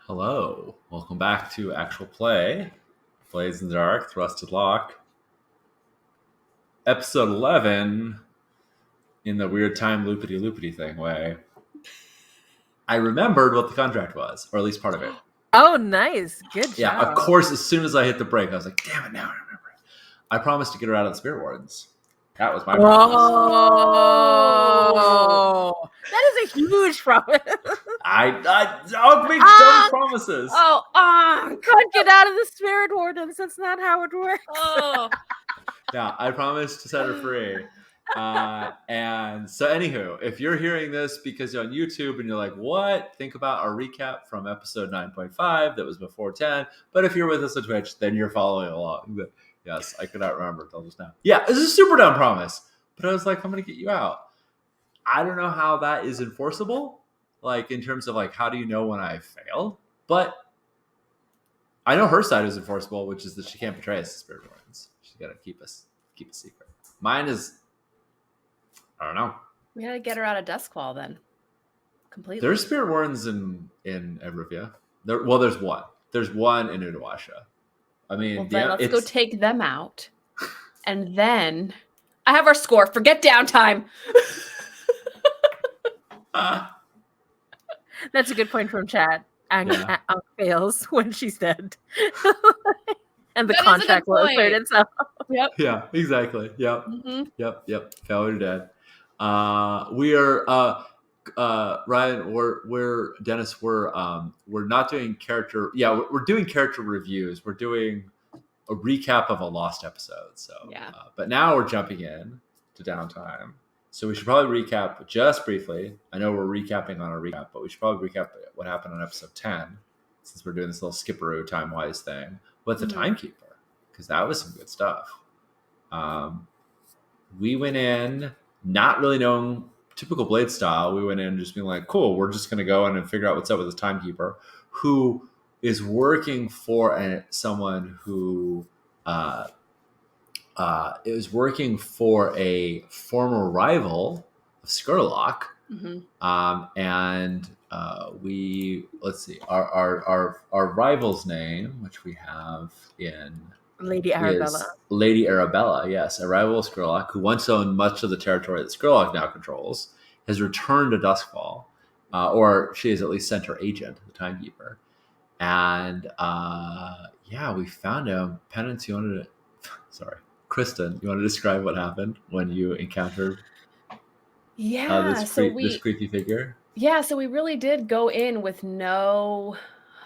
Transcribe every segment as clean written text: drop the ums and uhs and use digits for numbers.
Hello, welcome back to Actual Play, Blades in the Dark, Thrusted Lock, episode 11 in the weird time loopity thing way. I remembered what the contract was, or at least part of it. Oh, nice. Good job. Yeah, of course, as soon as I hit the break, I was like, damn it, now I remember it. I promised to get her out of the Spirit Wardens. That was my promise. Oh, that is a huge promise. I'll make dumb promises. Can't get out of the Spirit Wardens. That's not how it works. Oh, Yeah, I promised to set her free. And so, anywho, if you're hearing this because you're on YouTube and you're like, what? Think about our recap from episode 9.5 that was before 10. But if you're with us on Twitch, then you're following along. But yes, I could not remember until just now. Yeah, this is a super dumb promise. But I was like, I'm going to get you out. I don't know how that is enforceable, like in terms of like, how do you know when I failed? But I know her side is enforceable, which is that she can't betray us to Spirit Wardens. She's got to keep a secret. Mine is, I don't know. we gotta get her out of Duskwall then. Completely. There's Spirit Wardens in Evrivia. There's one. There's one in Udawasha. I mean, Well, then let's go take them out. And then I have our score. Forget downtime. That's a good point from chat. And Yeah. fails when she's dead. And the That is a good contract will point. assert itself. Yep. Yeah, exactly. Yep. Mm-hmm. Yep. Failure dead. We are Ryan. We're Dennis. We're not doing character. Yeah, we're doing character reviews. We're doing a recap of a lost episode. So Yeah. But now we're jumping in to downtime. So we should probably recap just briefly. I know we're recapping on a recap, but we should probably recap what happened on episode 10, since we're doing this little skipperoo time-wise thing with the Mhm. Timekeeper, because that was some good stuff. We went in not really knowing typical Blade style. We went in just being like, cool, we're just going to go in and figure out what's up with this Timekeeper, who is working for someone who is working for a former rival of Skurlock. Mm-hmm. And let's see, our rival's name, which we have in Lady Arabella. is Lady Arabella, yes, a rival of Skurlock, who once owned much of the territory that Skurlock now controls, has returned to Duskwall, or she has at least sent her agent, the Timekeeper. And we found him. Penance, you wanted to... Sorry. Kristen, you want to describe what happened when you encountered this creepy figure? Yeah, so we really did go in with no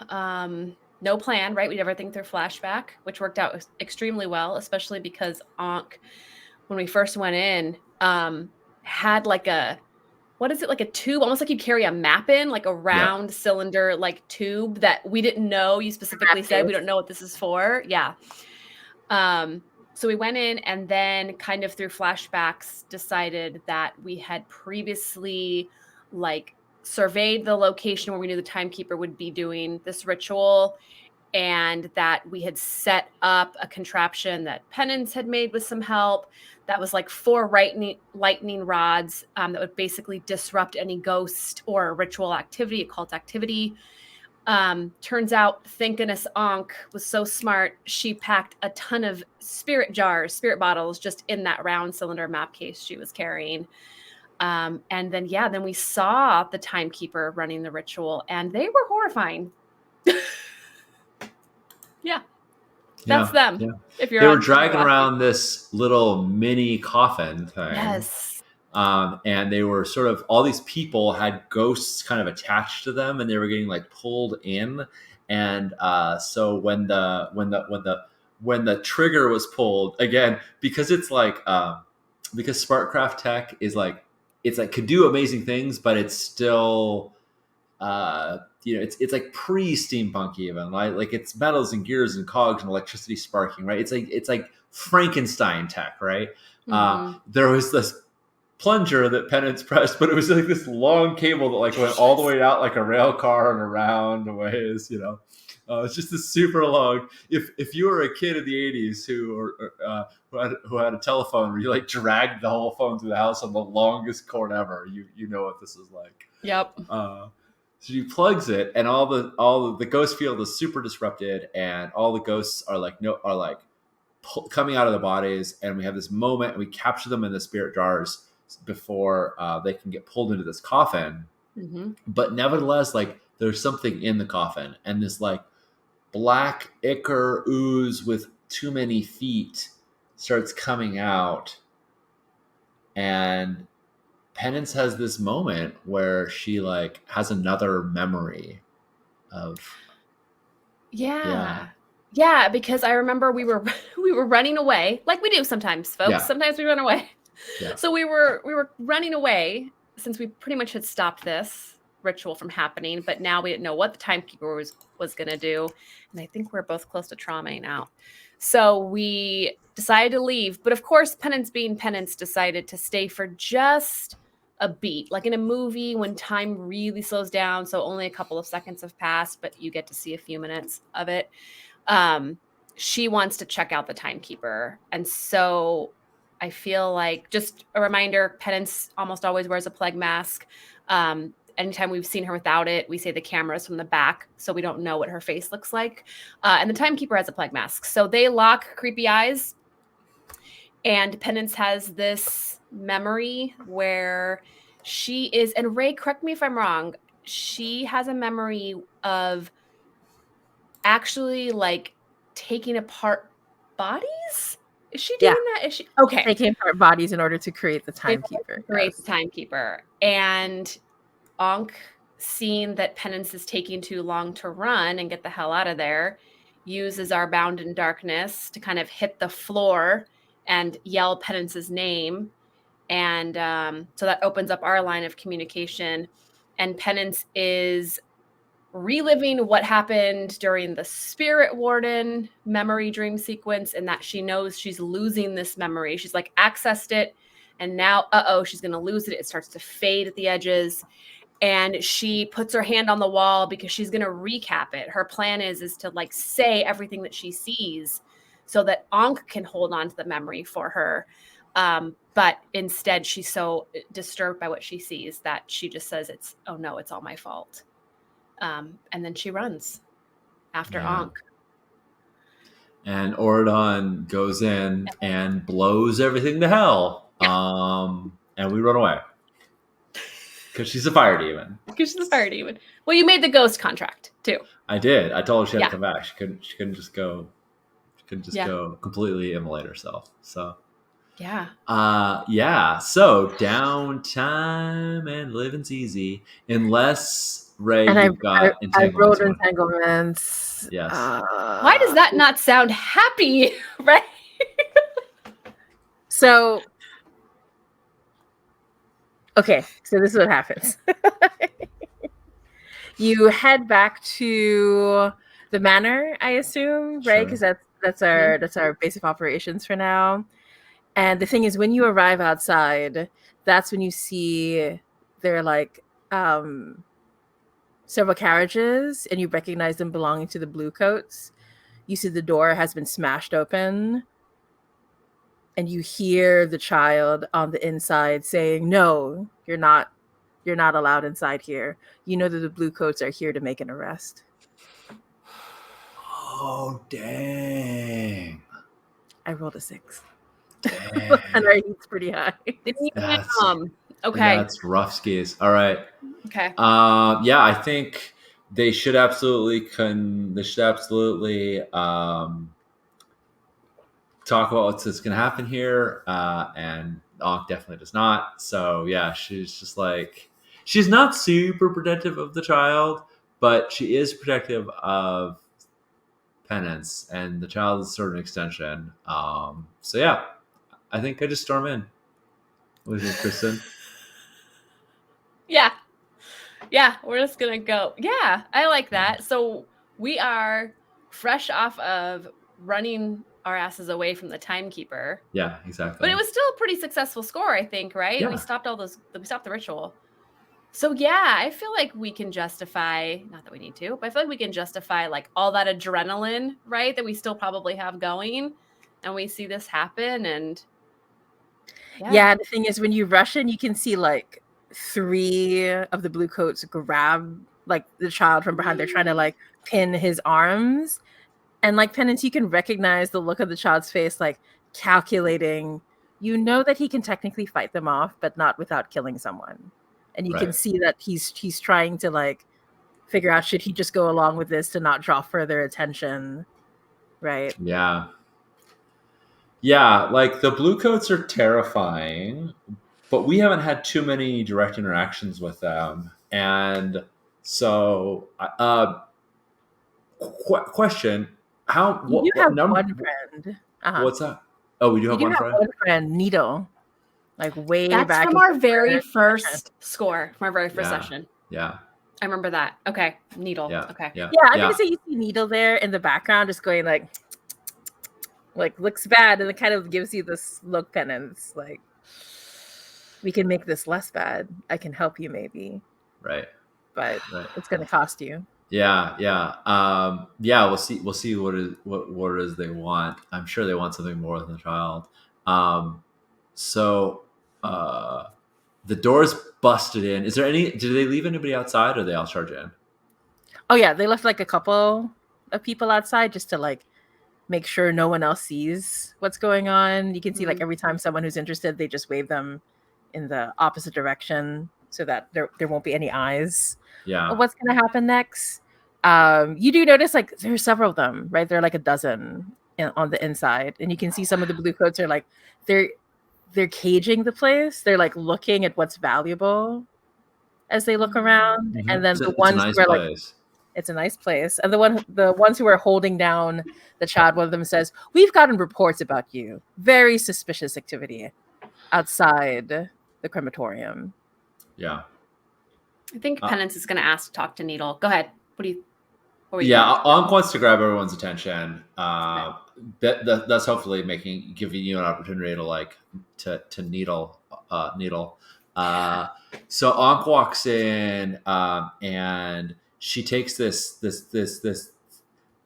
plan, right? We did everything through flashback, which worked out extremely well, especially because Ankh, when we first went in, had like a tube, almost like you carry a map in, like a round cylinder, like tube that we didn't know. You specifically said, we don't know what this is for. Yeah. So we went in and then kind of through flashbacks decided that we had previously like surveyed the location where we knew the Timekeeper would be doing this ritual, and that we had set up a contraption that Penance had made with some help that was like 4 lightning rods that would basically disrupt any ghost or ritual activity, occult activity. Turns out, thank goodness Ankh was so smart, she packed a ton of spirit bottles just in that round cylinder map case she was carrying. And then we saw the Timekeeper running the ritual, and they were horrifying. That's them. Yeah. If you're they were dragging around this little mini coffin thing. Yes. And they were sort of, all these people had ghosts kind of attached to them, and they were getting like pulled in. And so when the trigger was pulled again, because it's like because Sparkcraft tech is like, it's like could do amazing things, but it's still it's like pre-steampunk even, like it's metals and gears and cogs and electricity sparking, right? It's like Frankenstein tech, right? Mm-hmm. There was this plunger that Penance pressed, but it was like this long cable that like went all the way out like a rail car and around a ways, it's just this super long. If you were a kid in the 80s who had a telephone where you like dragged the whole phone through the house on the longest cord ever, you know what this is like. Yep. So she plugs it, and all the ghost field is super disrupted, and all the ghosts are like coming out of the bodies, and we have this moment, and we capture them in the spirit jars before they can get pulled into this coffin. Mm-hmm. But nevertheless, like there's something in the coffin, and this like black ichor ooze with too many feet starts coming out, and Penance has this moment where she like has another memory of Yeah. Yeah, because I remember we were running away, like we do sometimes, folks. Yeah. Sometimes we run away. Yeah. So we were running away since we pretty much had stopped this ritual from happening, but now we didn't know what the timekeeper was going to do, and I think we're both close to traumaing out. So we decided to leave, but of course, Penance being Penance decided to stay for just a beat, like in a movie when time really slows down, so only a couple of seconds have passed, but you get to see a few minutes of it. She wants to check out the timekeeper, and so I feel like, just a reminder, Penance almost always wears a plague mask. Anytime we've seen her without it, we say the camera's from the back, so we don't know what her face looks like. And the timekeeper has a plague mask. So they lock creepy eyes, and Penance has this memory where she is, and Ray, correct me if I'm wrong, she has a memory of actually like taking apart bodies? Is she doing that? Is she okay? Taking apart bodies in order to create the timekeeper. Create the timekeeper. And Ankh, seeing that Penance is taking too long to run and get the hell out of there, uses our Bound in Darkness to kind of hit the floor and yell Penance's name. And so that opens up our line of communication. And Penance is reliving what happened during the Spirit Warden memory dream sequence, and that she knows she's losing this memory. She's like accessed it, and now, she's going to lose it. It starts to fade at the edges, and she puts her hand on the wall because she's going to recap it. Her plan is to like say everything that she sees so that Ankh can hold on to the memory for her. But instead, she's so disturbed by what she sees that she just says, it's all my fault. And then she runs after Ankh. And Auradon goes in and blows everything to hell. And we run away. Because she's a fire demon. Well, you made the ghost contract too. I did. I told her she had to come back. She couldn't just go. She couldn't just go completely immolate herself. So So downtime and living's easy, unless Ray, and you've got entanglements. I wrote entanglements. Yes. Why does that not sound happy, right? So, okay, so this is what happens. You head back to the manor, I assume, right? Because that's our base of operations for now. And the thing is, when you arrive outside, that's when you see they're like several carriages, and you recognize them belonging to the Bluecoats. You see the door has been smashed open, and you hear the child on the inside saying, "No, you're not allowed inside here. You know that the Bluecoats are here to make an arrest." Oh, dang. I rolled a 6. Dang. And our heat's pretty high. Okay. That's rough skis. All right. Okay. I think they should absolutely talk about what's going to happen here. And Ankh definitely does not. So yeah, she's just like, she's not super protective of the child, but she is protective of Penance, and the child is sort of an extension. So yeah, I think I just storm in. What do you think, Kristen? Yeah, we're just gonna go. Yeah, I like that. So we are fresh off of running our asses away from the timekeeper. Yeah, exactly. But it was still a pretty successful score, I think, right? Yeah. We stopped the ritual. So yeah, I feel like we can justify, not that we need to, but I feel like we can justify like all that adrenaline, right? That we still probably have going, and we see this happen, and yeah, the thing is, when you rush in, you can see like 3 of the Bluecoats grab like the child from behind. They're trying to like pin his arms. And like Penance, you can recognize the look of the child's face, like calculating. You know that he can technically fight them off, but not without killing someone. And you can Right. see that he's trying to like figure out, should he just go along with this to not draw further attention, right? Yeah. Yeah, like the Bluecoats are terrifying, but we haven't had too many direct interactions with them. And so, question: How? You do What have number? one friend. Uh-huh. What's that? Oh, we do You have do one have friend. one friend, Needle, like way That's back from in our the very first first score, from our very first Yeah. session. Yeah, I remember that. Okay, Needle. yeah, Okay. yeah, Yeah, I'm yeah. gonna say you see Needle there in the background, just going like looks bad, and it kind of gives you this look, Penance, like, we can make this less bad. I can help you maybe, Right, but right. it's gonna cost you. Yeah, yeah, yeah. We'll see. We'll see what it is they want. I'm sure they want something more than the child. So, the door's busted in. Is there any? Did they leave anybody outside, or they all charge in? Oh yeah, they left like a couple of people outside just to like make sure no one else sees what's going on. You can see like every time someone who's interested, they just wave them in the opposite direction so that there won't be any eyes Yeah, of what's going to happen next. You do notice like there's several of them, right? There are like a dozen on the inside, and you can see some of the Bluecoats are like they're caging the place. They're like looking at what's valuable as they look around, Mhm. and then the It's a ones nice who are like, place. it's a nice place. And the ones who are holding down the child, one of them says, "We've gotten reports about you. Very suspicious activity outside the crematorium." Yeah, I think Uh, Penance is going to ask to talk to Needle. Go ahead. What were you yeah. going Ankh wants to grab everyone's attention. That's hopefully giving you an opportunity to like to needle. So Ankh walks in, and she takes this.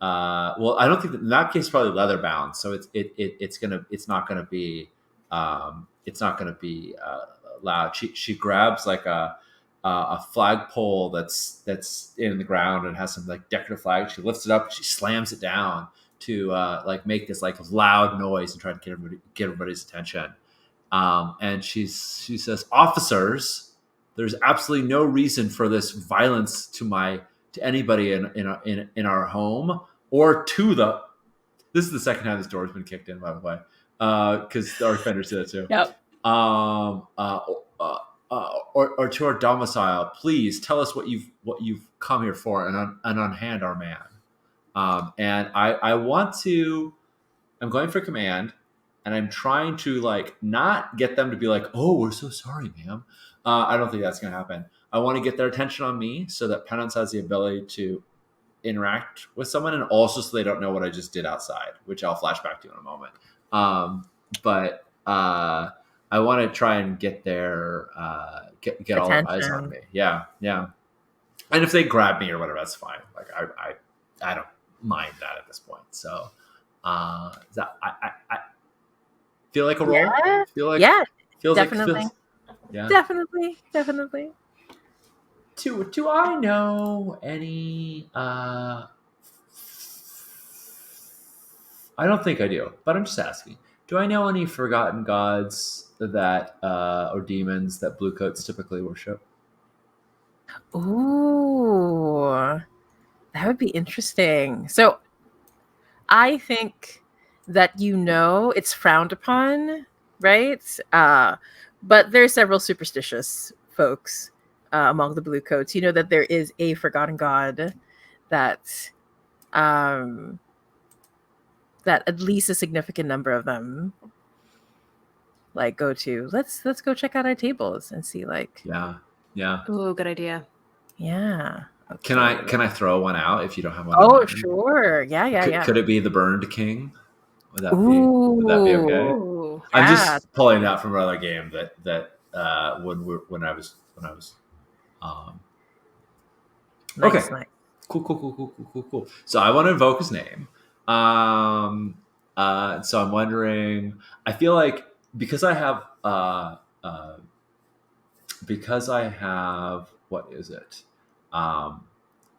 Well, I don't think in that case probably leather bound. So it's not gonna be loud. She grabs like a flagpole that's in the ground and has some like decorative flags. She lifts it up, she slams it down to like make this like loud noise and try to get everybody's attention. And she says, "Officers, there's absolutely no reason for this violence to anybody in our home or to the." This is the second time this door has been kicked in, by the way, because our defenders did it too. Yep. Or to our domicile. Please tell us what you've come here for, and unhand our man. And I want to. I'm going for command, and I'm trying to like not get them to be like, "Oh, we're so sorry, ma'am." I don't think that's going to happen. I want to get their attention on me so that Penance has the ability to interact with someone, and also so they don't know what I just did outside, which I'll flash back to in a moment. But I want to try and get their get all their eyes on Attention. me. Yeah, yeah. And if they grab me or whatever, that's fine. Like I don't mind that at this point. So that I feel like a role. Yeah. Feel like Yeah, feels definitely. like yeah. Definitely. Do I know any I don't think I do, but I'm just asking. Do I know any forgotten gods that or demons that Bluecoats typically worship? Ooh, that would be interesting. So I think that it's frowned upon, right? But there are several superstitious folks among the Bluecoats. You know that there is a forgotten god that um, that at least a significant number of them like go to. Let's go check out our tables and see. Like, Yeah, yeah. Ooh, good idea. yeah. Can I throw one out if you don't have one? Oh, sure. Yeah, Could it be the Burned King? Would that be okay? Ooh. I'm Yeah. just pulling that from another game that when I was Nice, okay. nice. Cool. So I want to invoke his name. So I'm wondering. I feel like because I have what is it?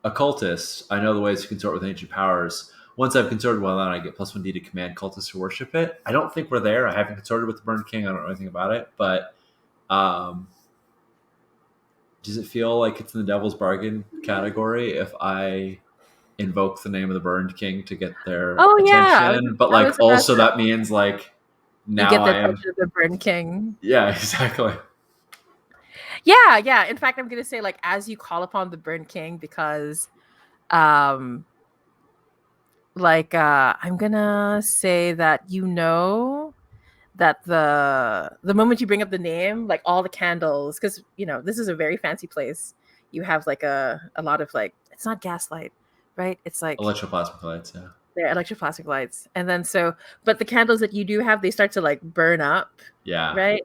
occultist, I know the ways to consort with ancient powers. Once I've consorted with one, I get +1d to command cultists to worship it. I don't think we're there. I haven't consorted with the Burned King. I don't know anything about it. But does it feel like it's in the Devil's Bargain category if I invoke the name of the Burned King to get their attention? But like also that means like now you get the I am attention of the Burned King. Yeah, exactly. Yeah. In fact, I'm gonna say like as you call upon the Burned King, because I'm gonna say that that the moment you bring up the name, like all the candles, because this is a very fancy place. You have like a lot of like, it's not gaslight, right? It's like Electroplasmic lights, yeah. They're electroplastic lights. And then but the candles that you do have, they start to like burn up. Yeah. Right.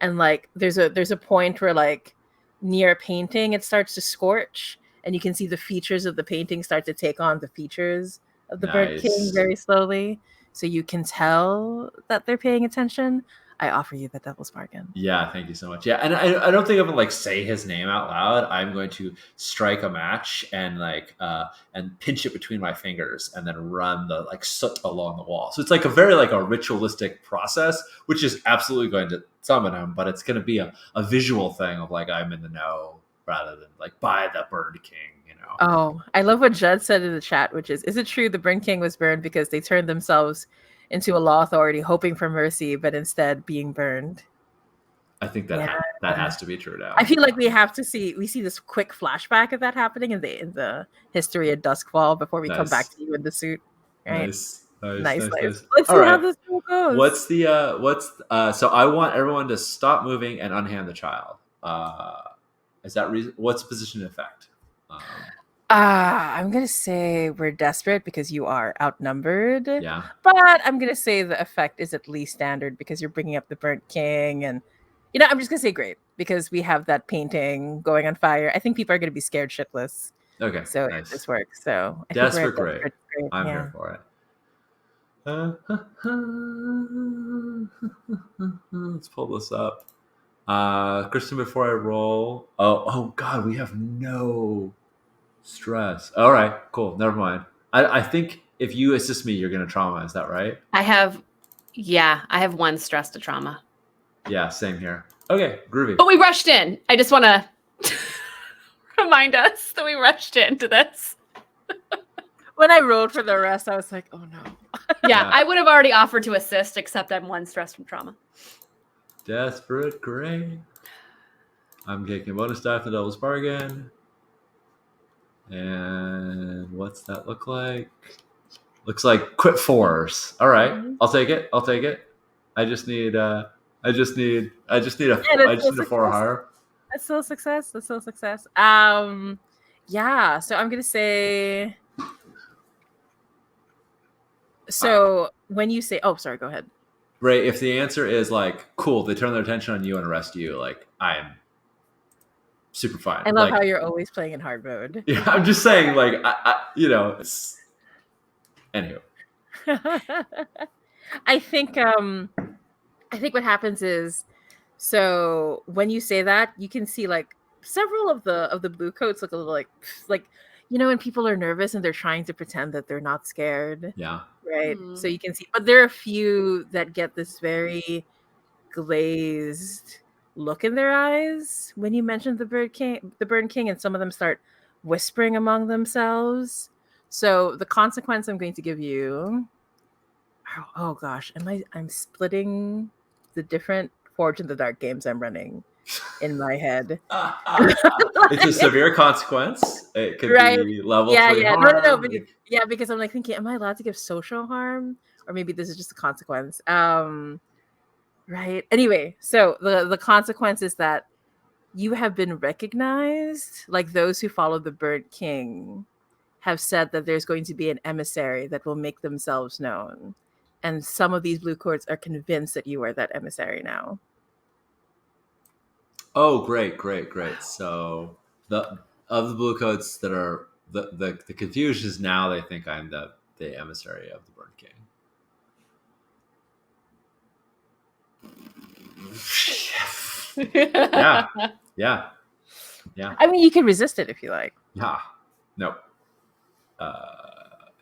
And like there's a point where like near a painting it starts to scorch, and you can see the features of the painting start to take on the features of the Burnt King very slowly. So you can tell that they're paying attention. I offer you the Devil's Bargain. Yeah, thank you so much. Yeah, and I don't think I'm gonna like say his name out loud. I'm going to strike a match and like and pinch it between my fingers and then run the like soot along the wall. So it's like a very like a ritualistic process, which is absolutely going to summon him, but it's going to be a visual thing of like I'm in the know rather than like by the Burned King. Oh, I love what Judd said in the chat, which is it true the Burned King was burned because they turned themselves into a law authority hoping for mercy, but instead being burned? I think that that has to be true now. I feel like we see this quick flashback of that happening in the history of Duskfall before we come back to you in the suit. Right? Nice. Let's see how this goes. What's so I want everyone to stop moving and unhand the child. Is that reason? What's position and effect? I'm gonna say we're desperate because you are outnumbered. Yeah. But I'm gonna say the effect is at least standard because you're bringing up the Burnt King, and I'm just gonna say great because we have that painting going on fire. I think people are gonna be scared shitless. Okay. So nice. If this works. So I desperate great. I'm yeah. here for it. Let's pull this up. Kristen, before I roll. Oh God, we have no stress. All right, cool. Never mind. I think if you assist me, you're going to trauma. Is that right? I have 1 stress to trauma. Yeah, same here. Okay, groovy. But we rushed in. I just want to remind us that we rushed into this. When I rolled for the rest, I was like, oh no. Yeah, I would have already offered to assist, except I'm 1 stress from trauma. Desperate great. I'm taking bonus die for the Devil's Bargain. And what's that look like? Looks like quit 4s. All right, I'll take it. I just need a 4 higher. That's still a success. Yeah. So I'm gonna say. So when you say, oh, sorry, go ahead. Ray, if the answer is like, cool, they turn their attention on you and arrest you, like I'm super fine. I love how you're always playing in hard mode. Yeah, I'm just saying, like, it's... Anywho. I think what happens is, so when you say that, you can see like several of the blue coats look a little like when people are nervous and they're trying to pretend that they're not scared. Yeah. Right. So you can see, but there are a few that get this very glazed look in their eyes when you mention the Burned King, and some of them start whispering among themselves. So the consequence I'm going to give you, oh gosh, I'm splitting the different Forge in the Dark games I'm running in my head. It's a severe consequence. It could be level 3 harm. No, because I'm like thinking, am I allowed to give social harm, or maybe this is just a consequence? Right. Anyway, so the consequence is that you have been recognized. Like those who follow the Burnt King have said that there's going to be an emissary that will make themselves known, and some of these blue coats are convinced that you are that emissary now. Oh, great. So the blue coats that are the confusion is now they think I'm the emissary of the Burnt King. Yeah. I mean, you can resist it if you like. Yeah. Nope.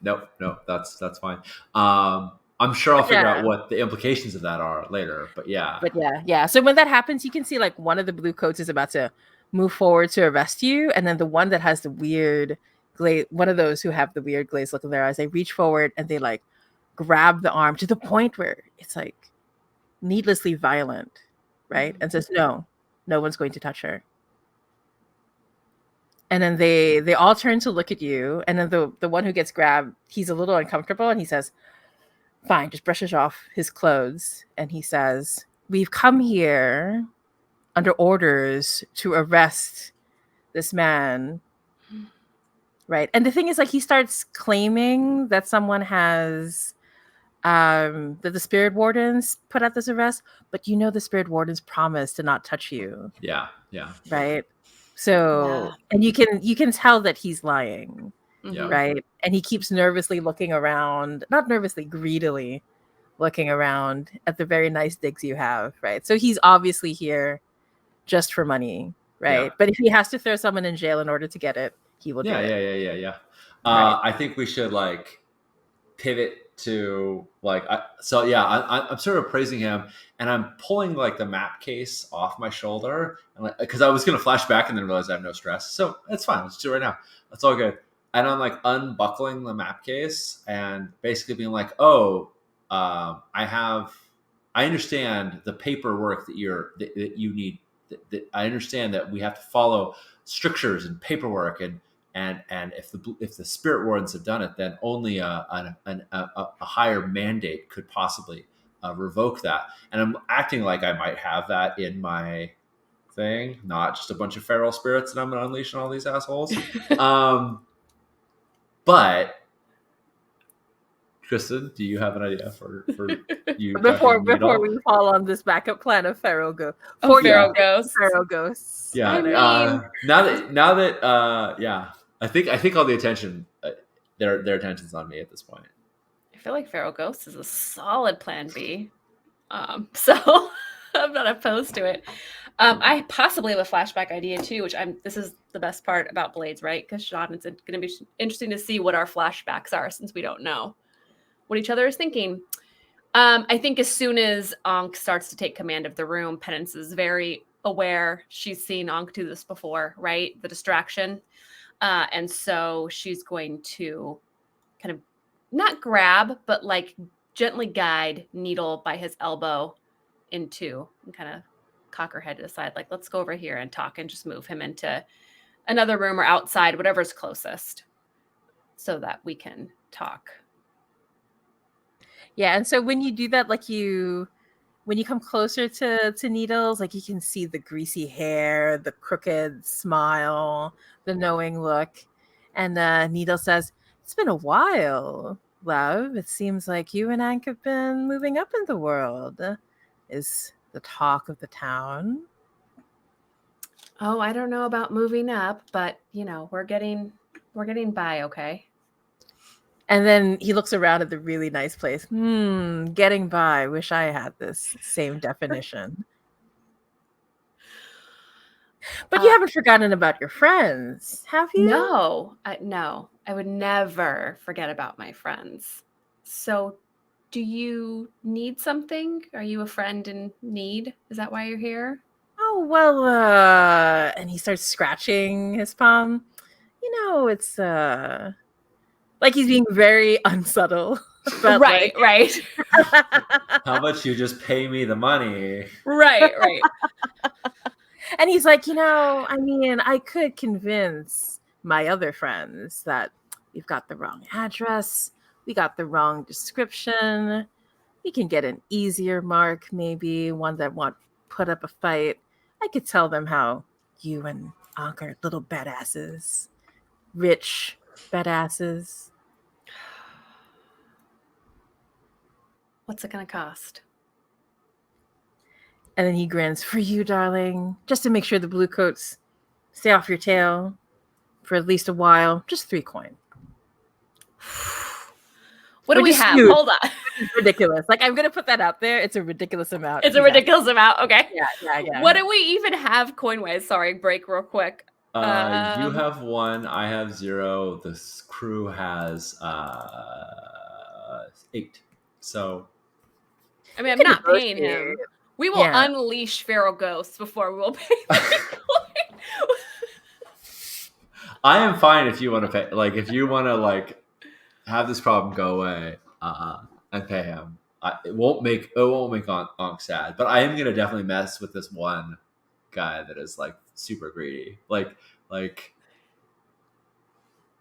Nope. That's fine. I'm sure I'll figure out Yeah. what the implications of that are later. But yeah. But yeah. So when that happens, you can see like one of the blue coats is about to move forward to arrest you, and then the one that has the weird glaze, one of those who have the weird glaze look in their eyes, they reach forward and they like grab the arm to the point where it's like needlessly violent, right? And says, no one's going to touch her. And then they all turn to look at you, and then the one who gets grabbed, he's a little uncomfortable, and he says, fine, just brushes off his clothes, and he says, we've come here under orders to arrest this man, right? And the thing is, like, he starts claiming that someone has that the spirit wardens put out this arrest, but the spirit wardens promised to not touch you. Yeah. Right. So and you can tell that he's lying. Yeah. Right. And he keeps nervously looking around, not nervously, greedily looking around at the very nice digs you have. Right. So he's obviously here just for money. Right. Yeah. But if he has to throw someone in jail in order to get it, he will do it. Yeah. Right. I think we should like pivot to like I'm sort of praising him, and I'm pulling like the map case off my shoulder, and like because I was gonna flash back and then realize I have no stress, so it's fine. Let's do it right now. That's all good. And I'm like unbuckling the map case and basically being like, I understand the paperwork that you need. That I understand that we have to follow strictures and paperwork, and if the spirit wardens have done it, then only a higher mandate could possibly revoke that. And I'm acting like I might have that in my thing, not just a bunch of feral spirits that I'm going to unleash on all these assholes. But Kristen, do you have an idea for you before we fall on this backup plan of feral ghosts? Feral ghosts. Feral ghosts. Yeah. I mean, now that I think all the attention, their attention's on me at this point. I feel like feral ghosts is a solid plan B. So I'm not opposed to it. I possibly have a flashback idea too, this is the best part about Blades, right? Because Sean, it's going to be interesting to see what our flashbacks are, since we don't know what each other is thinking. I think as soon as Ankh starts to take command of the room, Penance is very aware. She's seen Ankh do this before, right? The distraction. And so she's going to kind of not grab, but like gently guide Needle by his elbow into, and kind of cock her head to the side, like, let's go over here and talk, and just move him into another room or outside, whatever's closest, so that we can talk. Yeah, and so when you do that, like when you come closer to Needles, like you can see the greasy hair, the crooked smile, the knowing look. And Needle says, it's been a while, love. It seems like you and Ankh have been moving up in the world. Is the talk of the town. Oh, I don't know about moving up, but we're getting by, okay? And then he looks around at the really nice place. Getting by. Wish I had this same definition. But you haven't forgotten about your friends, have you? No, I would never forget about my friends. So do you need something? Are you a friend in need? Is that why you're here? Oh, well, and he starts scratching his palm. It's like he's being very unsubtle. But right. How about you just pay me the money? Right. And he's like, I could convince my other friends that we've got the wrong address, we got the wrong description. We can get an easier mark, maybe one that won't put up a fight. I could tell them how you and Ankh are little badasses, rich badasses. What's it gonna cost? And then he grins, for you, darling, just to make sure the blue coats stay off your tail for at least a while. Just 3 coin. What do we have? Huge. Hold on. It's ridiculous. Like, I'm going to put that out there. It's a ridiculous amount. It's a ridiculous amount. Okay. Yeah. What do we even have coin-wise? Sorry, break real quick. You have 1. I have 0. The crew has 8. So I mean, I'm can not paying negotiate. him. We will Yeah. unleash feral ghosts before we will pay the coin. I am fine if you want to pay. Like, if you want to like have this problem go away and pay him. It won't make Onk sad. But I am gonna definitely mess with this one guy that is like super greedy. Like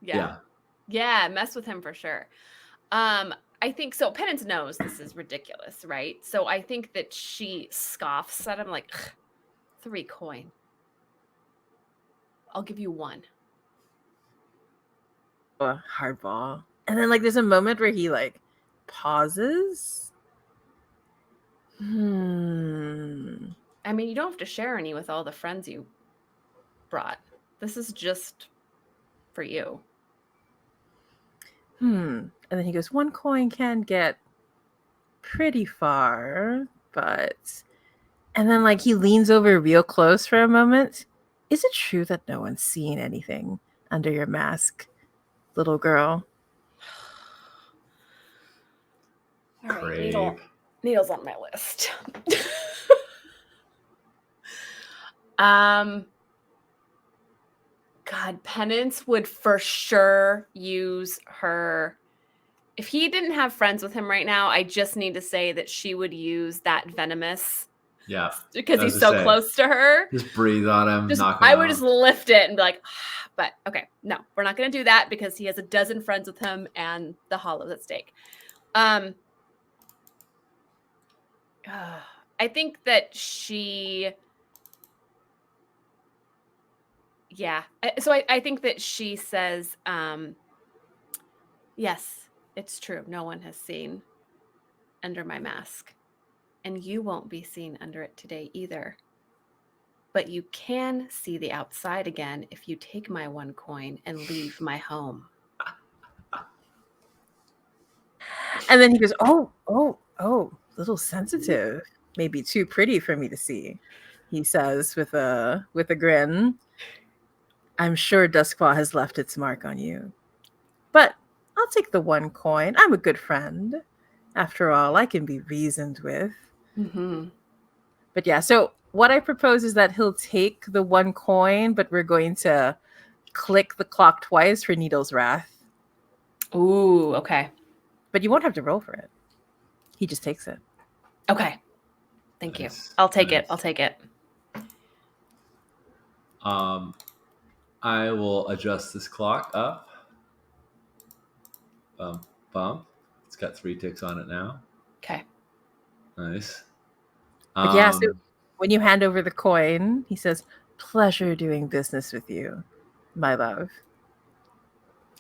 Yeah, mess with him for sure. I think so. Penance knows this is ridiculous, right? So I think that she scoffs at him like, 3 coin. I'll give you 1. Hardball. And then like there's a moment where he like pauses. I mean, you don't have to share any with all the friends you brought. This is just for you. And then he goes, 1 coin can get pretty far, but... And then like he leans over real close for a moment. Is it true that no one's seen anything under your mask, little girl? All right, Needle's on my list. God, Penance would for sure use her. If he didn't have friends with him right now, I just need to say that she would use that venomous. Yeah. Because he's so close to her. Just breathe on him. I would just lift it and be like, but okay, no, we're not going to do that because he has a dozen friends with him and the hollow's at stake. I think that she... Yeah. So I think that she says, yes, it's true. No one has seen under my mask. And you won't be seen under it today either. But you can see the outside again if you take my 1 coin and leave my home. And then he goes, oh, little sensitive. Maybe too pretty for me to see, he says with a grin. I'm sure Duskclaw has left its mark on you. But I'll take the 1 coin. I'm a good friend. After all, I can be reasoned with. Mm-hmm. But yeah, so what I propose is that he'll take the 1 coin, but we're going to click the clock twice for Needle's Wrath. Ooh, okay. But you won't have to roll for it. He just takes it. Okay. Thank you. I'll take it. I will adjust this clock up. Bump. It's got 3 ticks on it now. Okay. Nice. But yeah, so when you hand over the coin, he says, pleasure doing business with you, my love.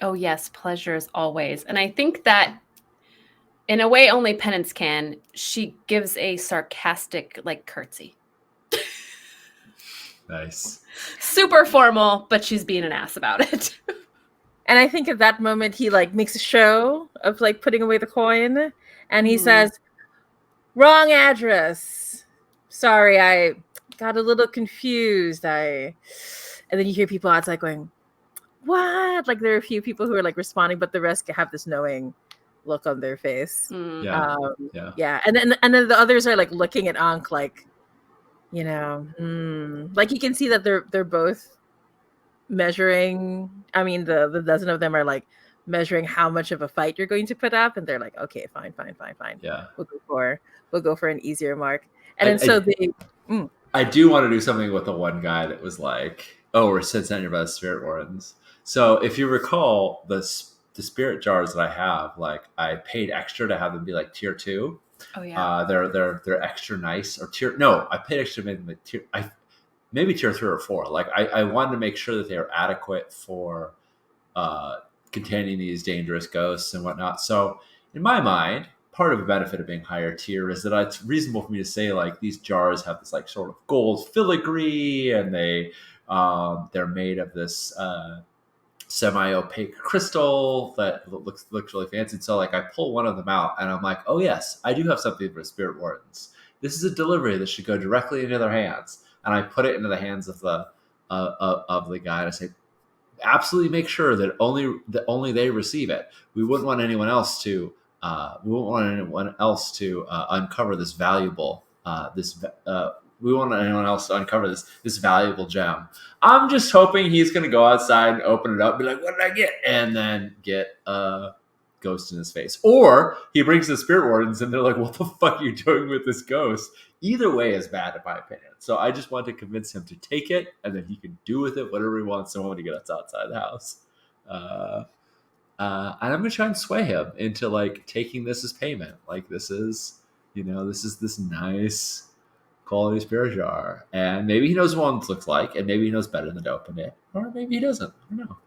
Oh, yes. Pleasure as always. And I think that in a way only Penance can, she gives a sarcastic like curtsy. Nice. Super formal, but she's being an ass about it. And I think at that moment, he like makes a show of like putting away the coin. And he says, wrong address. Sorry, I got a little confused. And then you hear people outside going, what? Like there are a few people who are like responding, but the rest have this knowing look on their face. Yeah. And then the others are like looking at Ankh like, you know, like you can see that they're both measuring. I mean, the dozen of them are like measuring how much of a fight you're going to put up, and they're like, okay, fine. Yeah, we'll go for an easier mark. And then I do want to do something with the one guy that was like, oh, we're sent here by the Spirit Wardens. So if you recall, the spirit jars that I have, like I paid extra to have them be like tier 2. Oh yeah. They're extra nice, or tier. No, I paid extra to make them like tier. Maybe tier 3 or 4. Like I wanted to make sure that they are adequate for containing these dangerous ghosts and whatnot. So in my mind, part of the benefit of being higher tier is that it's reasonable for me to say like these jars have this like sort of gold filigree, and they're made of this semi-opaque crystal that looks really fancy. And so like I pull one of them out and I'm like, oh yes, I do have something for Spirit Wardens. This is a delivery that should go directly into their hands. And I put it into the hands of the of the guy. And I say, absolutely make sure that only they receive it. We wouldn't want anyone else to uncover this valuable we won't want anyone else to uncover this valuable gem. I'm just hoping he's gonna go outside and open it up and be like, what did I get? And then get a ghost in his face. Or he brings the spirit wardens and they're like, what the fuck are you doing with this ghost? Either way is bad in my opinion. So I just want to convince him to take it, and then he can do with it whatever he wants when he gets outside the house. And I'm gonna try and sway him into like taking this as payment. Like this is this nice quality spirit jar, and maybe he knows what one looks like, and maybe he knows better than to open it, or maybe he doesn't. I don't know.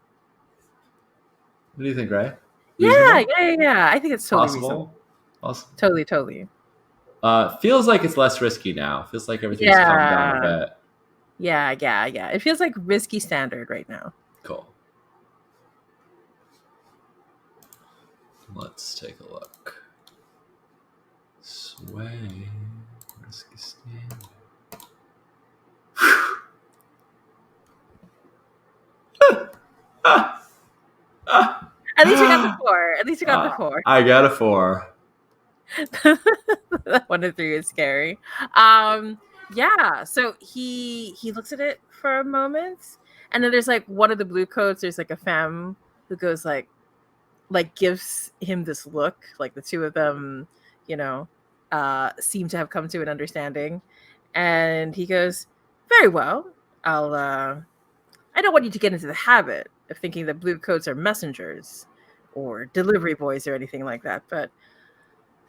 What do you think, Ray? Yeah. I think it's totally Possible. reasonable. Awesome. Totally. Feels like it's less risky now. Feels like everything's calmed down a bit. Yeah. It feels like risky standard right now. Cool. Let's take a look. Sway. Risky standard. At least you got the 4. I got a 4. That 1 to 3 is scary. Yeah. So he looks at it for a moment, and then there's like one of the blue coats. There's like a femme who goes like gives him this look. Like the two of them, seem to have come to an understanding, and he goes, "Very well. I don't want you to get into the habit of thinking that blue coats are messengers or delivery boys or anything like that, but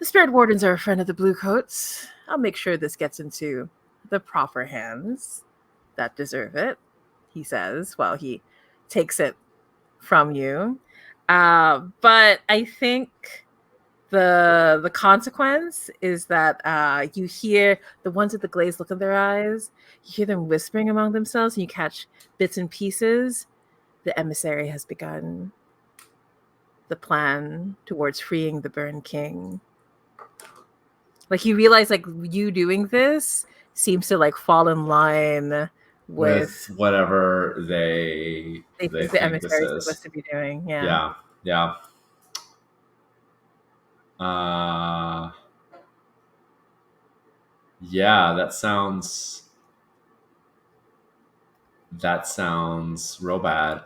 the spirit wardens are a friend of the blue coats. I'll make sure this gets into the proper hands that deserve it," he says while he takes it from you. But I think the consequence is that you hear the ones with the glazed look in their eyes, you hear them whispering among themselves, and you catch bits and pieces. The emissary has begun the plan towards freeing the Burned King. Like you realize like you doing this seems to like fall in line with whatever they think think the emissary this is supposed to be doing. Yeah. Yeah. Yeah, that sounds real bad.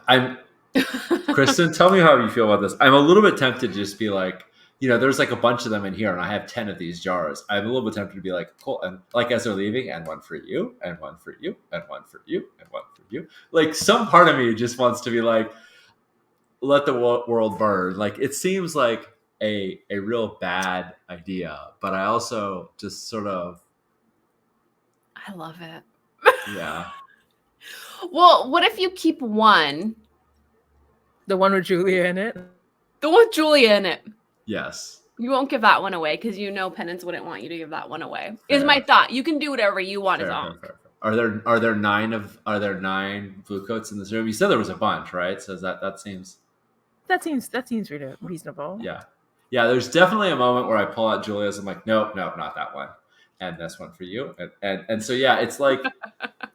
Kristen, tell me how you feel about this. I'm a little bit tempted to just be like, there's like a bunch of them in here, and I have 10 of these jars. I'm a little bit tempted to be like, cool, and like as they're leaving, and 1 for you, and 1 for you, and 1 for you, and 1 for you. Like some part of me just wants to be like, let the world burn. Like it seems like a real bad idea, but I also just sort of, I love it. yeah. Well, what if you keep 1? The one with Julia in it. The one with Julia in it. Yes. You won't give that one away because Penance wouldn't want you to give that one away. Fair. Is my thought. You can do whatever you want as Ankh. Fair. Are there 9 blue coats in this room? You said there was a bunch, right? So that seems reasonable. Yeah. There's definitely a moment where I pull out Julia's. I'm like, nope, not that one, and this one for you, and so yeah, it's like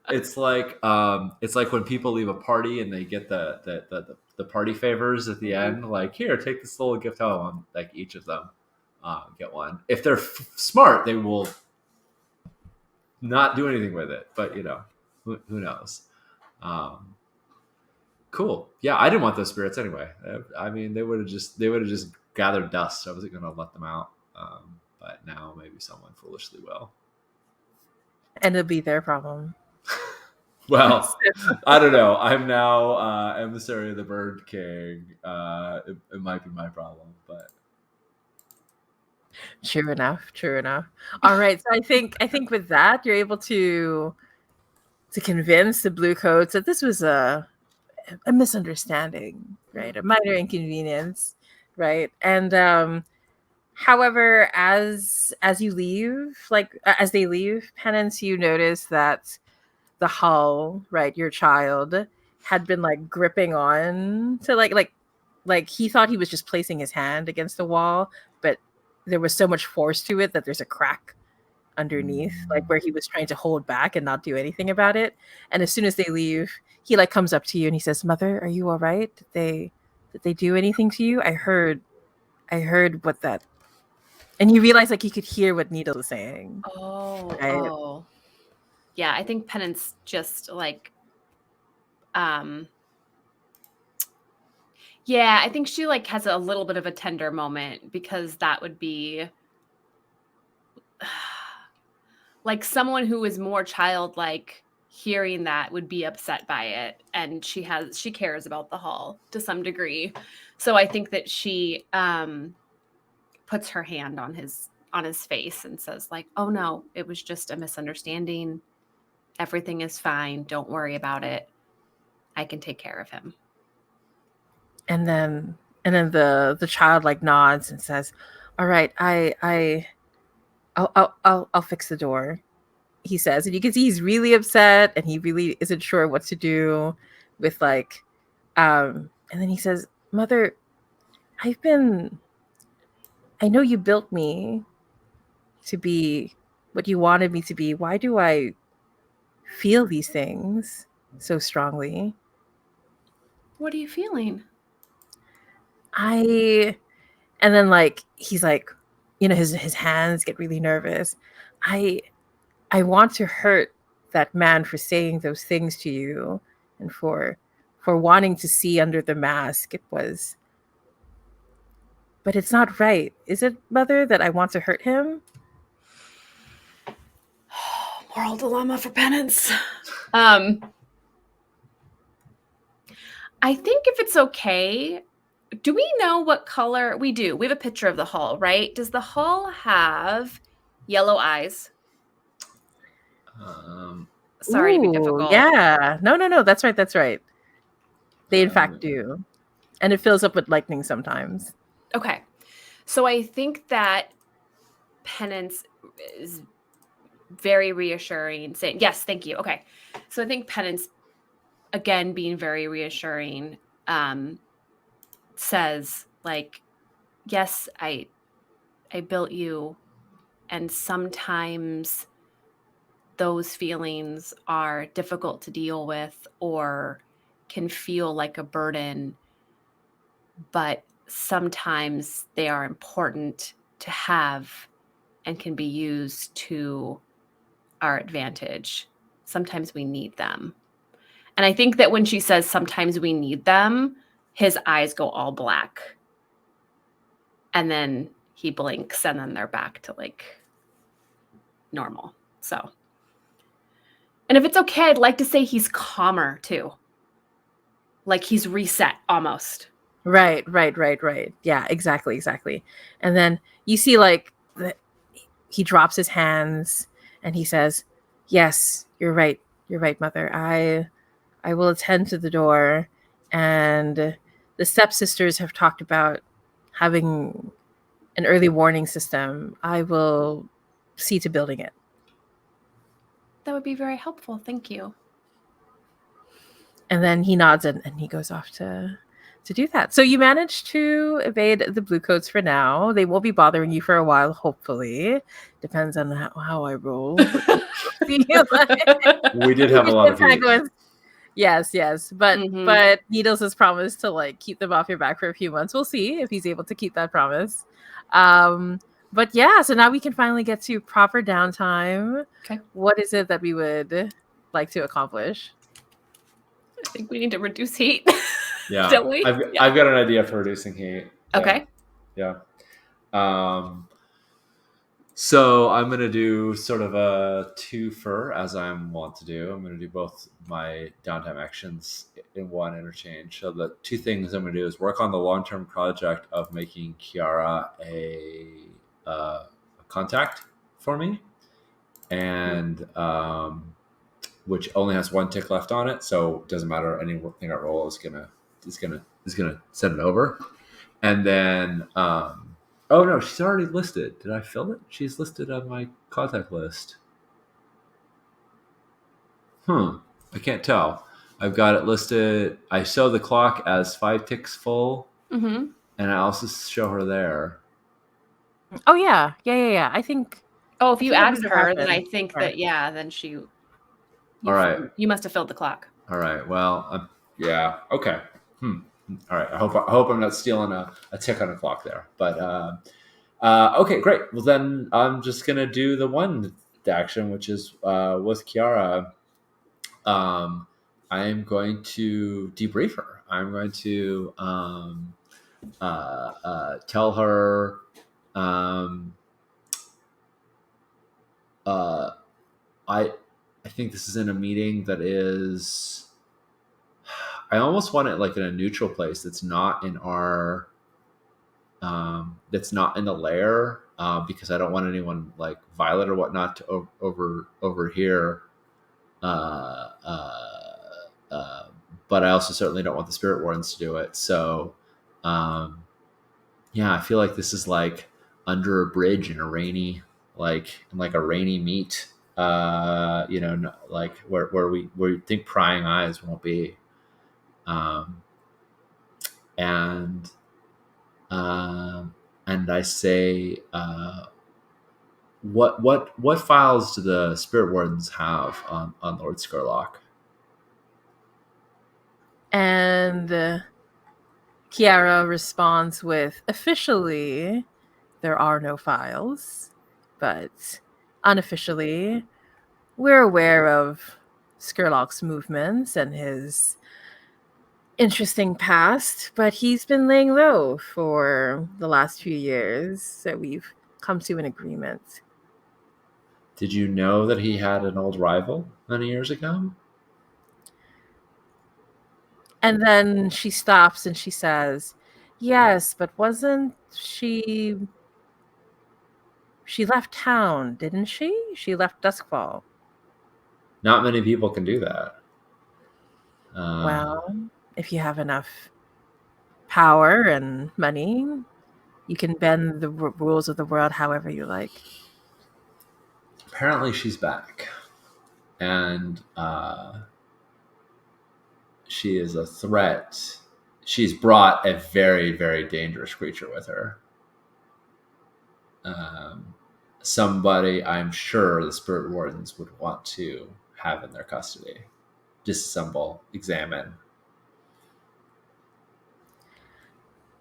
it's like when people leave a party and they get the party favors at the end. Like, here, take this little gift home. Like each of them get one. If they're smart, they will not do anything with it. But who knows? Cool. Yeah, I didn't want those spirits anyway. I mean, they would have just gathered dust. I wasn't going to let them out. But now maybe someone foolishly will. And it'll be their problem. Well, I don't know. I'm now emissary of the Burned King. It might be my problem, but true enough. All right. So I think with that, you're able to convince the blue coats that this was a misunderstanding, right? A minor inconvenience, right? And however, as you leave, like as they leave, Penance, you notice that the Hull, right, your child, had been like gripping on to like he thought he was just placing his hand against the wall, but there was so much force to it that there's a crack underneath, like where he was trying to hold back and not do anything about it. And as soon as they leave, he like comes up to you and he says, "Mother, are you all right? Did they do anything to you? I heard what that." And you realize like he could hear what Needle is saying. Right? Oh. Yeah, I think Penance just like yeah, I think she like has a little bit of a tender moment because that would be like someone who is more childlike hearing that would be upset by it, and she cares about the hall to some degree. So I think that she puts her hand on his face and says like, "Oh no, it was just a misunderstanding. Everything is fine. Don't worry about it. I can take care of him." And then the child like nods and says, "All right, I'll fix the door," he says. And you can see he's really upset and he really isn't sure what to do with like and then he says, "Mother, I know you built me to be what you wanted me to be. Why do I feel these things so strongly? What are you feeling? I," and then like he's like, his hands get really nervous. I want to hurt that man for saying those things to you and for wanting to see under the mask. But it's not right. Is it, Mother, that I want to hurt him? Moral dilemma for Penance. I think if it's okay, do we know what color we do? We have a picture of the hall, right? Does the hall have yellow eyes? Sorry to be difficult. Yeah. No. That's right. They in fact do. And it fills up with lightning sometimes. Okay. So I think that Penance is very reassuring, saying, "Yes, thank you." Okay. So I think Penance, again, being very reassuring, says like, "Yes, I built you, and sometimes those feelings are difficult to deal with or can feel like a burden, but sometimes they are important to have and can be used to our advantage. Sometimes we need them." And I think that when she says sometimes we need them, his eyes go all black. And then he blinks and then they're back to like normal. So, and if it's okay, I'd like to say he's calmer too. Like he's reset almost. Right. Yeah, exactly. And then you see like he drops his hands and he says, "Yes, you're right, Mother. I will attend to the door." And the stepsisters have talked about having an early warning system. I will see to building it. That would be very helpful. Thank you. And then he nods and he goes off to do that. So you manage to evade the blue coats for now. They won't be bothering you for a while, hopefully. Depends on how I roll. We did have a lot of heat. Yes. But but Needles has promised to like keep them off your back for a few months. We'll see if he's able to keep that promise. But yeah, so now we can finally get to proper downtime. Okay. What is it that we would like to accomplish? I think we need to reduce heat. Yeah. Don't we? I've got an idea for reducing heat. Okay. Yeah. So I'm going to do sort of a twofer, as I want to do. I'm going to do both my downtime actions in one interchange. So the two things I'm going to do is work on the long-term project of making Kiara a contact for me, and which only has one tick left on it, so it doesn't matter anything I roll is gonna send it over. And then oh no, she's already listed. Did I fill it? She's listed on my contact list. I can't tell. I've got it listed. I show the clock as 5 ticks full, and I also show her there. Oh yeah. I think. Oh, if you feel like added this would her, then I happen. think Okay. that then All right. you must have filled the clock. All right. Well, yeah. Okay. All right. I hope I'm not stealing a tick on the clock there. But okay, great. Well, then I'm just gonna do the one action, which is with Kiara. I'm going to debrief her. I'm going to tell her. Uh, I think this is in a meeting that is. I almost want it like in a neutral place that's not in our. That's not in the lair because I don't want anyone like Violet or whatnot to overhear. Uh, uh, uh, but I also certainly don't want the spirit wardens to do it. So, yeah, I feel like this is like under a bridge in a rainy, like a rainy meet. Like where we think prying eyes won't be, um, and and I say, what files do the spirit wardens have on Lord Skurlock? And Kiara responds with, officially, there are no files, but unofficially, we're aware of Skurlock's movements and his interesting past, but he's been laying low for the last few years, so we've come to an agreement. Did you know that he had an old rival many years ago? And then she stops and she says, yes, but wasn't she left town, didn't she? She left Duskfall. Not many people can do that. Well, if you have enough power and money, you can bend the rules of the world however you like. Apparently, she's back, and she is a threat. She's brought a very, very dangerous creature with her. Somebody I'm sure the spirit wardens would want to have in their custody. Disassemble, examine.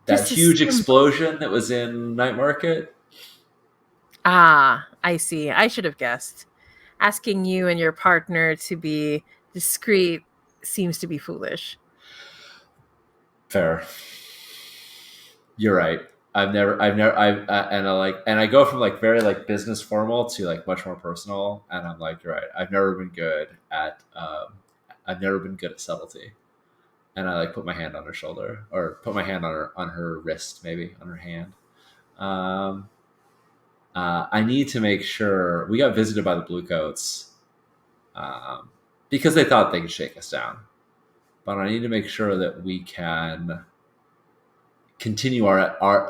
That huge explosion that was in Night Market. Ah, I see. I should have guessed. Asking you and your partner to be discreet seems to be foolish. Fair. You're right. And I go from like very like business formal to like much more personal, and I'm like, you're right. I've never been good at subtlety, and I like put my hand on her shoulder or put my hand on her wrist, maybe on her hand. I need to make sure we got visited by the Bluecoats because they thought they could shake us down, but I need to make sure that we can continue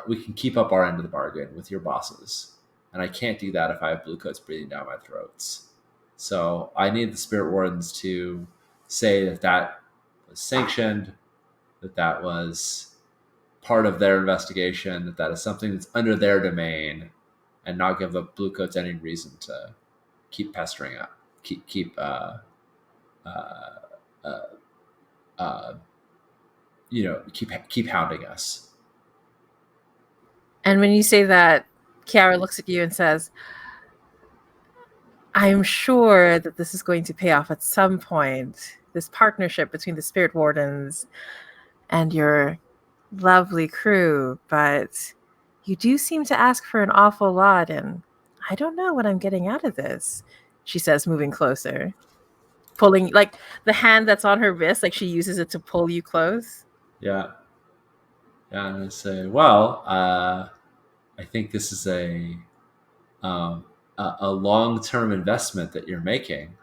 we can keep up our end of the bargain with your bosses, and I can't do that if I have Bluecoats breathing down my throats. So I need the spirit wardens to say that was sanctioned, that was part of their investigation, that is something that's under their domain, and not give the Bluecoats any reason to keep pestering up, keep hounding us. And when you say that, Kiara looks at you and says, I'm sure that this is going to pay off at some point. This partnership between the spirit wardens and your lovely crew, but you do seem to ask for an awful lot, and I don't know what I'm getting out of this, she says, moving closer. Pulling, like, the hand that's on her wrist, like she uses it to pull you close. Yeah. And I say, well, I think this is a long-term investment that you're making,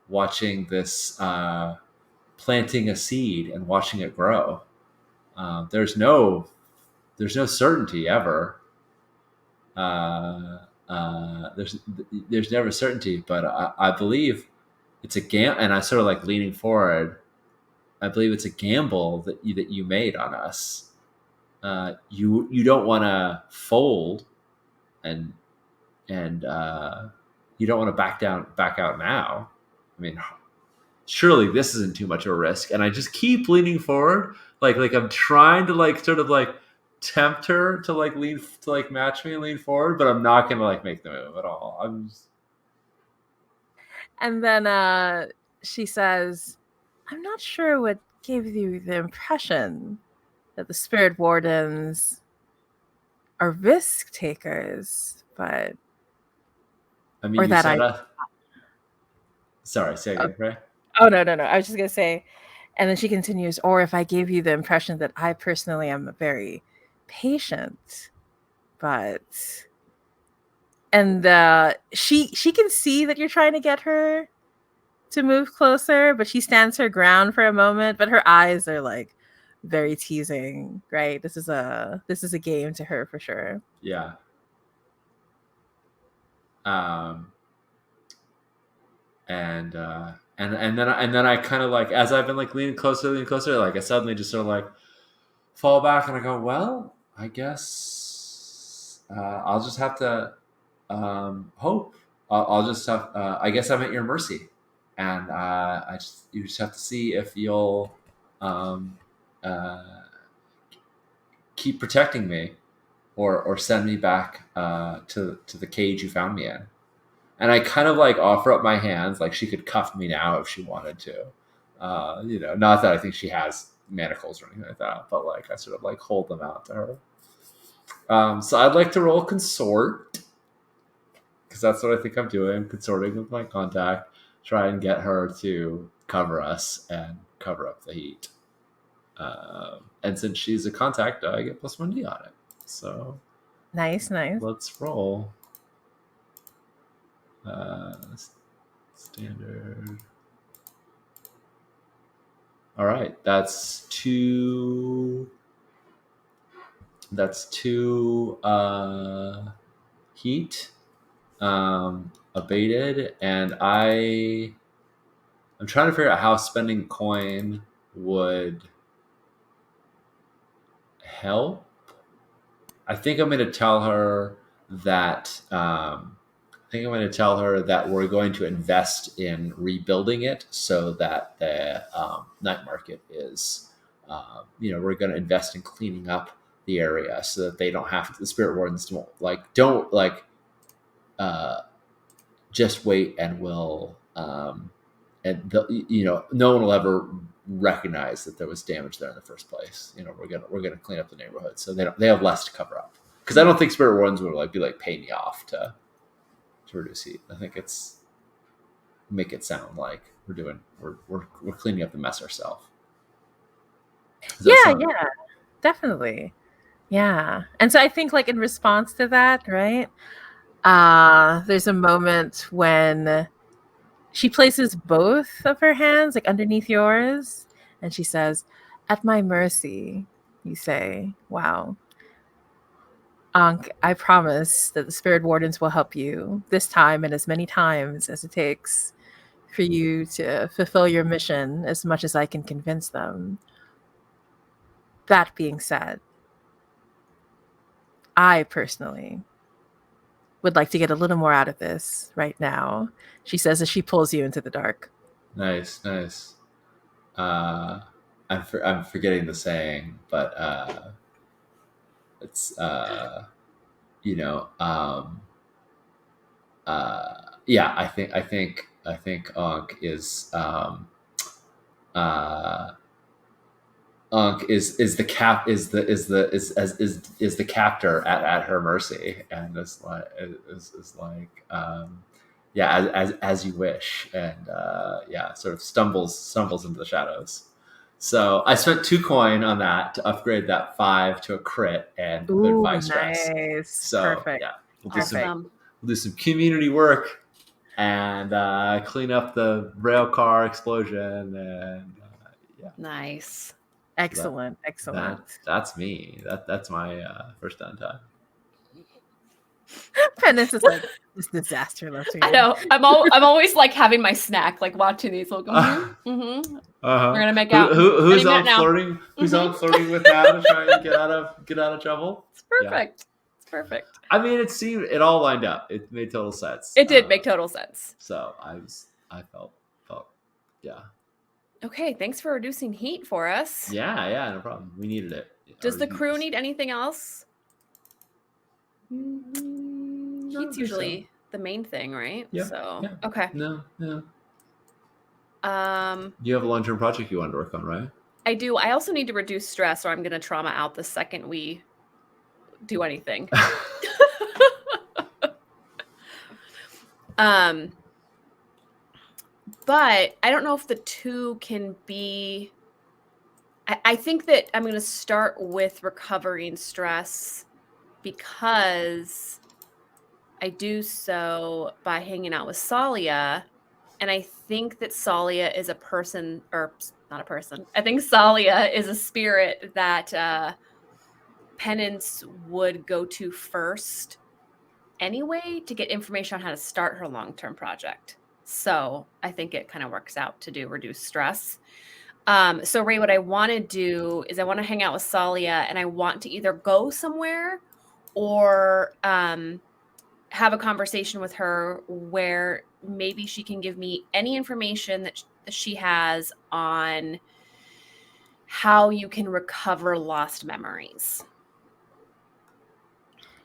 watching this, planting a seed and watching it grow. There's no certainty ever. There's never certainty, but I believe it's a gamble, and I sort of like leaning forward. I believe it's a gamble that you made on us. You don't want to fold and you don't want to back out now. I mean, surely this isn't too much of a risk. And I just keep leaning forward, like I'm trying to like sort of like tempt her to like lean to like match me and lean forward, but I'm not gonna like make the move at all. And then she says, I'm not sure what gave you the impression that the spirit wardens are risk takers, but I mean, or you that said I sorry, say again, right? oh no. I was just gonna say, and then she continues, or if I gave you the impression that I personally am very patient, but and she can see that you're trying to get her to move closer, but she stands her ground for a moment, but her eyes are like very teasing, right? This is a game to her for sure. Yeah. And then I kind of like, as I've been like leaning closer, like I suddenly just sort of like fall back and I go, well, I guess I'll just have to hope. I'll just have. I guess I'm at your mercy, and you just have to see if you'll keep protecting me, or send me back to the cage you found me in. And I kind of like offer up my hands, like she could cuff me now if she wanted to. Not that I think she has manacles or anything like that, but like I sort of like hold them out to her. So I'd like to roll consort, because that's what I think I'm doing, consorting with my contact, try and get her to cover us and cover up the heat. And since she's a contact, I get +1D on it. So nice. Let's roll. Standard. All right, that's two heat abated, and I'm trying to figure out how spending coin would help. I think I'm going to tell her that we're going to invest in rebuilding it so that the night market is, we're going to invest in cleaning up the area so that they don't have to, the spirit wardens don't just wait and will, no one will ever recognize that there was damage there in the first place. We're gonna clean up the neighborhood so they have less to cover up. Because I don't think spirit wardens would be like pay me off to reduce heat. I think it's make it sound like we're cleaning up the mess ourselves. Yeah, definitely. Yeah. And so I think like in response to that, right? There's a moment when she places both of her hands like underneath yours, and she says, "At my mercy," you say. Wow. Ankh, I promise that the spirit wardens will help you this time and as many times as it takes for you to fulfill your mission, as much as I can convince them. That being said, I personally would like to get a little more out of this right now, she says as she pulls you into the dark. Nice. I'm forgetting the saying, but it's I think Ankh is is the captor at her mercy, and this is like as you wish, and sort of stumbles into the shadows. So I spent 2 coin on that to upgrade that 5 to a crit and good 5 stress. Nice. So Perfect. we'll do some community work and clean up the rail car explosion, and Nice. Excellent. That's me. That's my first downtime. Penance is like, this disaster left me. I know. I'm always like having my snack, like watching these. Like, We're gonna make out. Who's on flirting? Who's on flirting with that to try and get out of trouble? It's perfect. Perfect. I mean, it all lined up. It made total sense. It did make total sense. So I felt, yeah. Okay, thanks for reducing heat for us. Yeah, no problem. We needed it. Does the Our crew heat- need anything else? I don't Heat's think so. usually the main thing, right? Yeah, So yeah. okay. No. You have a long-term project you wanted to work on, right? I do. I also need to reduce stress, or I'm going to trauma out the second we do anything. But I don't know if the two can be. I think that I'm going to start with recovering stress because I do so by hanging out with Salia. And I think that Salia is a person, or not a person. I think Salia is a spirit that Penance would go to first anyway to get information on how to start her long-term project. So I think it kind of works out to do reduce stress. So Ray, what I want to do is I want to hang out with Salia, and I want to either go somewhere or have a conversation with her where maybe she can give me any information that she has on how you can recover lost memories.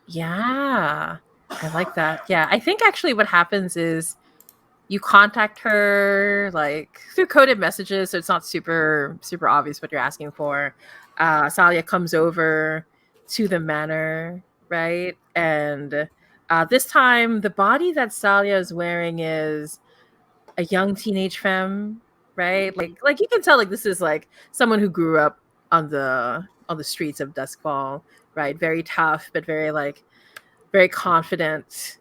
Yeah, I like that. Yeah, I think actually what happens is you contact her like through coded messages, so it's not super obvious what you're asking for. Salia comes over to the manor, right? And this time, the body that Salia is wearing is a young teenage femme, right? Like you can tell, like this is like someone who grew up on the streets of Duskfall, right? Very tough, but very confident,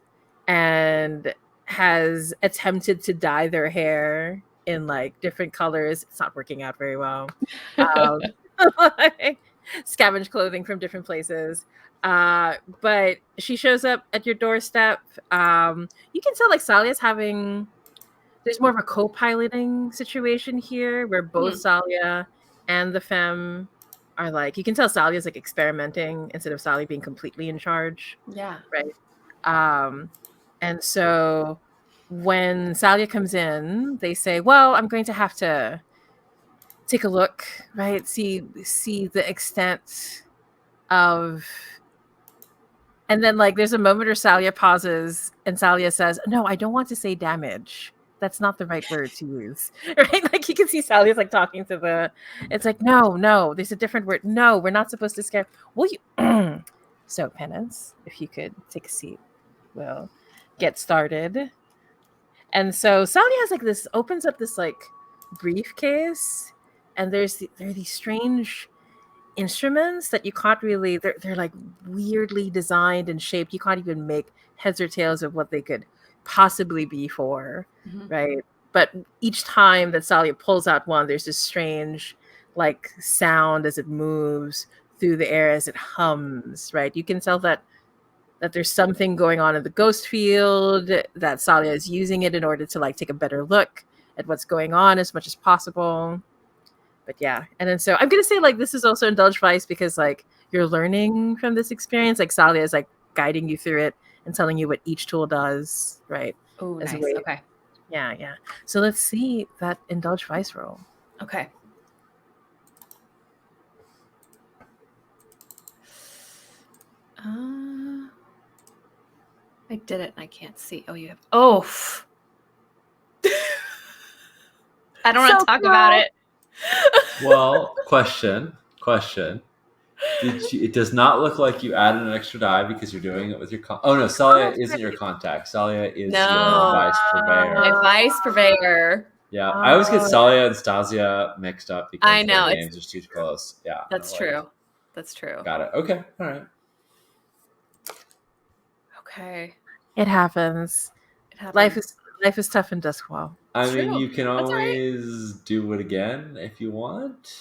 and has attempted to dye their hair in like different colors. It's not working out very well. Scavenge clothing from different places. But she shows up at your doorstep. You can tell like Salia's having, there's more of a co-piloting situation here where both Salia and the femme are like, you can tell Salia's like experimenting instead of Salia being completely in charge. Yeah. Right. And so when Salia comes in, they say, well, I'm going to have to take a look, right? See the extent of, and then like there's a moment where Salia pauses and Salia says, no, I don't want to say damage. That's not the right word to use, right? Like you can see Sally's like talking to the, it's like, no, there's a different word. No, we're not supposed to scare. Will you? So Penance, if you could take a seat, we'll get started. And so Sally has like this, opens up this like briefcase, and there are these strange instruments that you can't really, they're like weirdly designed and shaped. You can't even make heads or tails of what they could possibly be for, right? But each time that Salia pulls out one, there's this strange like sound as it moves through the air, as it hums, right? You can tell that there's something going on in the ghost field, that Salia is using it in order to like take a better look at what's going on as much as possible. But yeah, and then so I'm gonna say like this is also Indulge Vice because like you're learning from this experience. Like Salia is like guiding you through it and telling you what each tool does, right? Oh, nice. Okay. Yeah. So let's see that Indulge Vice roll. Okay. I did it and I can't see. Oh, you have. Oh. I don't want to talk about it. Well, question. It does not look like you added an extra die because you're doing it with your oh no, Salia isn't your contact. Salia is your vice purveyor. My vice purveyor. Yeah, I always get Salia and Stasia mixed up because I know, their names are too close. Yeah, that's true. That's true. Got it. Okay, all right. Okay. It happens. Life is tough in Duskwall. I mean, you can always do it again if you want.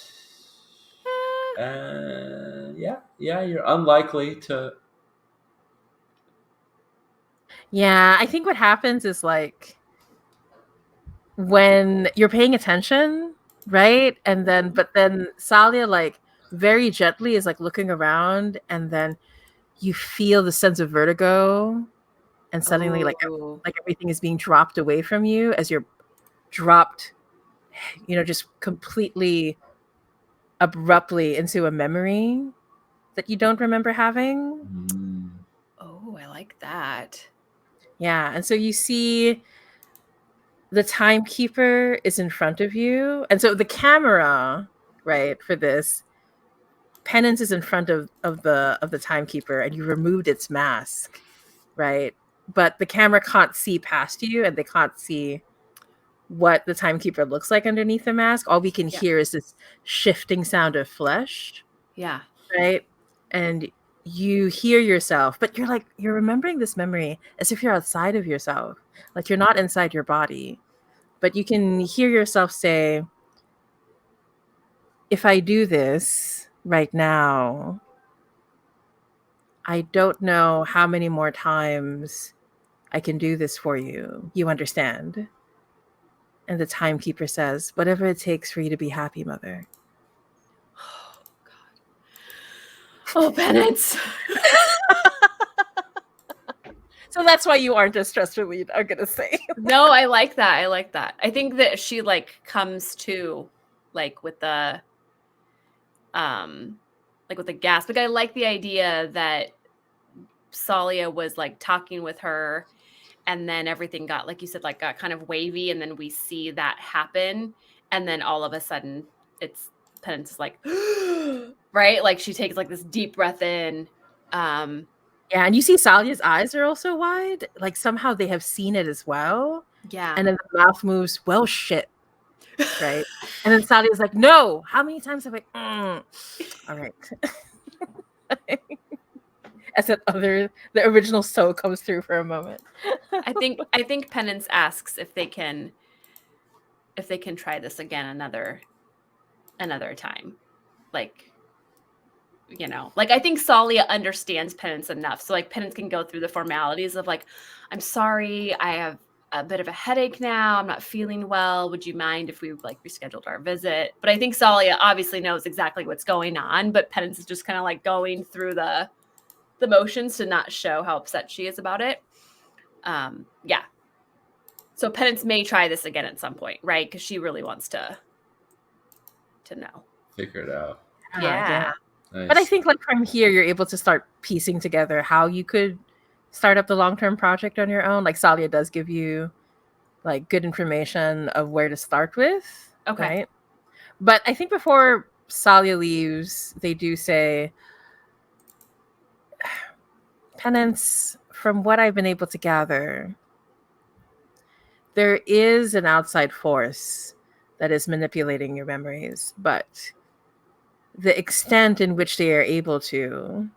Yeah, you're unlikely to. Yeah, I think what happens is like when you're paying attention, right? And then, but then Salia like very gently is like looking around, and then you feel the sense of vertigo, and suddenly Ooh. like everything is being dropped away from you as you're dropped, just completely abruptly into a memory that you don't remember having. Mm. Oh, I like that. Yeah, and so you see the timekeeper is in front of you, and so the camera, right, for this Penance is in front of the timekeeper, and you removed its mask, right? But the camera can't see past you, and they can't see what the timekeeper looks like underneath the mask. All we can Yeah. hear is this shifting sound of flesh, Yeah. right? And you hear yourself, but you're remembering this memory as if you're outside of yourself, like you're not inside your body. But you can hear yourself say, if I do this right now, I don't know how many more times I can do this for you. You understand? And the timekeeper says, whatever it takes for you to be happy, mother. Oh, God. Oh, Penance. So that's why you aren't as stressed relieved, I'm going to say. No, I like that. I like that. I think that she comes to with the gasp. Like, I like the idea that Salia was talking with her, and then everything got, like you said, got kind of wavy, and then we see that happen, and then all of a sudden Penance is like, right? Like, she takes this deep breath in. Yeah, and you see Salia's eyes are also wide. Like somehow they have seen it as well. Yeah. And then the mouth moves, well, shit. Right. And then Salia's like, no, how many times have I? All right. As the original so comes through for a moment. I think Penance asks if they can try this again another time. I think Salia understands Penance enough. So Penance can go through the formalities of I'm sorry, I have a bit of a headache now. I'm not feeling well. Would you mind if we rescheduled our visit? But I think Salia obviously knows exactly what's going on, but Penance is just kind of going through the motions to not show how upset she is about it. Yeah. So Penance may try this again at some point, right? Because she really wants to know. Figure it out. Yeah. Nice. But I think from here, you're able to start piecing together how you could start up the long-term project on your own. Like Salia does give you good information of where to start with. Okay. Right? But I think before Salia leaves, they do say, Penance, from what I've been able to gather, there is an outside force that is manipulating your memories, but the extent in which they are able to,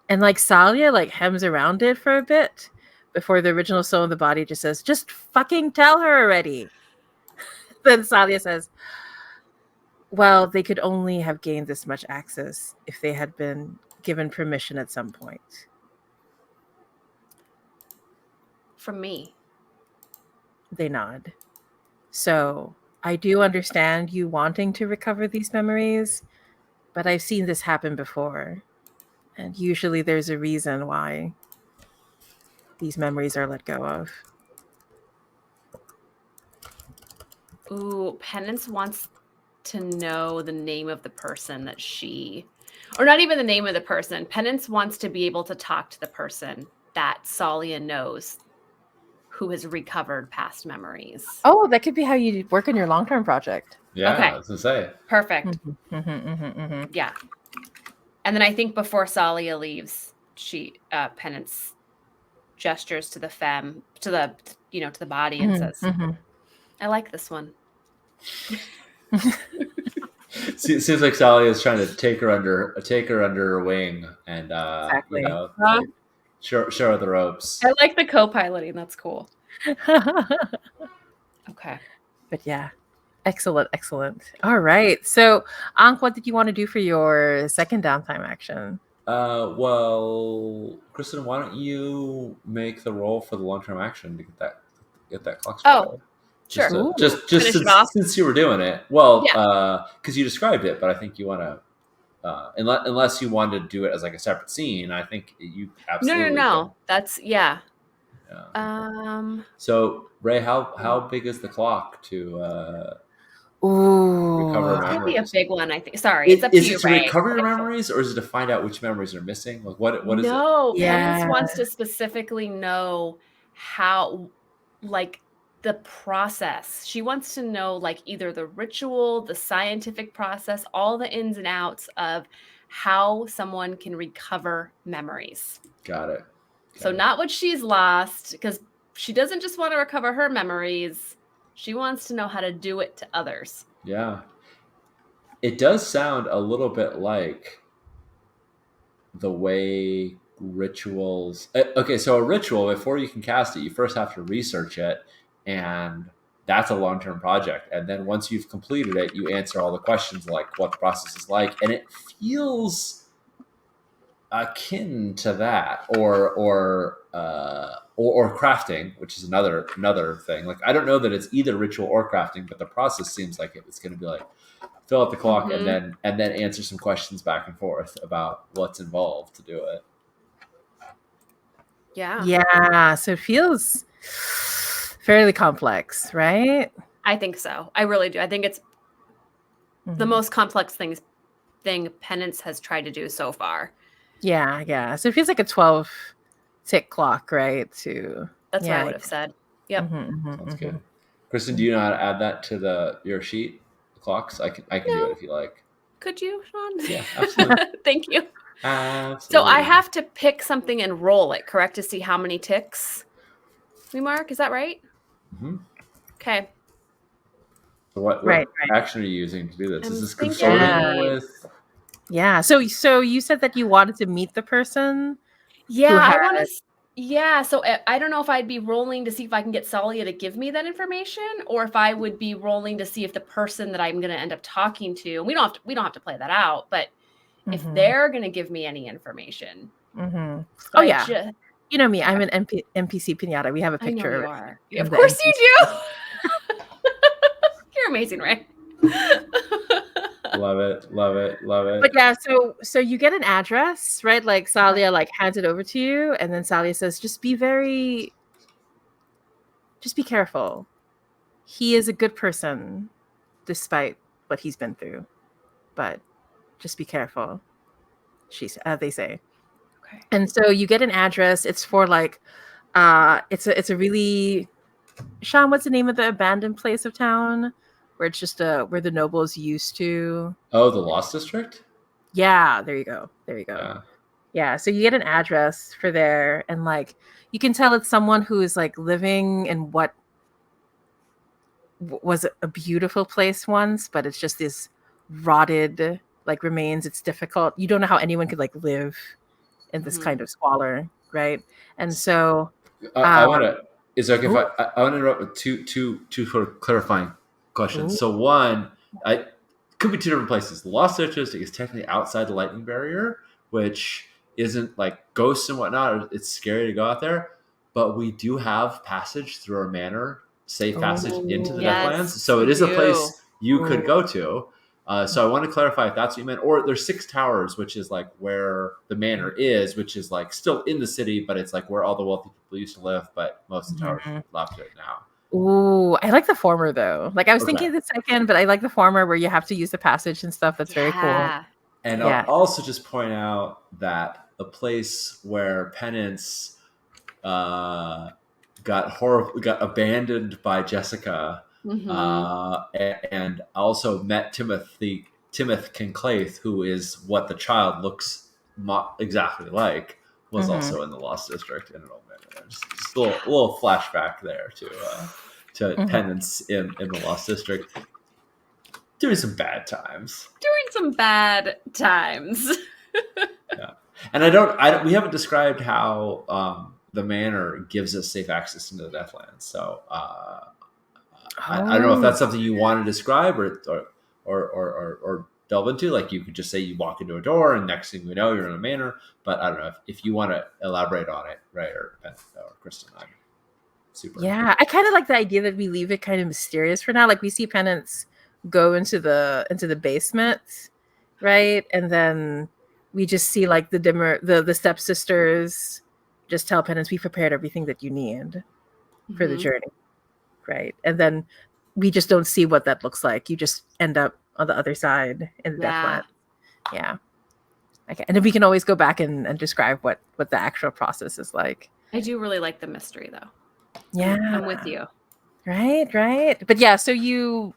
and Salia hems around it for a bit before the original soul in the body just says, just fucking tell her already. Then Salia says, well, they could only have gained this much access if they had been given permission at some point. From me. They nod. So I do understand you wanting to recover these memories, but I've seen this happen before. And usually there's a reason why these memories are let go of. Ooh, Penance wants to know the name of the person that or not even the name of the person. Penance wants to be able to talk to the person that Salia knows who has recovered past memories. Oh, that could be how you work on your long-term project. Yeah, okay. I was gonna say. Perfect. Yeah. And then I think before Salia leaves, Penance gestures to the femme, to the body, and says, I like this one. Seems like Sally is trying to take her under her wing and Exactly. show her the ropes. I like the co-piloting. That's cool. Okay. But yeah, excellent. All right. So, Ankh, what did you want to do for your second downtime action? Well, Kristen, why don't you make the roll for the long-term action to get that clock started? Oh, sure. Just Finish it off. since you were doing it. Well, because you described it, but I think you want to unless you wanted to do it as like a separate scene, I think you No, absolutely no. That's yeah. could. Yeah. Um, So Ray, how big is the clock to recover Ooh. it's gonna be a memories? big one, I think. Sorry, it's up to Is you, it to Ray. recover your memories, or is it to find out which memories are missing? Like what is it? No, Penance Yeah. wants to specifically know how, like, the process. She wants to know, like, either the ritual, the scientific process, all the ins and outs of how someone can recover memories. Got it. So, Okay. not what she's lost, because she doesn't just want to recover her memories, she wants to know how to do it to others. Yeah. It does sound a little bit like the way rituals. Okay, so a ritual, before you can cast it, you first have to research it, and that's a long-term project. And then once you've completed it, you answer all the questions like what the process is like, and it feels akin to that, or crafting, which is another thing. Like I don't know that it's either ritual or crafting, but the process seems like it's going to be like fill out the clock and Mhm. then answer some questions back and forth about what's involved to do it. Yeah. Yeah. So it feels fairly complex, right? I think so. I really do. I think it's the Mhm. most complex thing Penance has tried to do so far. Yeah, yeah. So it feels like a 12 tick clock, right? To That's what I yeah. would have said. Yep. Sounds good. Kristen, do you know how to add that to your sheet, the clocks? I can do it No. if you like. Could you, Sean? Yeah, absolutely. Thank you. Absolutely. So I have to pick something and roll it, correct, to see how many ticks we mark. Is that right? Mhm. Okay. So what Right, action are you using to do this? I'm Is this thinking- consorting Yeah. with? Yeah. So you said that you wanted to meet the person. Yeah, had- I want to. Yeah, so I don't know if I'd be rolling to see if I can get Salia to give me that information, or if I would be rolling to see if the person that I'm going to end up talking to. We don't have to play that out, but if Mhm, they're going to give me any information. mhm. But Oh I yeah. ju- You know me. I'm an NPC pinata. We have a I know picture you already are. of Of the course you NPC. do. You're amazing, Ray. Love it, love it, love it. But yeah, so you get an address, right? Like Salia like hands it over to you, and then Salia says, just be careful. He is a good person, despite what he's been through. But just be careful. They say. Okay. And so you get an address. It's for like, it's a really, Sean, what's the name of the abandoned place of town where it's just where the nobles used to? Oh, the Lost District? Yeah, there you go. Yeah. Yeah, so you get an address for there, and like you can tell it's someone who is like living in what was a beautiful place once, but it's just this rotted like remains. It's difficult. You don't know how anyone could like live in this Mhm. kind of squalor, right? And so I want to. Is it okay if Ooh. I want to interrupt with two sort of clarifying questions? Ooh. So one, I could be two different places. The Lost District is technically outside the lightning barrier, which isn't like ghosts and whatnot. It's scary to go out there, but we do have passage through our manor, safe passage into the Yes, Deathlands. So it we is a do. place you could Ooh. go to. So I want to clarify if that's what you meant. Or there's 6 Towers, which is like where the manor is, which is like still in the city, but it's like where all the wealthy people used to live, but most of the towers Mhm. are left it now. Ooh, I like the former though. Like I was Okay. thinking the second, but I like the former where you have to use the passage and stuff. That's very cool. Yeah. And Yeah. I'll also just point out that a place where Penance got abandoned by Jessica, Mhm. and also met Timothy Kinclaith, who is what the child looks exactly like, was Mhm. also in the Lost District in an old manor. Just a little flashback there to Mhm. Penance in the Lost District, doing some bad times. Doing some bad times. And we haven't described how the manor gives us safe access into the Deathlands. So I don't know if that's something you want to describe or delve into. Like you could just say you walk into a door and next thing we know you're in a manor. But I don't know if you want to elaborate on it, right? Or Kristen, I'm super. Yeah, I kind of like the idea that we leave it kind of mysterious for now. Like we see Penance go into the basement, right? And then we just see like the stepsisters just tell Penance, we prepared everything that you need for the Mhm. journey, right? And then we just don't see what that looks like. You just end up on the other side in the Yeah. Deathland. Yeah. Okay. And then we can always go back and describe what the actual process is like. I do really like the mystery though. Yeah. I'm with you. Right. But yeah, so you're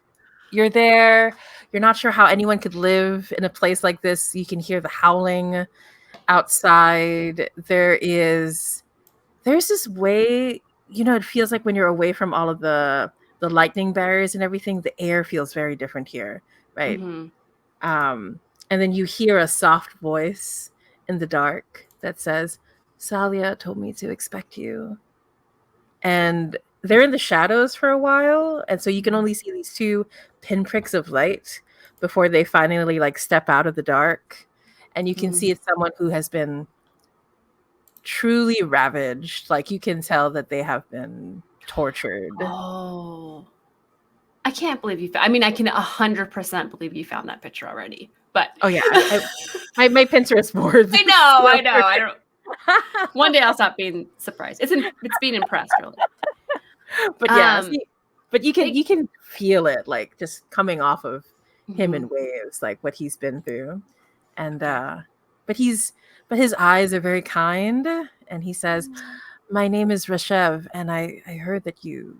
there. You're not sure how anyone could live in a place like this. You can hear the howling outside. There's this way, it feels like when you're away from all of the lightning barriers and everything, the air feels very different here, right? Mhm. And then you hear a soft voice in the dark that says, Salia told me to expect you. And they're in the shadows for a while, and so you can only see these two pinpricks of light before they finally like step out of the dark, and you can Mm. see it's someone who has been truly ravaged. Like you can tell that they have been tortured. Oh. I can't believe you I mean, I can 100% believe you found that picture already. But Oh yeah, my Pinterest boards. I know. I don't one day I'll stop being surprised. It's being impressed, really. But yeah, Um, but you can feel it like just coming off of him in Mhm. waves, like what he's been through. And but his eyes are very kind, and he says, my name is Rashev, and I heard that you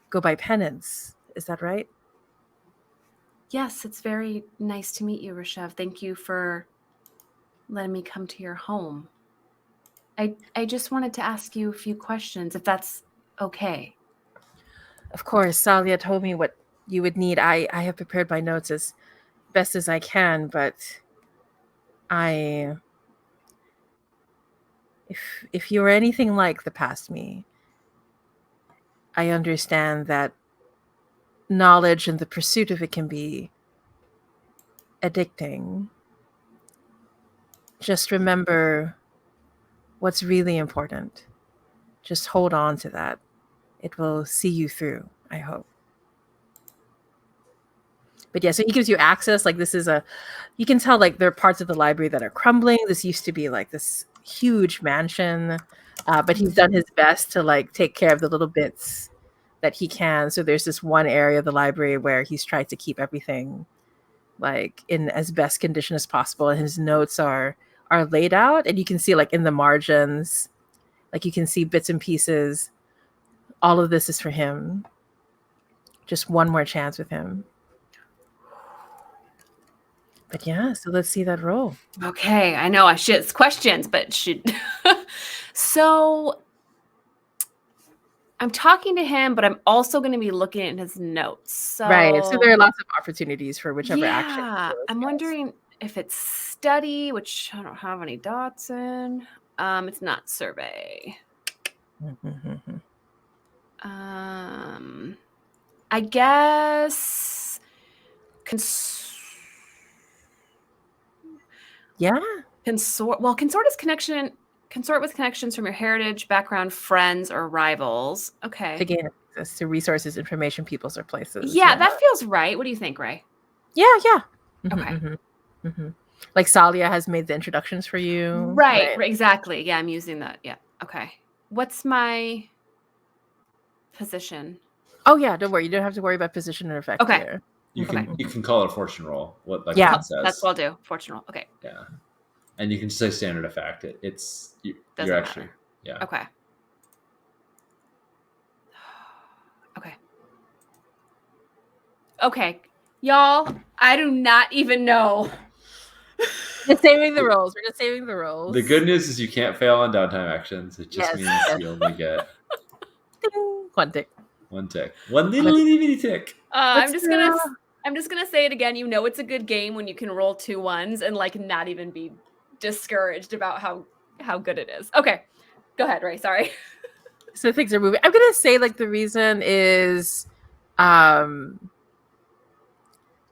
go by Penance. Is that right? Yes, it's very nice to meet you, Rashev. Thank you for letting me come to your home. I just wanted to ask you a few questions, if that's okay. Of course, Salia told me what you would need. I have prepared my notes as best as I can, but I if you were anything like the past me, I understand that knowledge and the pursuit of it can be addicting. Just remember what's really important. Just hold on to that. It will see you through, I hope. But yeah, so he gives you access. Like this is you can tell like there are parts of the library that are crumbling. This used to be like this huge mansion, but he's done his best to like take care of the little bits that he can. So there's this one area of the library where he's tried to keep everything like in as best condition as possible, and his notes are laid out, and you can see like in the margins, like you can see bits and pieces. All of this is for him. Just one more chance with him. But yeah, so let's see that roll. Okay, I know I should it's questions, but should so I'm talking to him, but I'm also going to be looking at his notes. So Right. So there are lots of opportunities for whichever action. yeah, I'm wondering if it's study, which I don't have any dots in. It's not survey. I guess Yeah. consort is consort with connections from your heritage, background, friends, or rivals. Okay. To gain access to resources, information, peoples, or places. Yeah, that feels right. What do you think, Ray? Yeah. Okay. Like Salia has made the introductions for you. Right, exactly. Yeah, I'm using that. Yeah. Okay. What's my position? Oh yeah, don't worry. You don't have to worry about position and effect Okay. here. You can call it a fortune roll. What like Yeah. it says. That's what I'll do. Fortune roll. Okay. Yeah. And you can just say standard effect. You're actually matter. yeah. Okay. Okay. Okay. Y'all, I do not even know. Just saving the rolls. We're just saving the rolls. The good news is you can't fail on downtime actions. It just Yes. means you only get Ding. One tick. one tick. One little bitty tick. I'm just gonna say it again. You know it's a good game when you can roll 2 1s and like not even be discouraged about how good it is. Okay. Go ahead, Ray. Sorry. So things are moving. I'm gonna say like the reason is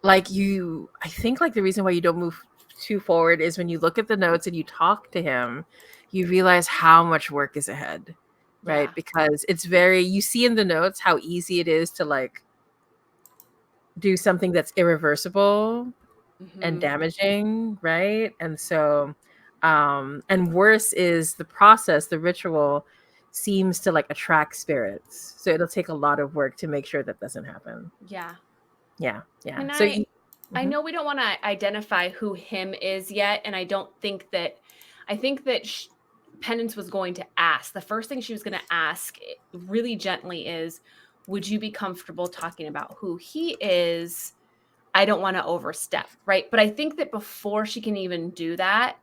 like I think like the reason why you don't move too forward is when you look at the notes and you talk to him, you realize how much work is ahead, right? Yeah. Because it's you see in the notes how easy it is to like do something that's irreversible, and Mhm. damaging, right? And so, and worse is the process, the ritual seems to like attract spirits. So it'll take a lot of work to make sure that doesn't happen. Yeah. Yeah, yeah. And So I you, I mhm. know we don't want to identify who him is yet, and I think that Penance was going to ask. The first thing she was going to ask really gently is, would you be comfortable talking about who he is? I don't want to overstep, right? But I think that before she can even do that,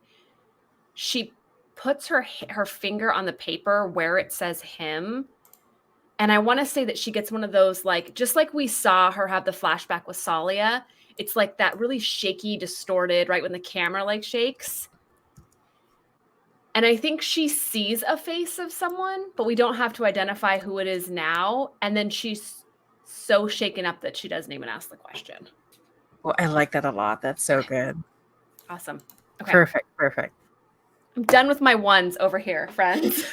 she puts her finger on the paper where it says him. And I want to say that she gets one of those, like, just like we saw her have the flashback with Salia, it's like that really shaky, distorted, right? When the camera like shakes. And I think she sees a face of someone, but we don't have to identify who it is now. And then she's so shaken up that she doesn't even ask the question. Well, I like that a lot. That's so good. Awesome. Okay. Perfect, perfect. I'm done with my ones over here, friends.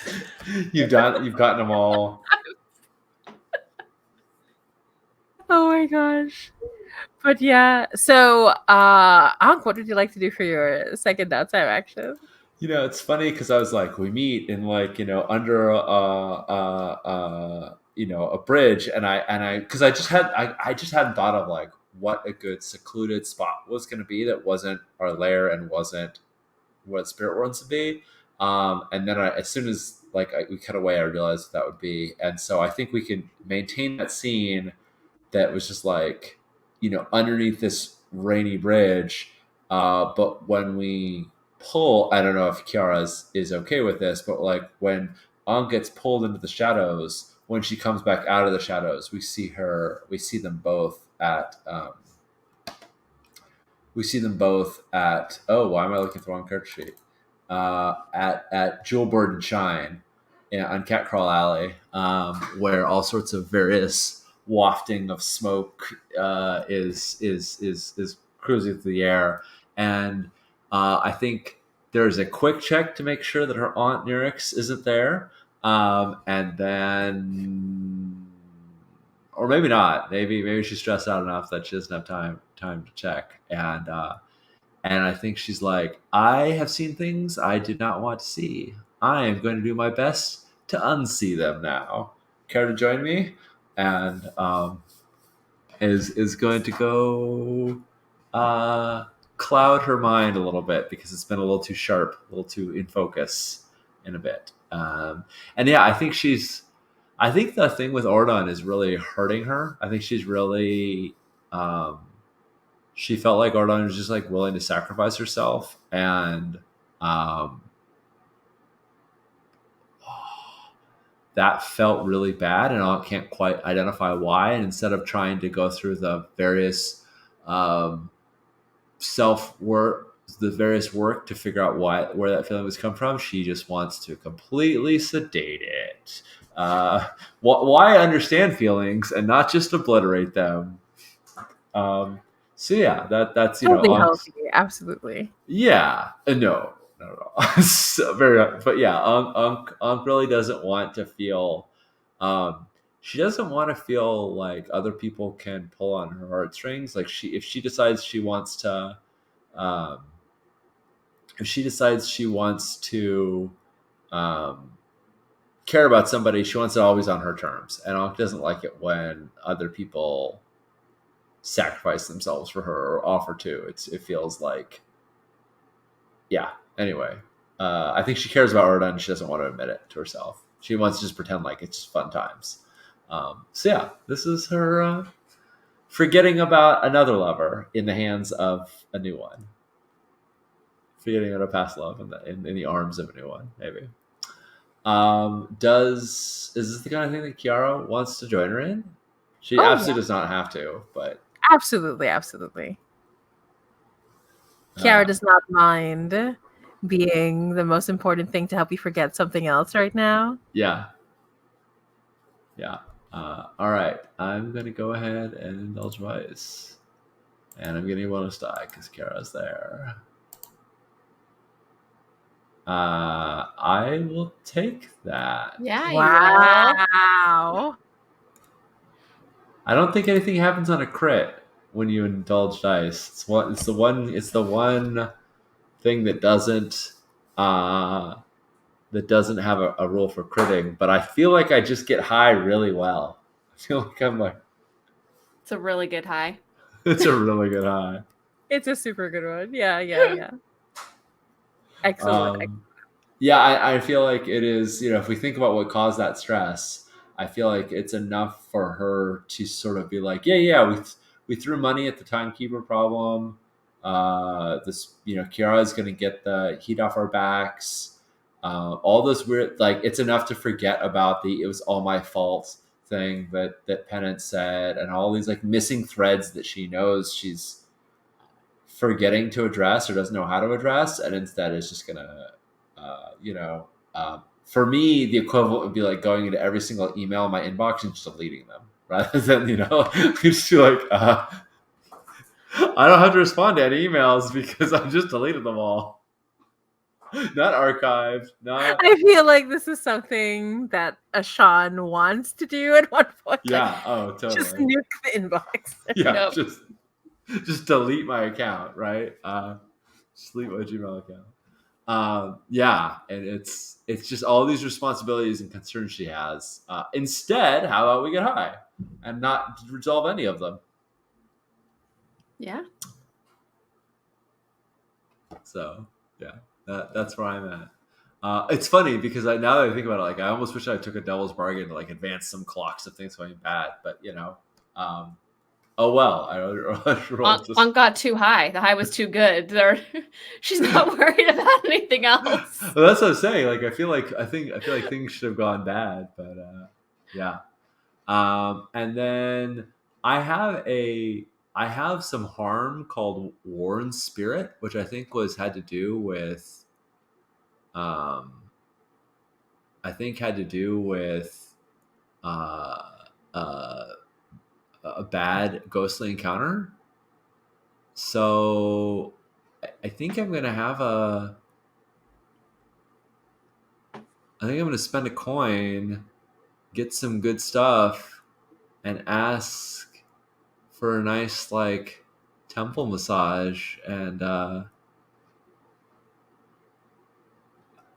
You've gotten them all. Oh my gosh. But yeah, so Ankh, what would you like to do for your second downtime action? It's funny because I was like, we meet in like under a bridge, and because I just hadn't thought of like what a good secluded spot was going to be that wasn't our lair and wasn't what Spirit wants to be. And then as soon as we cut away, I realized that would be, and so I think we can maintain that scene that was just like underneath this rainy bridge. But when we pull, I don't know if Kiara is okay with this, but like when Ang gets pulled into the shadows, when she comes back out of the shadows, we see them both at oh, why am I looking at the wrong character sheet? At Jewel Bird and Shine, on Catcrawl Alley, where all sorts of various wafting of smoke is cruising through the air, and I think there's a quick check to make sure that her aunt Nyrix isn't there, and then, or maybe not. Maybe she's stressed out enough that she doesn't have time to check, and I think she's like, I have seen things I did not want to see. I am going to do my best to unsee them now. Care to join me? And is going to go cloud her mind a little bit because it's been a little too sharp, a little too in focus in a bit. And yeah, I think the thing with Ordon is really hurting her. I think she's really she felt like Ordon was just like willing to sacrifice herself, and um, that felt really bad, and I can't quite identify why. And instead of trying to go through the various self work, the various work to figure out where that feeling was come from, she just wants to completely sedate it. Why understand feelings and not just obliterate them? So yeah, that's Totally healthy, absolutely. yeah, no, not at all. So very, but yeah, Unk really doesn't want to feel. She doesn't want to feel like other people can pull on her heartstrings. Like if she decides she wants to, um, if she decides she wants to um, care about somebody, she wants it always on her terms, and Unk doesn't like it when other people sacrifice themselves for her or offer to. It feels like, yeah. Anyway, I think she cares about Ordon. She doesn't want to admit it to herself. She wants to just pretend like it's just fun times. So yeah, this is her forgetting about another lover in the hands of a new one. Forgetting about a past love in the arms of a new one, maybe. Is this the kind of thing that Kiara wants to join her in? She absolutely does not have to, but absolutely. Kiara does not mind being the most important thing to help you forget something else right now. Yeah. All right, I'm gonna go ahead and indulge Vice, and I'm getting a bonus die because Kara's there. I will take that. Yeah. Wow. I don't think anything happens on a crit when you indulge dice. It's the one thing that doesn't have a rule for critting. But I feel like I just get high really well. I feel like I'm like It's a really good high. it's a really good high. It's a super good one. Yeah. Excellent. Yeah, I feel like it is, if we think about what caused that stress, I feel like it's enough for her to sort of be like, yeah, we threw money at the timekeeper problem. Kiara is going to get the heat off our backs. All this weird, like, it's enough to forget about the "it was all my fault" thing that Penance said, and all these like missing threads that she knows she's forgetting to address or doesn't know how to address, and instead is just gonna for me, the equivalent would be like going into every single email in my inbox and just deleting them, rather than just be like, I don't have to respond to any emails because I just deleted them all. Not archived. Not. I feel like this is something that Ashan wants to do at one point. Yeah. Oh, totally. Just nuke the inbox. Yeah. Nope. Just delete my account, right? Just delete my Gmail account. And it's just all these responsibilities and concerns she has. Instead, how about we get high and not resolve any of them? Yeah. So that's where I'm at. It's funny because now that I think about it, like I almost wish I took a devil's bargain to like advance some clocks of things going bad, but oh well. One got too high. The high was too good. She's not worried about anything else. Well, that's what I'm saying. Like I feel like things should have gone bad, but yeah. And then I have some harm called Worn Spirit, which I think had to do with a bad ghostly encounter. So I think I'm gonna spend a coin, get some good stuff, and ask for a nice like temple massage and a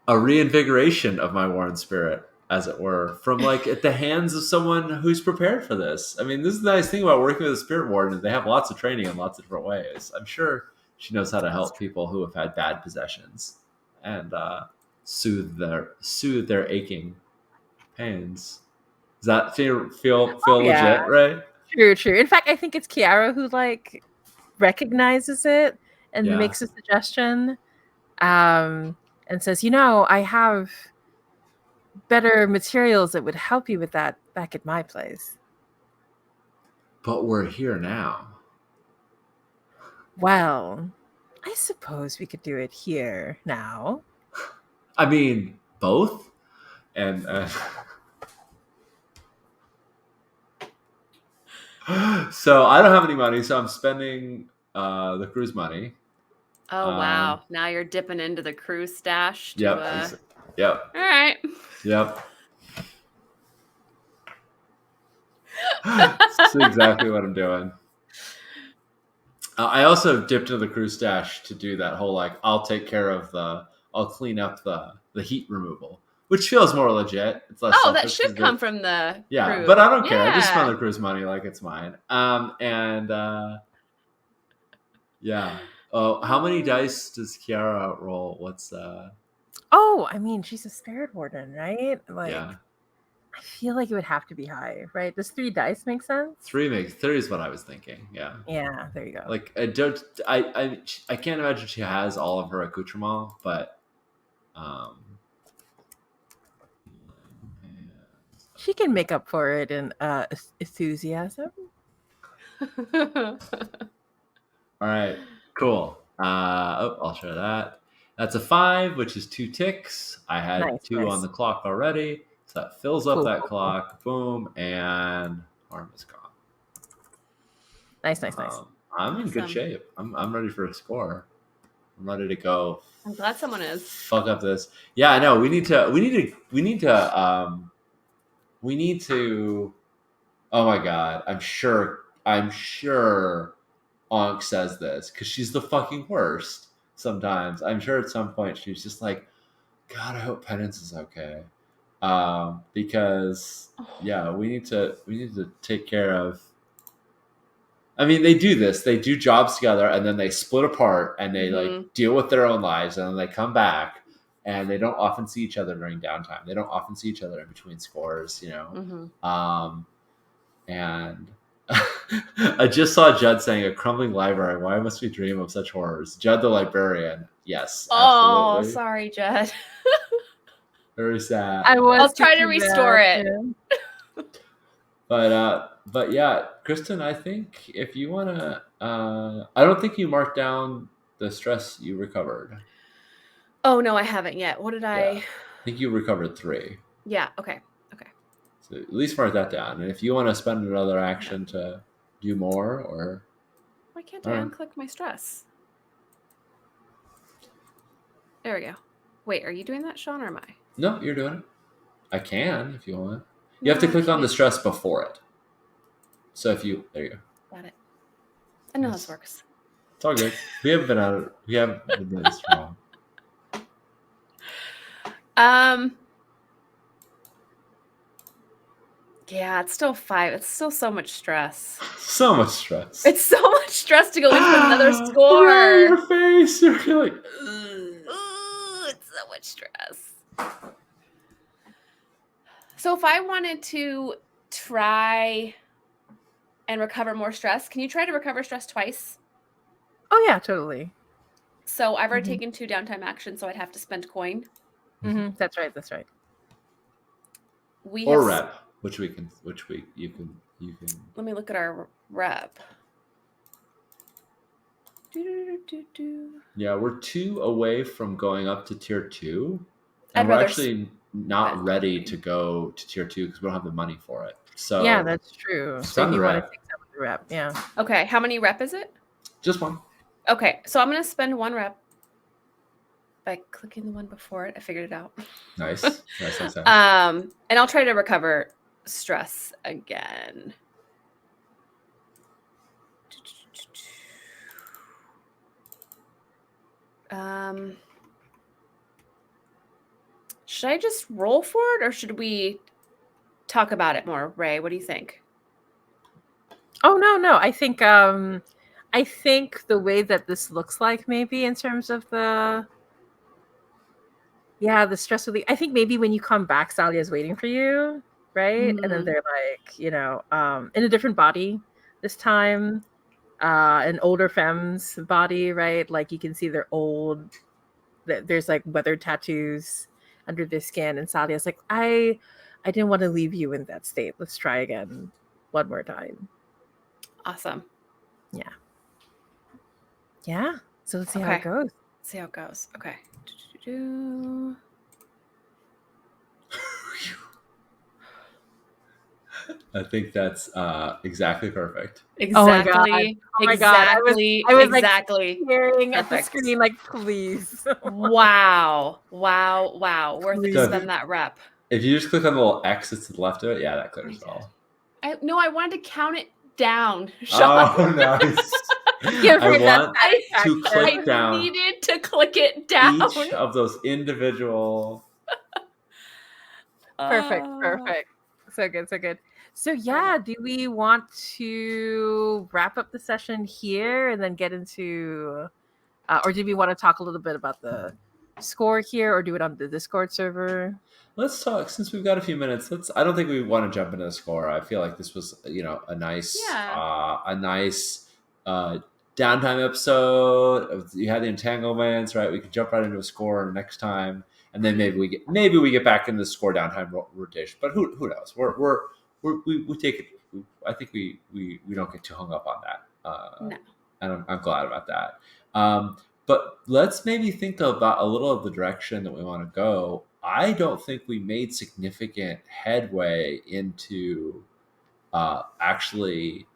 reinvigoration of my Worn Spirit, as it were, from like at the hands of someone who's prepared for this. I mean, this is the nice thing about working with a spirit warden. They have lots of training in lots of different ways. I'm sure she knows how to help people who have had bad possessions and soothe their aching pains. Does that feel legit, right? True. In fact, I think it's Kiara who like recognizes it and makes a suggestion, and says, I have better materials that would help you with that back at my place. But we're here now. Well, I suppose we could do it here now. I mean, both? And so I don't have any money, so I'm spending the cruise money. Oh, wow. Now you're dipping into the cruise stash. Yep. All right. Yep. That's exactly what I'm doing. I also dipped into the cruise stash to do that whole like I'll clean up the heat removal, which feels more legit. It's less. Oh, that should come from the cruise. But I don't care. I just spend the cruise money like it's mine. Oh, how many dice does Kiara roll? What's Oh, I mean, she's a spirit warden, right? Like, yeah. I feel like it would have to be high, right? Does 3 dice make sense? 3 is what I was thinking. Yeah. Yeah, there you go. Like I can't imagine she has all of her accoutrement, but she can make up for it in enthusiasm. All right, cool. I'll show that. That's a 5, which is 2 ticks. I had 2 on the clock already, so that fills up that clock. Boom, and harm is gone. Nice. I'm in good shape. I'm ready for a score. I'm ready to go. I'm glad someone is. Fuck up this. Yeah, I know. We need to. Oh my god. I'm sure Ankh says this because she's the fucking worst sometimes. I'm sure at some point she's just like, God, I hope Penance is okay. Because yeah, we need to take care of. I mean, they do this. They do jobs together, and then they split apart, and they like deal with their own lives, and then they come back, and they don't often see each other during downtime. They don't often see each other in between scores, you know. And I just saw Judd saying a crumbling library. Why must we dream of such horrors? Judd the librarian. Yes. Oh, Absolutely. sorry, Judd. Very sad. I'll try to restore it. But yeah, Kristen, I think if you want to, I don't think you marked down the stress you recovered. Oh, no, I haven't yet. What did I? I think you recovered 3. Yeah. Okay. So at least mark that down. And if you want to spend another action to do more, or why can't I unclick my stress? There we go. Wait, are you doing that, Sean, or am I? No, you're doing it. I can if you want. You have to click on the stress before it. So if you, there you go. Got it. I know this works. It's all good. We haven't been out. We haven't been doing this wrong. Yeah, it's still 5. It's still so much stress. So much stress. It's so much stress to go into another score. Your face. You're like, it's so much stress. So if I wanted to try and recover more stress, can you try to recover stress twice? Oh yeah, totally. So I've already taken 2 downtime actions, so I'd have to spend coin. That's right. Or rep, which you can. Let me look at our rep. Yeah, we're 2 away from going up to tier 2, I'd and we're rather actually not ready to go to tier 2 because we don't have the money for it. So yeah, that's true. So if you want to take that with the rep, yeah. Okay, how many rep is it? Just 1. Okay, so I'm gonna spend 1 rep by clicking the one before it. I figured it out. Nice. And I'll try to recover stress again. Should I just roll for it, or should we talk about it more, Ray? What do you think? Oh no. I think the way that this looks like, maybe in terms of the stress relief. I think maybe when you come back, Salia's waiting for you, right? And then they're like, in a different body this time, an older femme's body, right? Like you can see they're old. There's like weathered tattoos under their skin, and Salia's like, I didn't want to leave you in that state. Let's try again, one more time. Awesome. Yeah. So let's see how it goes. Okay. I think that's exactly perfect. Exactly. Oh my God. I was exactly like staring at the screen like, please. Wow. Worth it to spend that rep. If you just click on the little X that's to the left of it, that clears it all. I wanted to count it down. Oh, nice. I want to click down. I needed to click it down. Each of those individual. Perfect. So good. So yeah, do we want to wrap up the session here and then get into, or do we want to talk a little bit about the score here, or do it on the Discord server? Let's talk, since we've got a few minutes. I don't think we want to jump into the score. I feel like this was, a nice downtime episode. You had the entanglements, right? We could jump right into a score next time, and then maybe we get back into the score downtime rotation. But who knows? We take it. I think we don't get too hung up on that. No. And I'm glad about that. But let's maybe think about a little of the direction that we want to go. I don't think we made significant headway into actually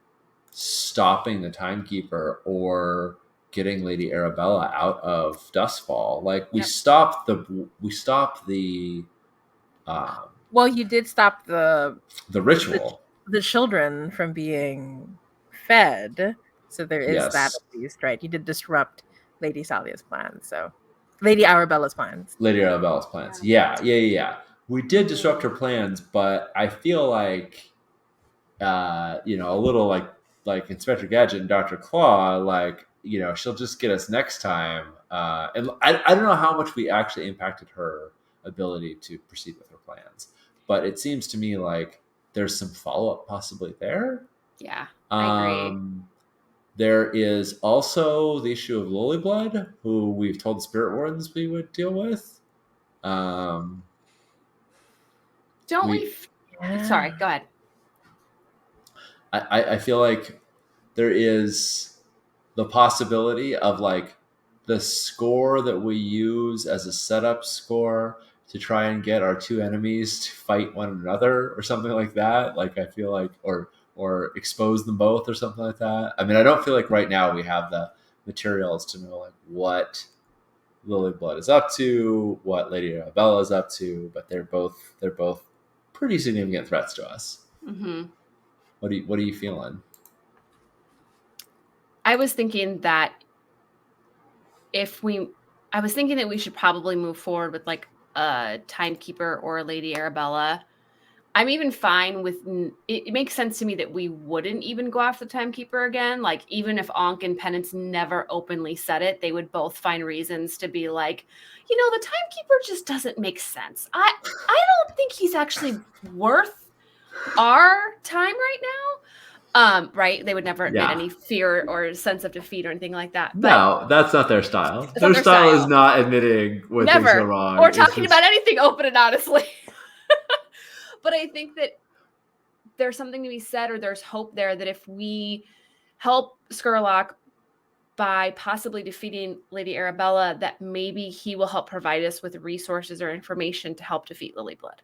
stopping the timekeeper or getting Lady Arabella out of Dustfall. Like we stopped the well, you did stop the ritual, the children from being fed. So there is that Yes. at least, right? He did disrupt Lady Salia's plans. So Lady Arabella's plans. Lady Arabella's plans. Yeah. We did disrupt her plans, but I feel like, a little like Inspector Gadget and Dr. Claw, like, she'll just get us next time. And I don't know how much we actually impacted her ability to proceed with her plans, but it seems to me like there's some follow up possibly there. Yeah, I agree. There is also the issue of Lilyblood, who we've told the Spirit Wardens we would deal with. Don't we- we? Sorry, go ahead. I feel like there is the possibility of like the score that we use as a setup score to try and get our two enemies to fight one another or something like that. Like I feel like, or expose them both or something like that. I mean, I don't feel like right now we have the materials to know like what Lilyblood is up to, what Lady Arabella is up to, but they're both pretty significant threats to us. Mm-hmm. What are you feeling? I was thinking that we should probably move forward with like a timekeeper or a Lady Arabella. I'm even fine with it makes sense to me that we wouldn't even go after the timekeeper again. Like even if Ankh and Penance never openly said it, they would both find reasons to be like, the timekeeper just doesn't make sense. I don't think he's actually worth our time right now. Right? They would never admit any fear or sense of defeat or anything like that. But no, that's not their style. Their style is not admitting when things are wrong or talking about anything open and honestly. But I think that there's something to be said, or there's hope there that if we help Skurlock by possibly defeating Lady Arabella, that maybe he will help provide us with resources or information to help defeat Lilyblood.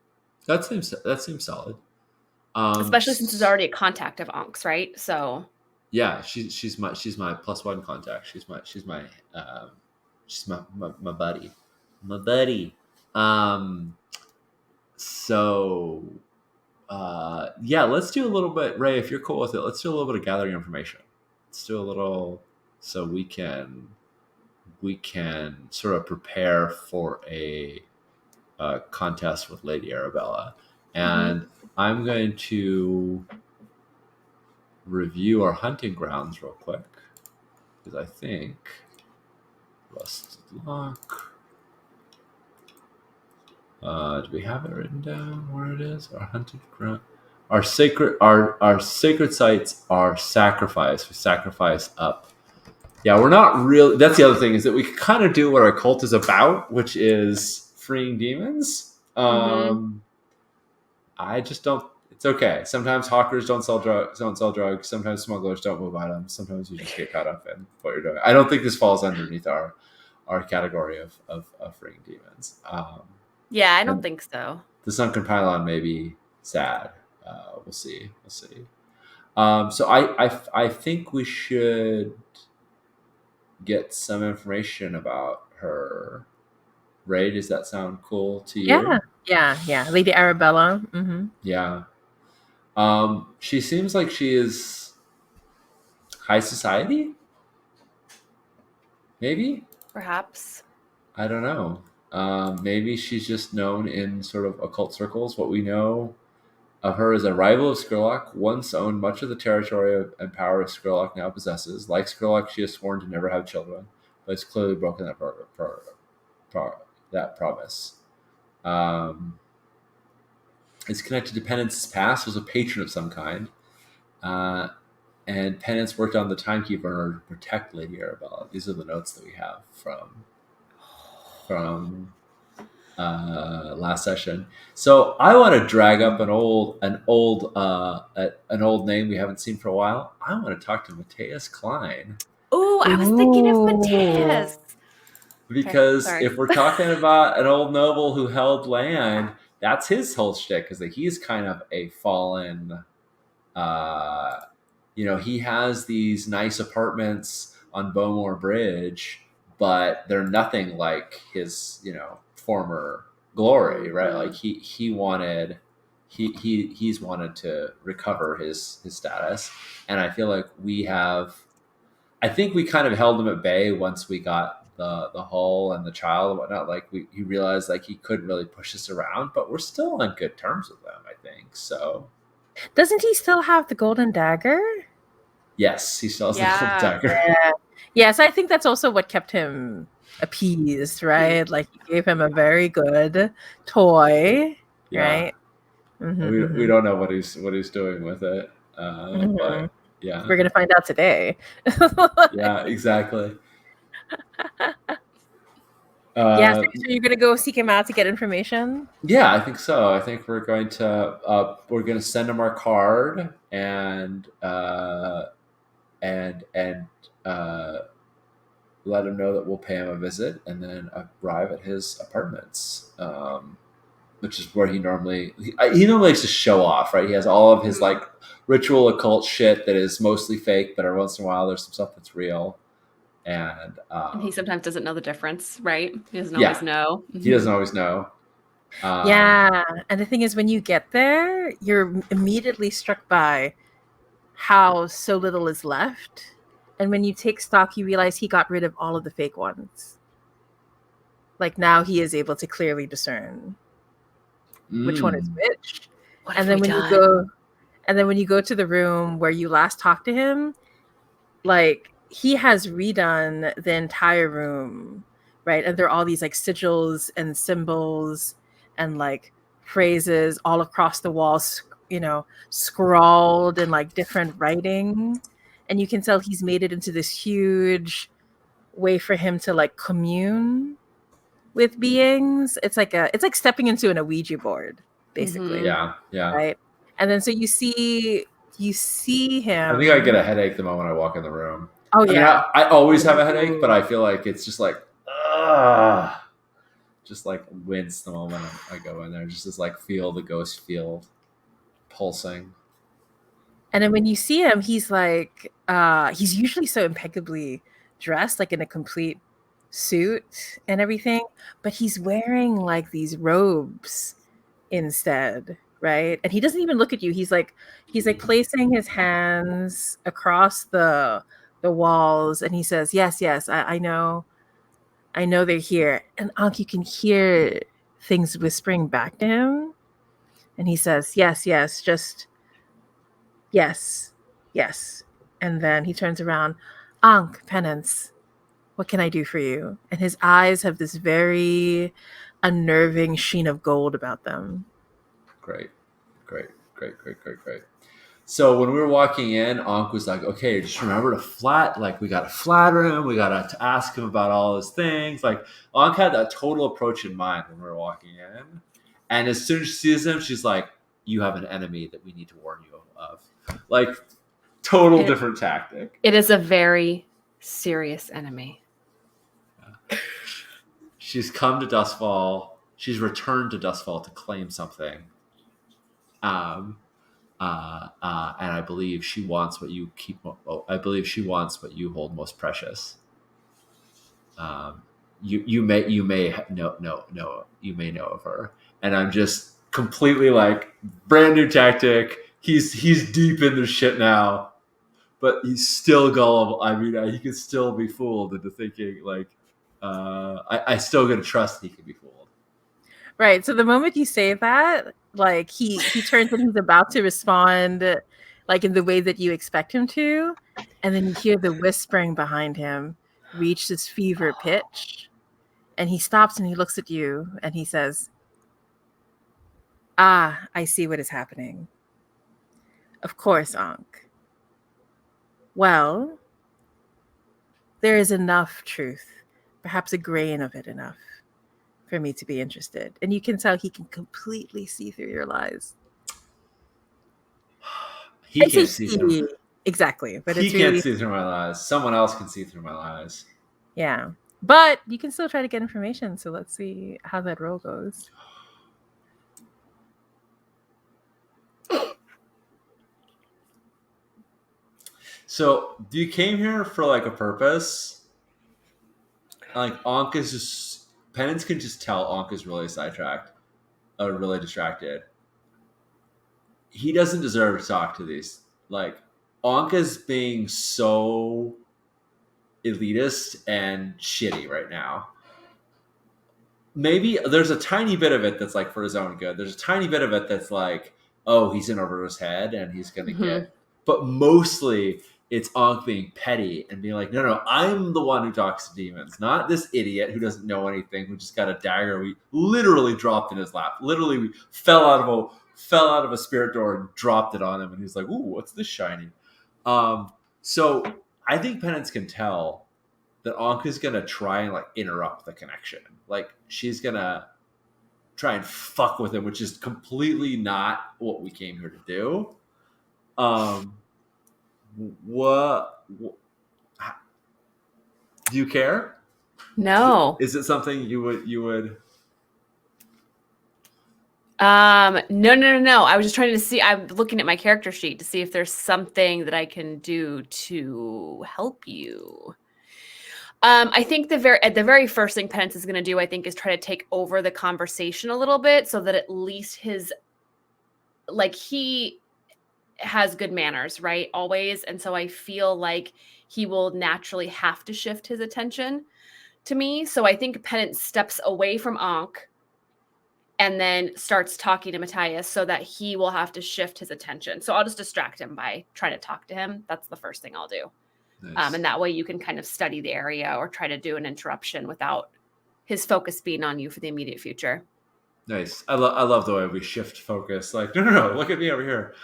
That seems solid. Especially since there's already a contact of Ankh's, right? So yeah, she's my +1 contact. She's my buddy. My buddy. So yeah, let's do a little bit, Ray, if you're cool with it, let's do a little bit of gathering information. Let's do a little so we can sort of prepare for a contest with Lady Arabella. And I'm going to review our hunting grounds real quick because I think Rusted Lock. Do we have it written down where it is? Our hunting ground. Our sacred sites are sacrifice. We sacrifice up. Yeah, we're not really. That's the other thing, is that we kind of do what our cult is about, which is freeing demons. I just don't. It's okay. Sometimes hawkers don't sell drugs. Sometimes smugglers don't move items. Sometimes you just get caught up in what you're doing. I don't think this falls underneath our category of freeing demons. Yeah, I don't think so. The sunken pylon may be sad. We'll see. So I think we should get some information about her. Ray, does that sound cool to you? Yeah. Lady Arabella. Mm-hmm. Yeah. She seems like she is high society. Maybe. Perhaps. I don't know. Maybe she's just known in sort of occult circles. What we know of her is a rival of Skurlock, once owned much of the territory and power Skurlock now possesses. Like Skurlock, she has sworn to never have children, but has clearly broken that promise. It's connected to Penance's past, was a patron of some kind. And Penance worked on the Timekeeper in order to protect Lady Arabella. These are the notes that we have from last session. So I want to drag up an old name we haven't seen for a while. I want to talk to Matthias Klein. Oh, I was thinking of Matthias. Because if we're talking about an old noble who held land, that's his whole shtick, is that he's kind of a fallen. He has these nice apartments on Bowmore Bridge, but they're nothing like his, former glory, right? Like he's wanted to recover his status, and I feel like we have I think we kind of held him at bay once we got the hull and the child and whatnot. Like he realized like he couldn't really push us around, but we're still on good terms with them, I think. So Doesn't he still have the golden dagger? yes, he still has the Yeah. dagger. Yeah, so I think that's also what kept him appeased, right? Like he gave him a very good toy, Yeah. right? Mhm, We mhm. don't know what he's doing with it, but yeah, We're gonna find out today. yeah, exactly. Yeah, so you're gonna go seek him out to get information. Yeah, I think so. I think we're going to send him our card and let him know that we'll pay him a visit and then arrive at his apartments, which is where he normally likes to show off, right? He has all of his like ritual occult shit that is mostly fake, but every once in a while there's some stuff that's real. And he sometimes doesn't know the difference, right? He doesn't Yeah. always know. he doesn't always know. Yeah, and the thing is, when you get there, you're immediately struck by how so little is left. And when you take stock, you realize he got rid of all of the fake ones. Like now he is able to clearly discern which one is which. What And have then we when you go to the room where you last talked to him, like he has redone the entire room, right? And there are all these like sigils and symbols and like phrases all across the walls, scrawled in like different writing. And you can tell he's made it into this huge way for him to like commune with beings. It's like stepping into an Ouija board, basically. Yeah. Right. And then so you see him. I think I get a headache the moment I walk in the room. Oh, I mean, yeah. I always have a headache, but I feel like it's just like, just like wince the moment I go in there. Just as like feel the ghost field pulsing. And then when you see him, he's like, he's usually so impeccably dressed, like in a complete suit and everything, but he's wearing like these robes instead, right? And he doesn't even look at you. He's like placing his hands across the walls, and he says, "Yes, yes, I know they're here." And Ankh, you can hear things whispering back to him, and he says, "Yes, yes, just yes, yes." And then he turns around, "Ankh, Penance, what can I do for you?" And his eyes have this very unnerving sheen of gold about them. Great. So when we were walking in, Ankh was like, "Okay, just remember we got to flatter him. We got to ask him about all his things." Like Ankh had that total approach in mind when we were walking in. And as soon as she sees him, she's like, "You have an enemy that we need to warn you of." Like total different tactic. It is a very serious enemy. She's come to Dustfall. She's returned to Dustfall to claim something. And I believe she wants what you keep. I believe she wants what you hold most precious. You may know of her, and I'm just completely like brand new tactic. He's deep in the shit now, but he's still gullible. I mean, he can still be fooled into thinking like I still gonna trust he can be fooled. Right. So the moment you say that, like he turns and he's about to respond like in the way that you expect him to, and then you hear the whispering behind him reach this fever pitch, and he stops and he looks at you and he says, "Ah, I see what is happening. Of course, Ankh. Well, there is enough truth, perhaps a grain of it enough, for me to be interested." And you can tell he can completely see through your lies. He can't see through. Exactly, but he can't see through my lies. Someone else can see through my lies. Yeah, but you can still try to get information. So let's see how that roll goes. So, you came here for like a purpose? Like Ankh is just Penance can just tell Ankh is really sidetracked, or really distracted. He doesn't deserve to talk to these. Like Ankh is being so elitist and shitty right now. Maybe there's a tiny bit of it that's like for his own good. There's a tiny bit of it that's like, oh, he's in over his head and he's going to get. But mostly it's Ankh being petty and being like, no, I'm the one who talks to demons, not this idiot who doesn't know anything, who just got a dagger we literally dropped in his lap. Literally, we fell out of a spirit door and dropped it on him, and he's like, ooh, what's this shiny? So I think Penance can tell that Ankh is gonna try and like interrupt the connection. Like she's gonna try and fuck with him, which is completely not what we came here to do. What do you care? No. Is it something you would? No. I was just trying to see. I'm looking at my character sheet to see if there's something that I can do to help you. I think the very first thing Penance is going to do, I think, is try to take over the conversation a little bit, so that at least he has good manners, right? Always. And so I feel like he will naturally have to shift his attention to me. So I think Penance steps away from Ankh and then starts talking to Matthias so that he will have to shift his attention. So I'll just distract him by trying to talk to him. That's the first thing I'll do. Nice. And that way you can kind of study the area or try to do an interruption without his focus being on you for the immediate future. Nice. I love the way we shift focus. Like, no, look at me over here.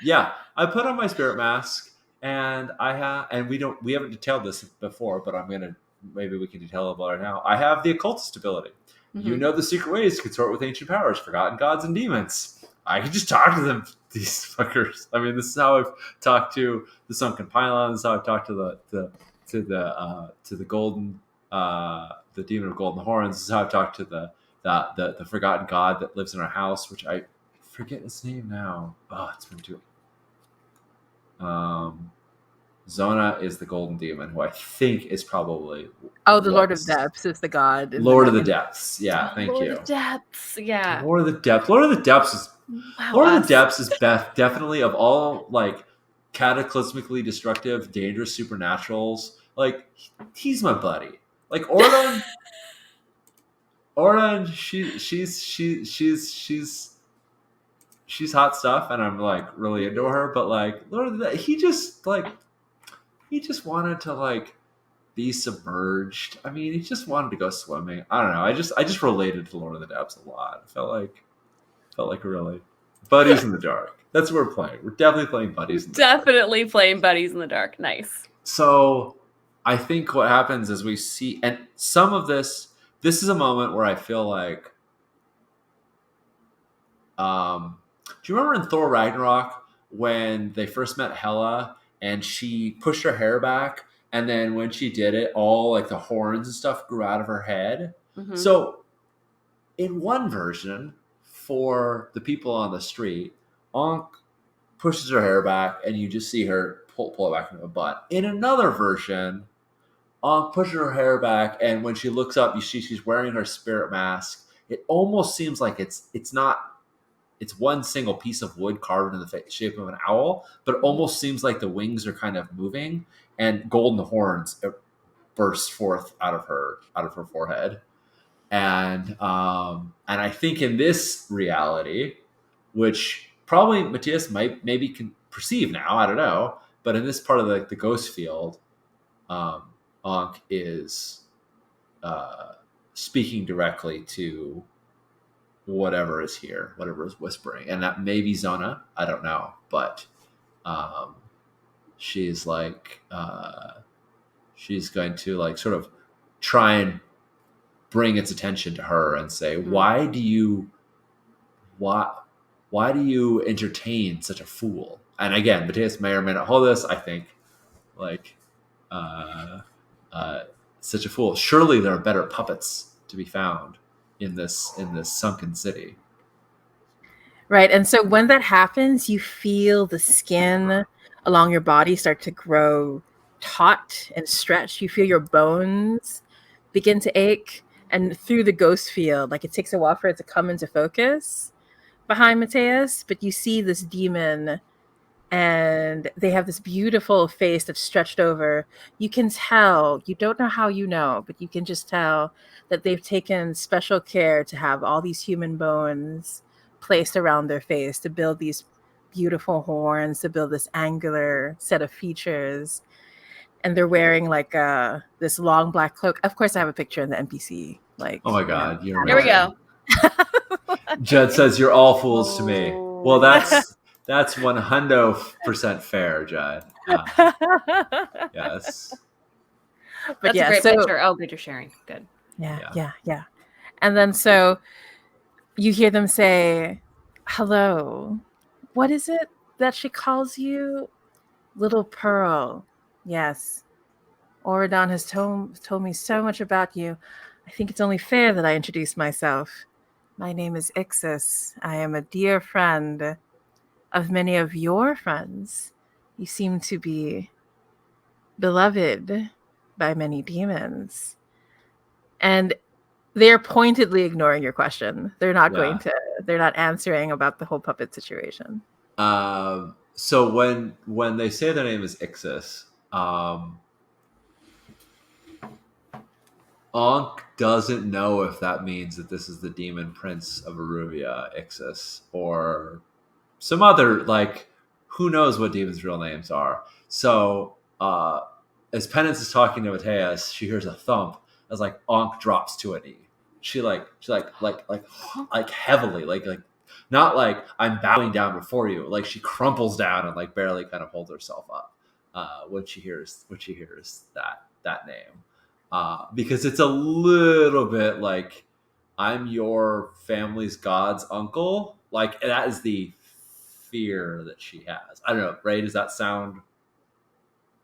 Yeah, I put on my spirit mask, and we haven't detailed this before, but maybe we can detail it right now. I have the occultist ability. Mm-hmm. You know the secret ways to consort with ancient powers, forgotten gods, and demons. I can just talk to them, these fuckers. I mean, this is how I've talked to the sunken pylon. This is how I've talked to the golden, the demon of golden horns. This is how I've talked to the forgotten god that lives in our house, which I forget his name now. Oh, it's been too. Zona is the golden demon, who I think is probably Lord of Depths is the god. Lord of the Depths. Yeah, thank you. Lord of the Depths. Yeah. Lord of the Depths. Lord of the Depths is. Wow, Lord of the Depths is definitely, of all like cataclysmically destructive, dangerous supernaturals. Like he's my buddy. Like Orlan. She's hot stuff, and I'm like really into her. But like Lord of the Depths, he just wanted to like be submerged. I mean, he just wanted to go swimming. I don't know. I just related to Lord of the Depths a lot. I felt like really buddies in the dark. That's what we're playing. We're definitely playing buddies in the dark. Definitely playing buddies in the dark. Nice. So I think what happens is we see, and some of this is a moment where I feel like, do you remember in Thor Ragnarok when they first met Hela and she pushed her hair back, and then when she did it, all like the horns and stuff grew out of her head? Mm-hmm. So in one version, for the people on the street, Ankh pushes her hair back and you just see her pull it back from her butt. In another version, Ankh pushes her hair back, and when she looks up, you see she's wearing her spirit mask. It almost seems like it's one single piece of wood carved in the shape of an owl, but it almost seems like the wings are kind of moving, and golden horns burst forth out of her forehead. And I think in this reality, which probably Matthias maybe can perceive now, I don't know, but in this part of the ghost field, Ankh is speaking directly to whatever is here, whatever is whispering, and that may be Zona. I don't know, but she's like she's going to like sort of try and bring its attention to her and say, why do you entertain such a fool? And again, Matthias may or may not hold this. I think like such a fool. Surely there are better puppets to be found in this sunken city. Right. And so when that happens, you feel the skin along your body start to grow taut and stretch. You feel your bones begin to ache. And through the ghost field, like it takes a while for it to come into focus behind Matthias, but you see this demon and they have this beautiful face that's stretched over. You can tell, you don't know how you know, but you can just tell that they've taken special care to have all these human bones placed around their face to build these beautiful horns, to build this angular set of features. And they're wearing like this long black cloak. Of course, I have a picture in the NPC. Like, Oh my God, you're Here we amazing. go. Judd says you're all fools to me. Well, Oh. that's 100% fair, Judd. Yes. But That's yeah, a great so picture. Oh, good, you're sharing. Good. yeah. And then so you hear them say, "Hello, what is it that she calls you? Little Pearl." Yes. Oridon has told me so much about you. I think it's only fair that I introduce myself. My name is Ixis. I am a dear friend of many of your friends. You seem to be beloved by many demons. And they're pointedly ignoring your question. They're not Yeah. they're not answering about the whole puppet situation. So when they say their name is Ixis, Ankh doesn't know if that means that this is the demon prince of Aruvia, Ixis, or some other, like, who knows what demons' real names are. So as Penance is talking to Mateus, she hears a thump as like Ankh drops to a knee. She heavily, like not like I'm bowing down before you. Like she crumples down and like barely kind of holds herself up when she hears that name. Because it's a little bit like I'm your family's god's uncle. Like that is the fear that she has. I don't know, Ray, does that sound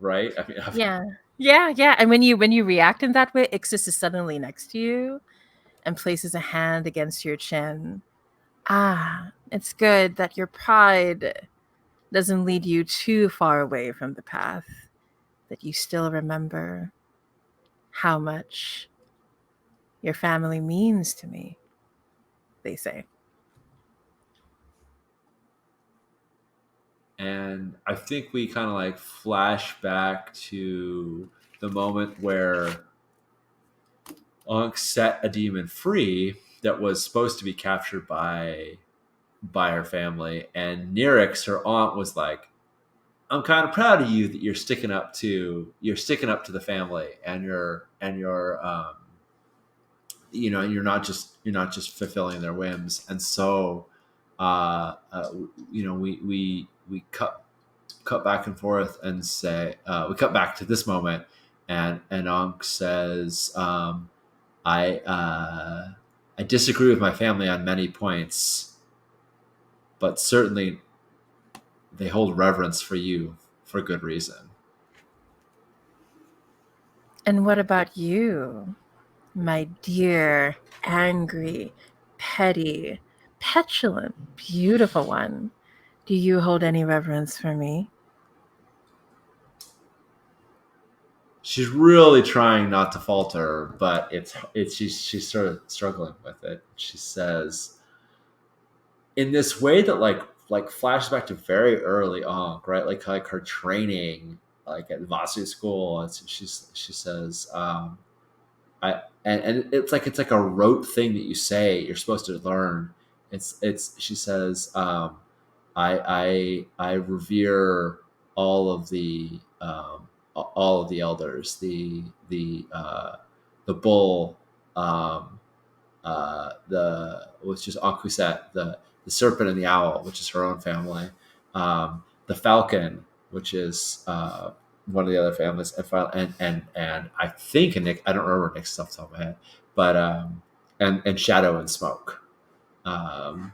right? I mean, Yeah. And when you react in that way, Ixis is suddenly next to you and places a hand against your chin. Ah, it's good that your pride doesn't lead you too far away from the path, that you still remember how much your family means to me, they say. and I think we kind of like flash back to the moment where Ankh set a demon free that was supposed to be captured by her family, and Nirix, her aunt, was like, I'm kind of proud of you that you're sticking up to the family, and you're not just fulfilling their whims. And so we cut back and forth and say we cut back to this moment, and Ankh says, I disagree with my family on many points, but certainly they hold reverence for you for good reason. And what about you, my dear, angry, petty, petulant, beautiful one? Do you hold any reverence for me? She's really trying not to falter, but she's sort of struggling with it. She says, in this way that like flashes back to very early on, right? Like her training, like at Vasu school, and she says, and it's like a rote thing that you say you're supposed to learn. It's she says, I revere all of the elders, the bull, which is Akuset, the serpent and the owl, which is her own family, the falcon, which is one of the other families, and I think Nick, I don't remember Nick's stuff off the top of my head, but and shadow and smoke. And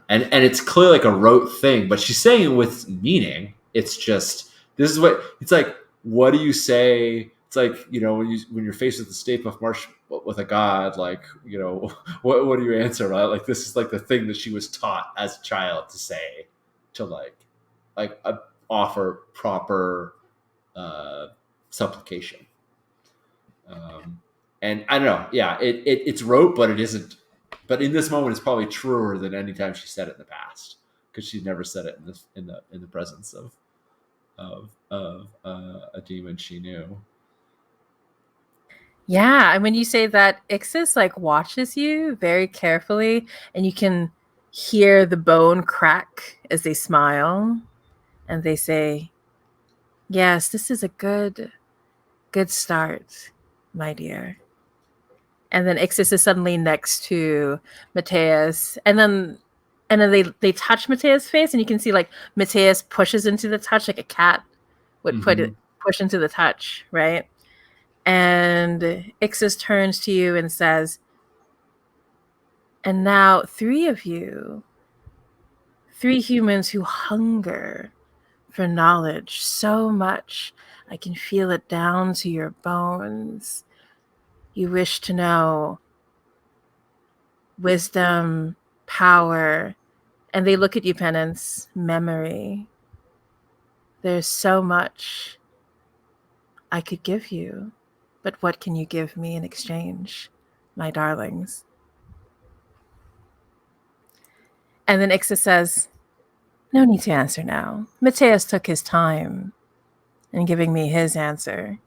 it's clearly like a rote thing, but she's saying it with meaning. It's just, this is what it's like. What do you say? It's like, when you're faced with the Stay Puft March with a god, like, what do you answer, right? Like, this is like the thing that she was taught as a child to say, to offer proper supplication. And I don't know, yeah, it's rote, but it isn't. But in this moment, it's probably truer than any time she said it in the past. because she never said it in the presence of a demon she knew. Yeah, and when you say that, Ixis like watches you very carefully, and you can hear the bone crack as they smile, and they say, "Yes, this is a good start, my dear." And then Ixis is suddenly next to Mateus, and then they touch Mateus' face, and you can see like Mateus pushes into the touch like a cat would push into the touch, right? And Ixis turns to you and says, "And now 3 of you, 3 humans who hunger for knowledge so much, I can feel it down to your bones. You wish to know wisdom, power," and they look at you, Penance, memory. "There's so much I could give you, but what can you give me in exchange, my darlings?" And then Ixis says, "No need to answer now. Mateus took his time in giving me his answer.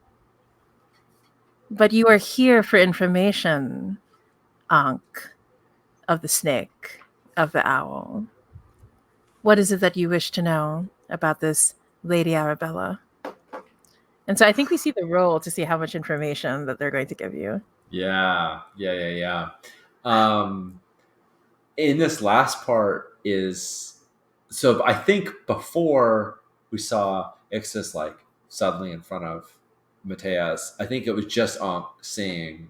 But you are here for information, Ankh, of the snake, of the owl. What is it that you wish to know about this Lady Arabella?" And so I think we see the roll to see how much information that they're going to give you. Yeah. In this last part is, so I think before we saw Ixis like suddenly in front of Mateus, I think it was just Ankh seeing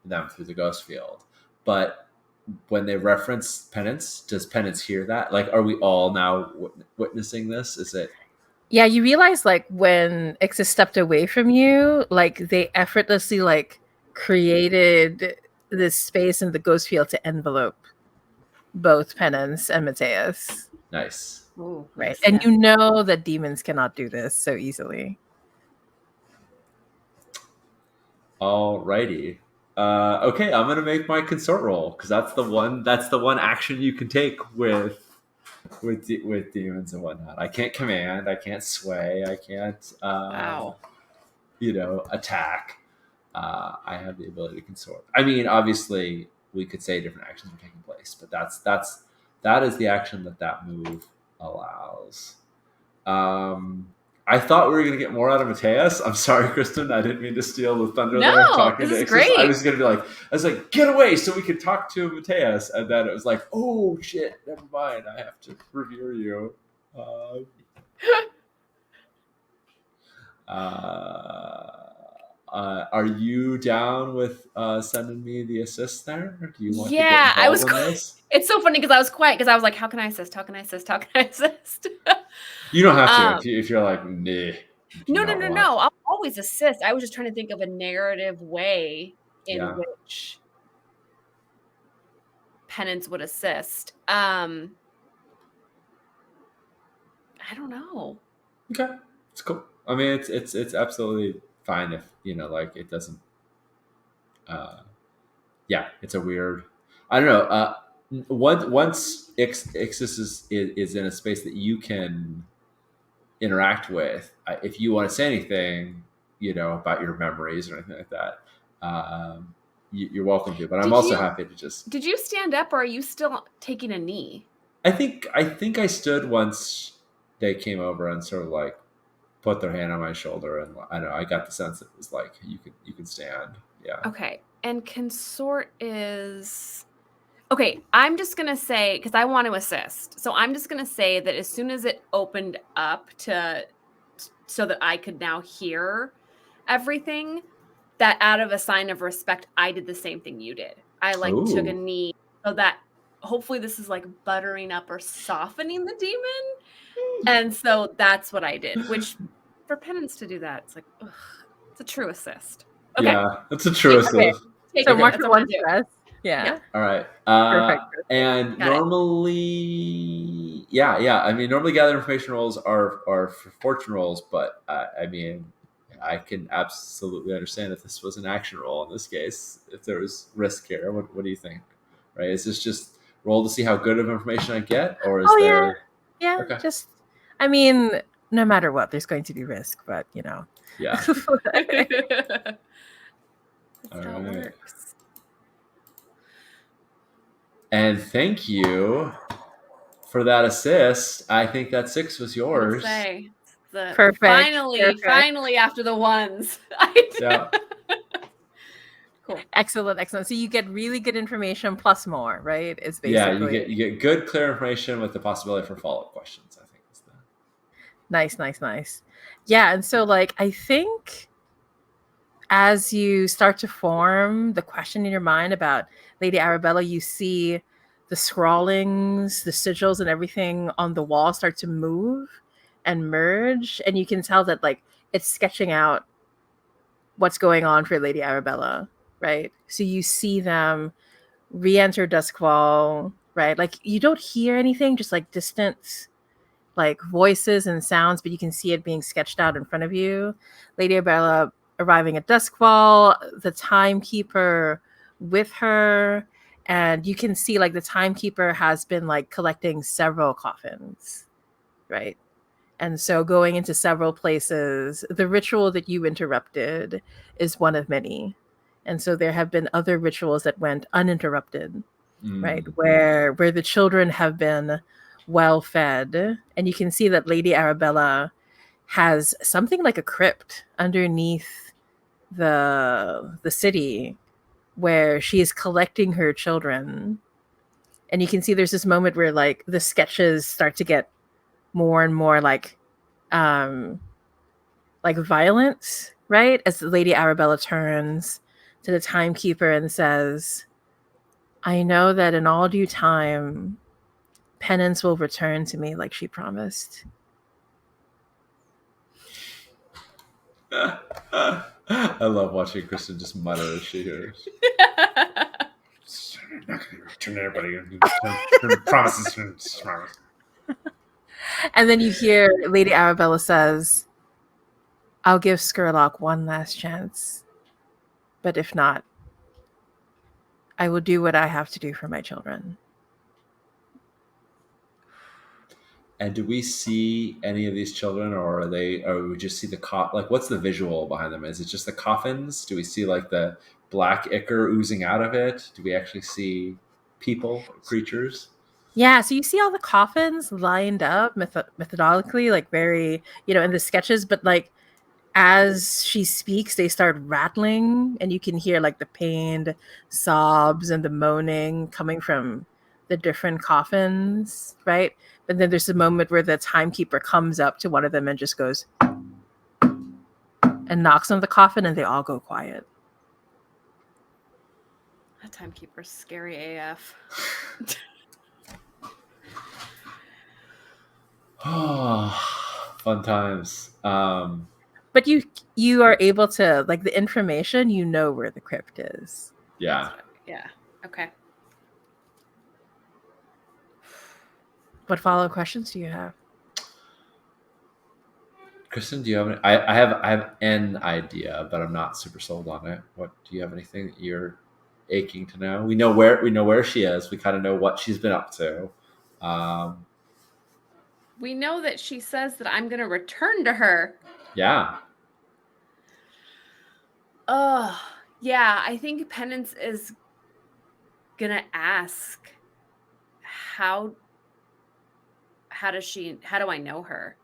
them through the ghost field. But when they reference Penance, does Penance hear that? Like, are we all now witnessing this? Is it? Yeah, you realize like when Ixis stepped away from you, like they effortlessly like created this space in the ghost field to envelope both Penance and Mateus. Nice. Ooh, Right. nice, And yeah. you know that demons cannot do this so easily. Alrighty. Okay, I'm gonna make my consort roll because that's the one. That's the one action you can take with demons and whatnot. I can't command. I can't sway. I can't. Wow. Attack. I have the ability to consort. I mean, obviously, we could say different actions are taking place, but that is the action that move allows. I thought we were going to get more out of Mateus. I'm sorry, Kristen. I didn't mean to steal the thunder there. No, Talking this to is Ixis. I great. was going to be like, get away so we could talk to Mateus. And then it was like, oh shit, never mind. I have to revere you. Are you down with sending me the assist there? Or do you want to get I was. involved in this? It's so funny because I was quiet because I was like, "How can I assist? How can I assist? How can I assist?" You don't have to if you're like, nah. No. I'll always assist. I was just trying to think of a narrative way in which Penance would assist. I don't know. Okay, it's cool. I mean, it's absolutely fine if like it doesn't. Yeah, it's a weird. I don't know. Once Ixis is in a space that you can interact with, if you want to say anything, about your memories or anything like that, you're welcome to. But I'm also happy to just. Did you stand up, or are you still taking a knee? I think I stood once they came over and sort of like put their hand on my shoulder, and I don't know, I got the sense it was like you can stand. Yeah. Okay. And consort is okay. I'm just gonna say, because I want to assist, so I'm just gonna say that as soon as it opened up so that I could now hear everything, that out of a sign of respect, I did the same thing you did. I took a knee so that hopefully this is like buttering up or softening the demon. And so that's what I did, which for Penance to do that, it's like, ugh, it's a true assist. Okay. Yeah, that's a true assist. So mark for one stress. Yeah. All right. Perfect. And Got normally, I mean, normally gather information rolls are for fortune rolls, but I mean, I can absolutely understand if this was an action roll in this case, if there was risk here. What do you think? Right? Is this just roll to see how good of information I get, or is Oh, yeah. there? Yeah, Okay. just, I mean, no matter what, there's going to be risk, but Yeah. That's All how it right. works. And thank you for that assist. I think that 6 was I was gonna yours. say, Perfect, finally, perfect. finally after the ones. Yeah. Cool. Excellent. So you get really good information plus more, right? It's Yeah, basically you get good, clear information with the possibility for follow-up questions, I think is the nice. Yeah, and so like I think as you start to form the question in your mind about Lady Arabella, you see the scrawlings, the sigils, and everything on the wall start to move and merge, and you can tell that like it's sketching out what's going on for Lady Arabella, right? So you see them re-enter Duskwall, right? Like you don't hear anything, just like distant like voices and sounds, but you can see it being sketched out in front of you. Lady Arabella arriving at Duskwall, the timekeeper with her, and you can see like the timekeeper has been like collecting several coffins, right? And so going into several places, the ritual that you interrupted is one of many. And so there have been other rituals that went uninterrupted, right? Where the children have been well fed. And you can see that Lady Arabella has something like a crypt underneath the city where she is collecting her children. And you can see there's this moment where like the sketches start to get more and more like violence, right? As Lady Arabella turns to the timekeeper and says, I know that in all due time, Penance will return to me like she promised. I love watching Kristen just mutter as she hears. I'm not going to return everybody. Promises. And then you hear Lady Arabella says, I'll give Skurlock one last chance. But if not, I will do what I have to do for my children. And do we see any of these children, or are they? Or we just see the like? What's the visual behind them? Is it just the coffins? Do we see like the black ichor oozing out of it? Do we actually see people, creatures? Yeah, so you see all the coffins lined up methodically, like very, in the sketches, but like as she speaks, they start rattling, and you can hear like the pained sobs and the moaning coming from the different coffins, right? But then there's a moment where the timekeeper comes up to one of them and just goes and knocks on the coffin, and they all go quiet. That timekeeper's scary AF. Fun times. But you are able to, like, the information, where the crypt is. Yeah. Yeah. Okay. What follow-up questions do you have? Kristen, do you have any? I have an idea, but I'm not super sold on it. What do you have anything that you're aching to know? We know where she is. We kind of know what she's been up to. We know that she says that I'm going to return to her. Yeah. Oh, yeah. I think Penance is going to ask, how do I know her?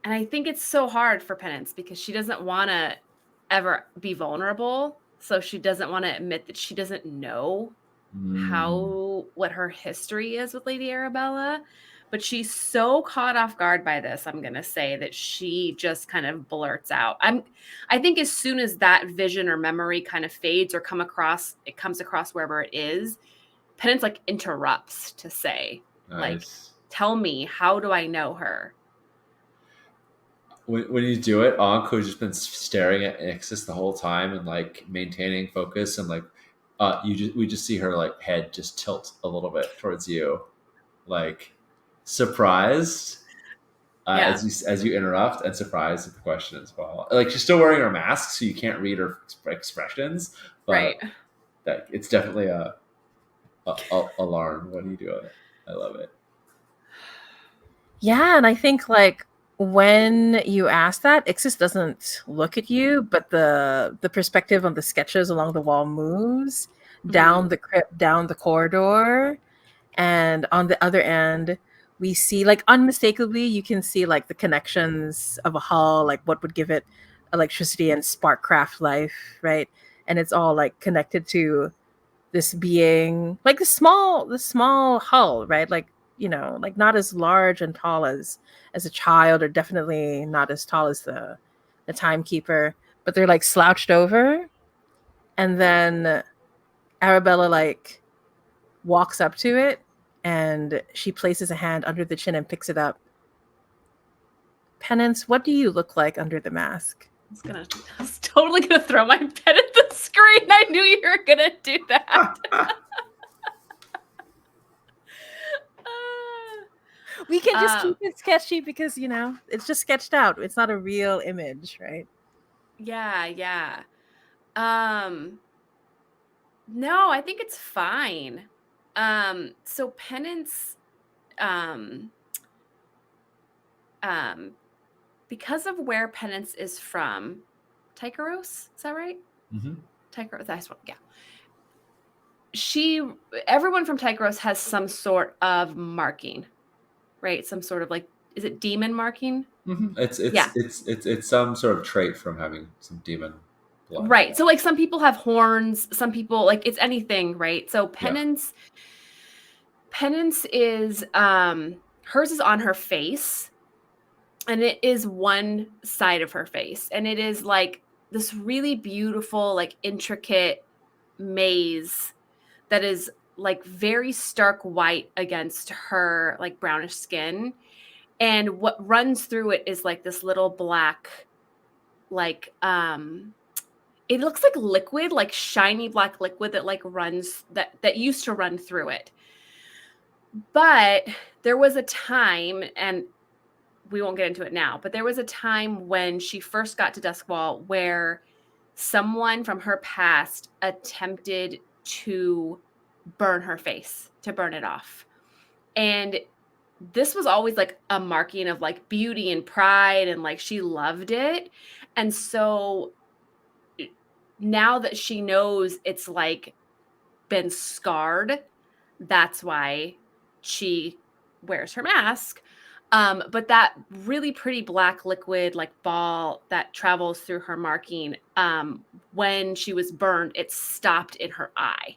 And I think it's so hard for Penance because she doesn't want to ever be vulnerable. So she doesn't want to admit that she doesn't know what her history is with Lady Arabella. But she's so caught off guard by this, I'm going to say, that she just kind of blurts out. I think as soon as that vision or memory kind of fades or comes across wherever it is, Penance like interrupts to say, nice. Like, tell me, how do I know her? When you do it, Ankh, who's just been staring at Ixis the whole time and like maintaining focus, and like we just see her like head just tilt a little bit towards you, like surprised as you interrupt, and surprised at the question as well. Like she's still wearing her mask, so you can't read her expressions, but right. That it's definitely a Alarm, what are you doing? I love it. Yeah, and I think like when you ask that, Ixis doesn't look at you, but the perspective on the sketches along the wall moves down the crypt, down the corridor, and on the other end, we see like unmistakably, you can see like the connections of a hull, like what would give it electricity and spark craft life, right? And it's all like connected to this being like the small hull, right? Like, you know, like not as large and tall as a child, or definitely not as tall as the timekeeper, but they're like slouched over. And then Arabella like walks up to it, and she places a hand under the chin and picks it up. Penance, what do you look like under the mask? I was totally gonna throw my pen at the screen. I knew you were gonna do that. We can just keep it sketchy because, you know, it's just sketched out. It's not a real image, right? Yeah. No, I think it's fine. So Penance, because of where Penance is from, Tycheros, is that right? Mm-hmm. Tycheros, that's what, yeah. Everyone from Tycheros has some sort of marking, right? Some sort of like, is it demon marking? Mm-hmm. It's some sort of trait from having some demon blood. Right. So like some people have horns, some people like it's anything, right? So Penance is hers is on her face, and it is one side of her face, and it is like this really beautiful, like intricate maze that is like very stark white against her like brownish skin, and what runs through it is like this little black, like it looks like liquid, like shiny black liquid that like runs that used to run through it. But there was a time, and we won't get into it now, but there was a time when she first got to Duskwall where someone from her past attempted to burn her face, to burn it off. And this was always like a marking of like beauty and pride, and like she loved it. And so now that she knows it's like been scarred, that's why she wears her mask. But that really pretty black liquid like ball that travels through her marking, when she was burned, it stopped in her eye.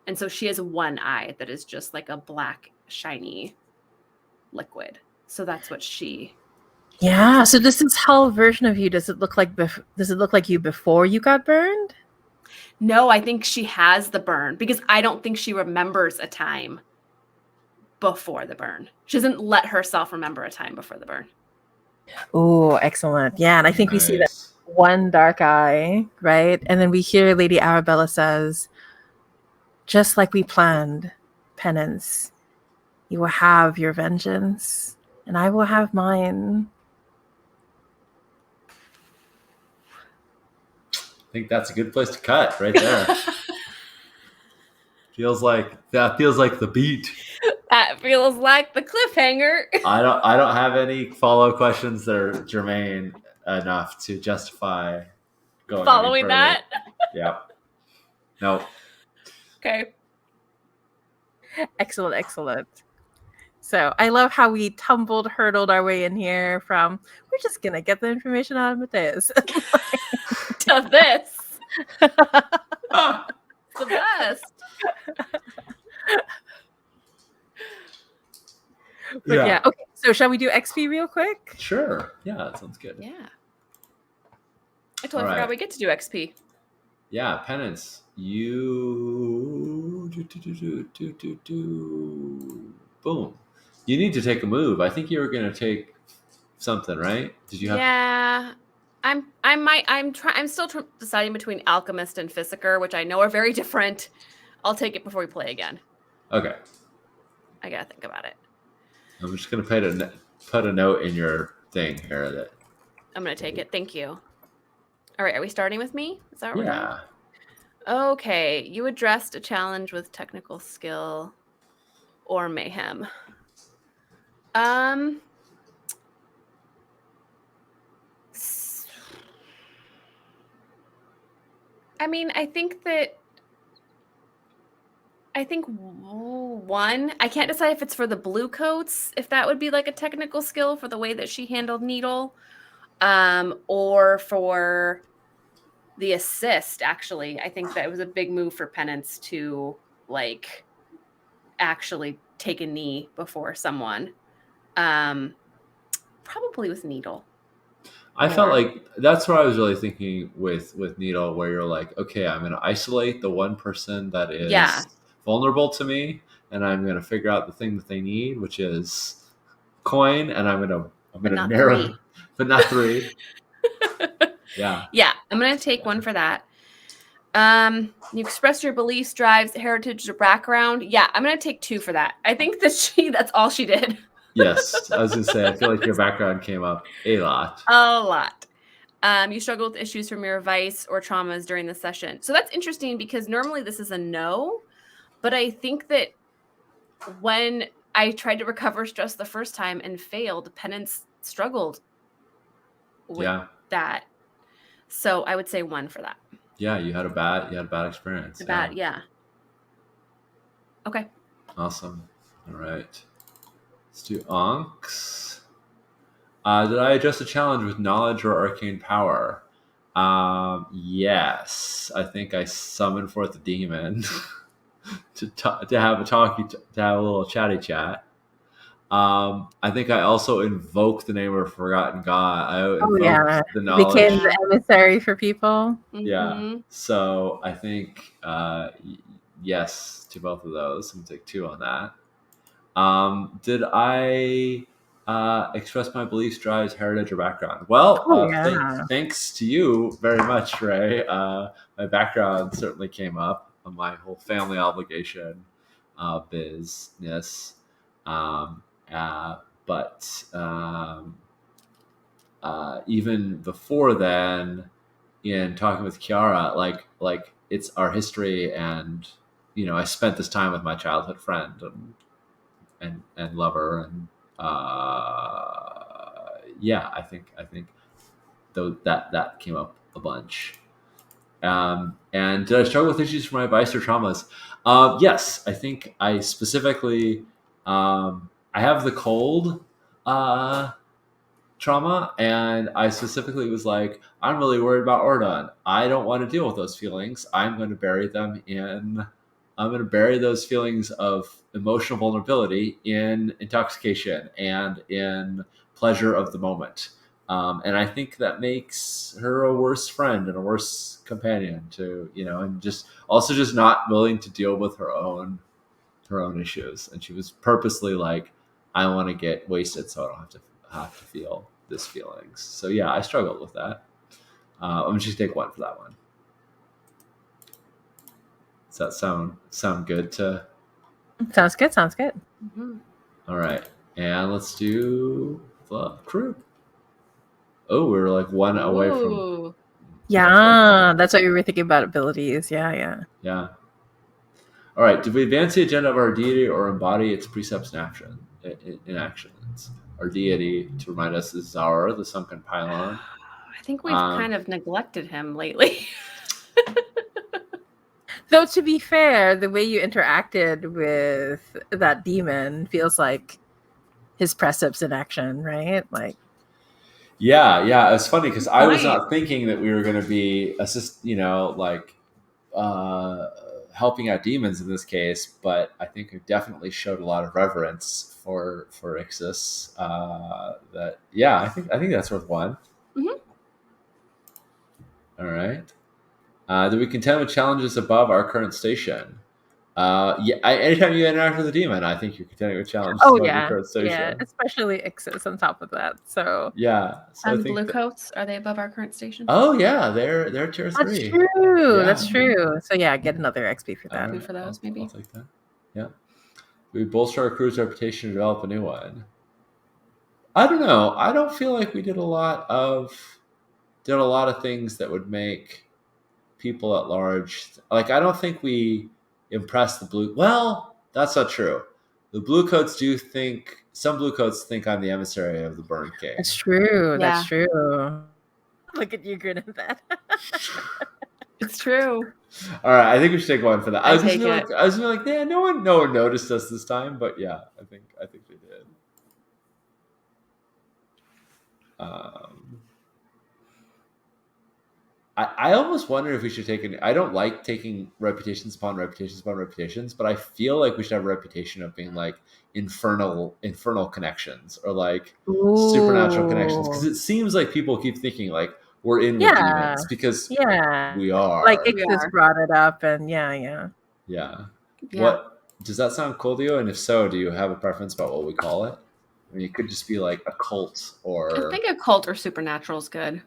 And so she has one eye that is just like a black, shiny liquid. So that's what she... Yeah. So this is Hull version of you. Does it look like you before you got burned? No, I think she has the burn, because I don't think she remembers a time before the burn. She doesn't let herself remember a time before the burn. Oh, excellent. Yeah, and I think we see that one dark eye, right? And then we hear Lady Arabella says, just like we planned, Penance, you will have your vengeance, and I will have mine. I think that's a good place to cut right there. feels like the beat. That feels like the cliffhanger. I don't have any follow questions that are germane enough to justify going following that. Yeah. No. Okay. Excellent. So I love how we hurdled our way in here from, we're just going to get the information out of Mateus. To this. The best. But yeah, okay. So shall we do XP real quick? Sure. Yeah, that sounds good. Yeah. I totally forgot we get to do XP. Yeah, Penance. You boom. You need to take a move. I think you were gonna take something, right? Did you have? Yeah, I'm still deciding between Alchemist and Physiker, which I know are very different. I'll take it before we play again. Okay. I gotta think about it. I'm just gonna put a note in your thing here that I'm gonna take it. Thank you. All right, are we starting with me? Is that what we're doing? Okay, you addressed a challenge with technical skill or mayhem. Um, s- I mean, I think one, I can't decide if it's for the blue coats, if that would be like a technical skill for the way that she handled Needle, or for the assist. Actually, I think that it was a big move for Penance to like actually take a knee before someone. Um, probably with Needle I felt more. like that's what I was really thinking with Needle, where you're like, okay, I'm going to isolate the one person that Yeah, is vulnerable to me, and I'm going to figure out the thing that they need, which is coin, and I'm but gonna not narrow, three. but not three. Yeah. Yeah, I'm gonna take one for that. You express your beliefs, drives, heritage, or background. Yeah, I'm gonna take two for that. I think that that's all she did. Yes, I was gonna say. I feel like your background came up a lot. A lot. You struggle with issues from your vice or traumas during the session. So that's interesting because normally this is a no, but I think that when I tried to recover stress the first time and failed, Penance struggled with Yeah, that. So I would say one for that. yeah. You had a bad experience. Yeah. About, yeah. Okay. Awesome. All right. Let's do Onks. Did I address a challenge with knowledge or arcane power? Yes. I think I summoned forth a demon to have a talkie to have a little chatty chat. I think I also invoked the name of a forgotten god. I Oh invoked yeah, the became knowledge. the emissary for people. Yeah. Mm-hmm. So I think yes to both of those. I'm gonna take two on that. Did I express my beliefs, drives, heritage, or background? Well, Oh yeah. thanks to you very much, Ray. My background certainly came up. My whole family obligation, business, um, uh, but even before then, in talking with Kiara, like it's our history, and I spent this time with my childhood friend and lover, and yeah, I think that came up a bunch. And did I struggle with issues from my vice or traumas? Yes, I think I specifically I have the cold trauma, and I specifically was like, I'm really worried about Ordon. I don't want to deal with those feelings. I'm going to bury those feelings of emotional vulnerability in intoxication and in pleasure of the moment. And I think that makes her a worse friend and a worse companion to, and just not willing to deal with her own issues. And she was purposely like, I want to get wasted so I don't have to feel this feelings. So yeah, I struggled with that. I'm just gonna take one for that one. Does that sound good to? Sounds good. Sounds good. Mm-hmm. All right, and let's do the crew. Oh, we're like one away from. Ooh. Yeah, that's what we were thinking about abilities. Yeah, yeah. Yeah. All right. Did we advance the agenda of our deity or embody its precepts in actions? Our deity, to remind us, is Zara, the sunken pylon. I think we've Um, kind of neglected him lately. Though to be fair, the way you interacted with that demon feels like his precepts in action, right? Like, yeah. It's funny because I was Point. not thinking that we were going to be helping out demons in this case, but I think we definitely showed a lot of reverence for Ixis. That yeah, I think that's worth one. Mhm. All right. Do we contend with challenges above our current station? Yeah. Anytime you interact with a demon, I think you're contending with challenges oh above your yeah, current yeah, station. especially Ixis on top of that. So Yeah. So I And think blue that. coats, are they above our current station? Oh yeah, they're tier that's 3. true. Yeah. That's true. So yeah, get another XP for All that. Two right. for those, I'll maybe. take that. Yeah. We bolster our crew's reputation to develop a new one. I don't know. I don't feel like we did a lot of things that would make people at large, like, I don't think we impress the blue. Well, that's not true. The Bluecoats do think, some Bluecoats think I'm the emissary of the Burn King. That's true. Yeah. That's true. Look at you grinning at that. It's true. All right, I think we should take one for that. I I was just take gonna it. like, I was gonna like, yeah, no one noticed us this time, but yeah, I think they did. I almost wonder if we should take I don't like taking reputations upon reputations upon reputations, but I feel like we should have a reputation of being like infernal connections or like supernatural connections, because it seems like people keep thinking like we're in with demons, because Yeah. we are. Like We Ixus are. brought it up, and yeah. Yeah. Yeah. What does that sound cool to you? And if so, do you have a preference about what we call it? I mean, it could just be like a cult or. I think a cult or supernatural is good.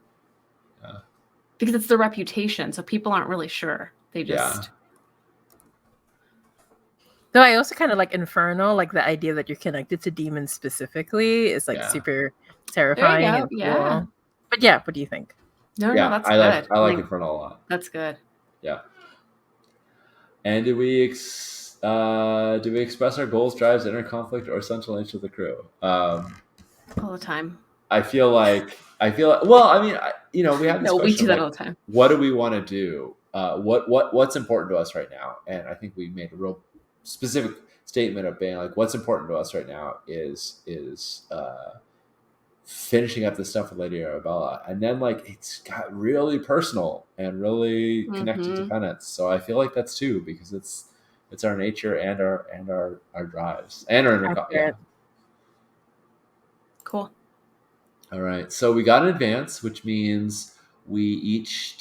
Yeah. Because it's the reputation, so people aren't really sure. They just. Though I also kind of like infernal, like the idea that you're connected to demons specifically is like super terrifying and cool. Yeah. But yeah, what do you think? No, that's I good. I like infernal a lot. That's good. Yeah. And do we express our goals, drives, inner conflict, or central nature of the crew? All the time. I feel like. Well, I mean, we have this No, question. we do that like, all the time. what do we want to do? What's important to us right now? And I think we made a real specific statement of being like, what's important to us right now is finishing up the stuff with Lady Arabella, and then like it's got really personal and really connected to penance. So I feel like that's too, because it's our nature and our drives and our inner. Cool. All right, so we got an advance, which means we each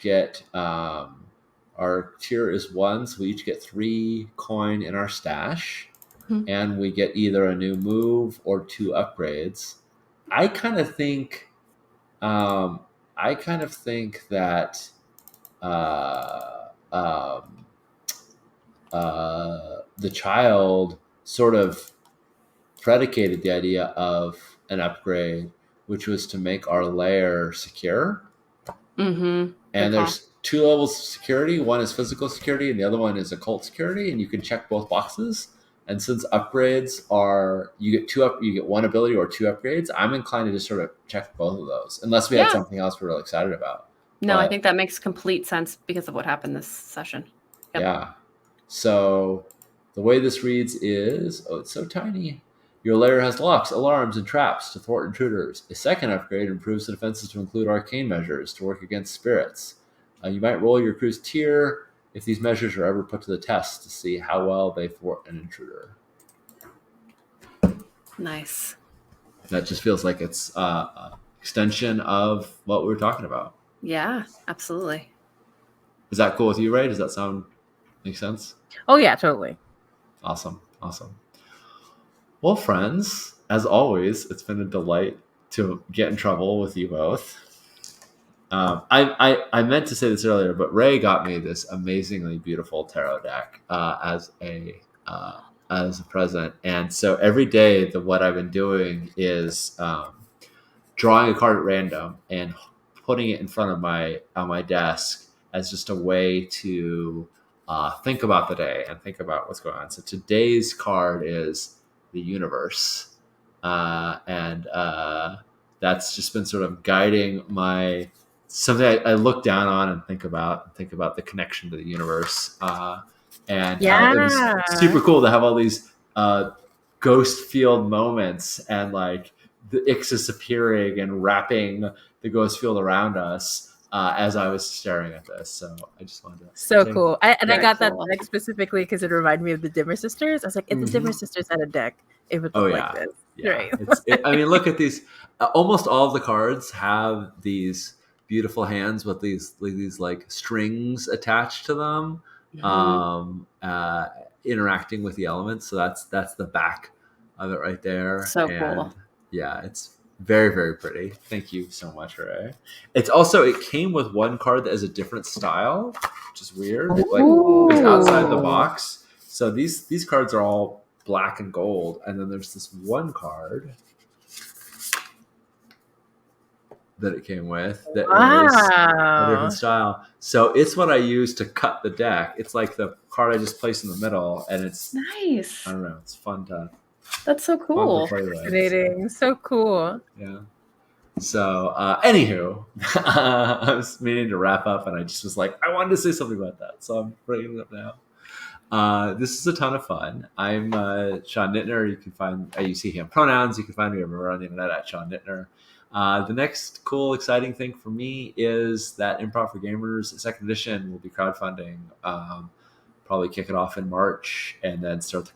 get our tier is 1, so we each get 3 coin in our stash. And we get either a new move or 2 upgrades. I kind of think that the child sort of predicated the idea of an upgrade, which was to make our lair secure. Mm-hmm. And there's 2 levels of security. One is physical security, and the other one is occult security. And you can check both boxes. And since upgrades are, you get 1 ability or 2 upgrades, I'm inclined to just sort of check both of those, unless we had something else we're really excited about. No, I think that makes complete sense because of what happened this session. Yep. Yeah. So the way this reads is, it's so tiny. Your lair has locks, alarms, and traps to thwart intruders. A second upgrade improves the defenses to include arcane measures to work against spirits. You might roll your crew's tier if these measures are ever put to the test to see how well they thwart an intruder. Nice. That just feels like it's an extension of what we were talking about. Yeah, absolutely. Is that cool with you, Ray? Does that make sense? Oh yeah, totally. Awesome. Well, friends, as always, it's been a delight to get in trouble with you both. I meant to say this earlier, but Ray got me this amazingly beautiful tarot deck as a present, and so every day what I've been doing is drawing a card at random and putting it in front of on my desk as just a way to think about the day and think about what's going on. So today's card is the universe, and that's just been sort of guiding something I look down on and think about the connection to the universe, and it was super cool to have all these ghost field moments and like the Ixus appearing and wrapping the ghost field around us as I was staring at this. So I just wanted to cool. I got that deck specifically because it reminded me of the Dimmer Sisters. I was like, if the Dimmer Sisters had a deck, it would look like this. Yeah. Right. I mean, look at these. Almost all of the cards have these beautiful hands with these like strings attached to them, interacting with the elements. So that's the back of it right there. So cool. Yeah, it's very, very pretty. Thank you so much, Ray. It came with 1 card that is a different style, which is weird. Like it's outside the box. So these cards are all black and gold, and then there's this 1 card that it came with that is a different Wow. style. So it's what I use to cut the deck. It's like the card I just place in the middle, and it's, I Nice. don't know, it's fun to That's so cool. play with. Fascinating. So cool. Yeah. So, anywho, I was meaning to wrap up, and I just was like, I wanted to say something about that, so I'm bringing it up now. This is a ton of fun. I'm Sean Nittner. You can find you see him pronouns. You can find me everywhere on the internet at Sean Nittner. The next cool, exciting thing for me is that Improv for Gamers second edition will be crowdfunding. Probably kick it off in March, and then start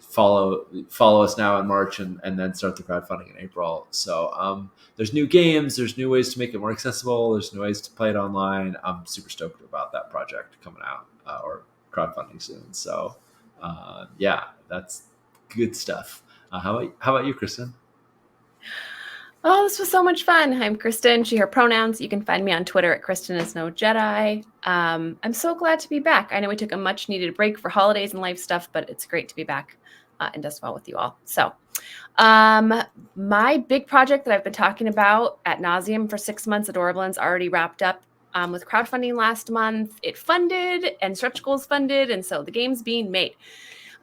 follow us now in March, and then start the crowdfunding in April. So there's new games, there's new ways to make it more accessible, there's new ways to play it online. I'm super stoked about that project coming out or crowdfunding soon. So yeah, that's good stuff. How about you, Kristen? Oh, this was so much fun. I'm Kristen, she, her pronouns. You can find me on Twitter at Kristen is no Jedi. I'm so glad to be back. I know we took a much needed break for holidays and life stuff, but it's great to be back and does well with you all. So my big project that I've been talking about at nauseum for 6 months, Adorablin's, already wrapped up with crowdfunding last month. It funded and stretch goals funded, and so the game's being made.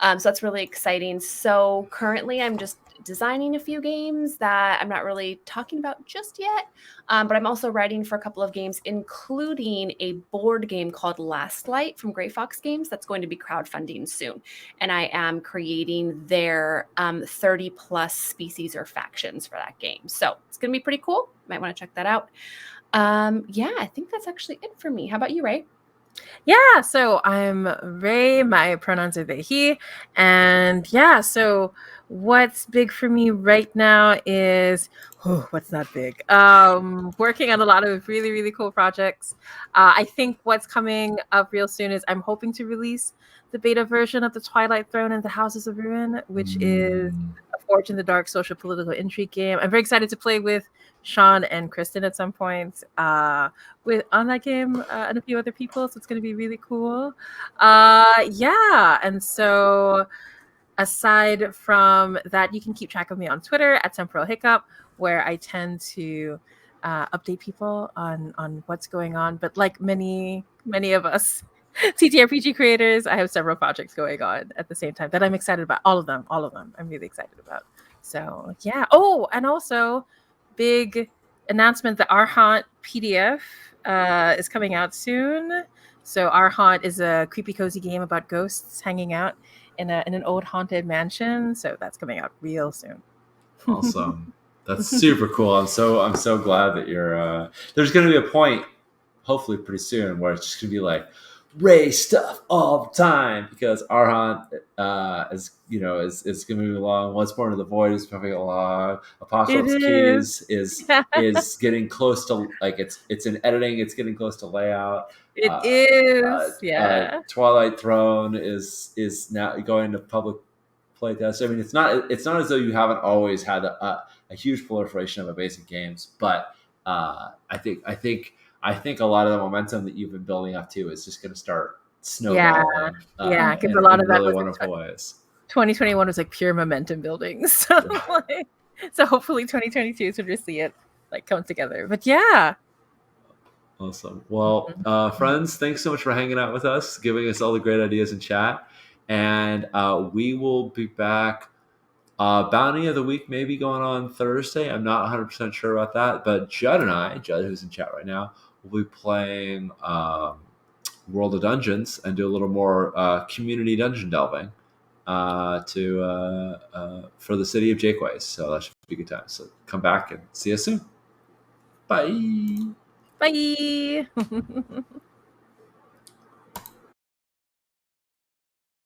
So that's really exciting. So currently I'm just designing a few games that I'm not really talking about just yet. But I'm also writing for a couple of games, including a board game called Last Light from Grey Fox Games that's going to be crowdfunding soon. And I am creating their 30 plus species or factions for that game. So it's going to be pretty cool. Might want to check that out. Yeah, I think that's actually it for me. How about you, Ray? Yeah, so I'm Ray. My pronouns are they, he. And yeah, so what's big for me right now is what's not big? Working on a lot of really, really cool projects. I think what's coming up real soon is I'm hoping to release the beta version of the Twilight Throne and the Houses of Ruin, which is a Forge in the Dark social political intrigue game. I'm very excited to play with Sean and Kristen at some point with on that game and a few other people, so it's going to be really cool. Yeah, and so aside from that, you can keep track of me on Twitter at Temporal Hiccup, where I tend to update people on what's going on. But like many of us TTRPG creators, I have several projects going on at the same time that I'm excited about. All of them I'm really excited about. So yeah. Oh, and also big announcement, the Arhant PDF is coming out soon. So Arhant is a creepy cozy game about ghosts hanging out in an old haunted mansion. So that's coming out real soon. Awesome. That's super cool. I'm so glad that you're there's going to be a point hopefully pretty soon where it's just going to be like Ray stuff all the time, because Arhant is going to move along. Once More Into the Void is moving along. Apocalypse Keys is getting close to, like, it's in editing. It's getting close to layout. It is. Yeah. Twilight Throne is now going to public playtest. I mean, it's not as though you haven't always had a huge proliferation of basic games, but I think a lot of the momentum that you've been building up to is just going to start snowballing. Yeah, because a lot of that really was wonderful ways. 2021 was like pure momentum building. So, so hopefully 2022 is when we see it like come together. But yeah. Awesome. Well, friends, thanks so much for hanging out with us, giving us all the great ideas in chat. And we will be back. Bounty of the Week maybe going on Thursday. I'm not 100% sure about that. But Judd and I, Judd, who's in chat right now, will be playing World of Dungeons and do a little more community dungeon delving for the city of Jakeways. So that should be a good time. So come back and see us soon. Bye. Bye.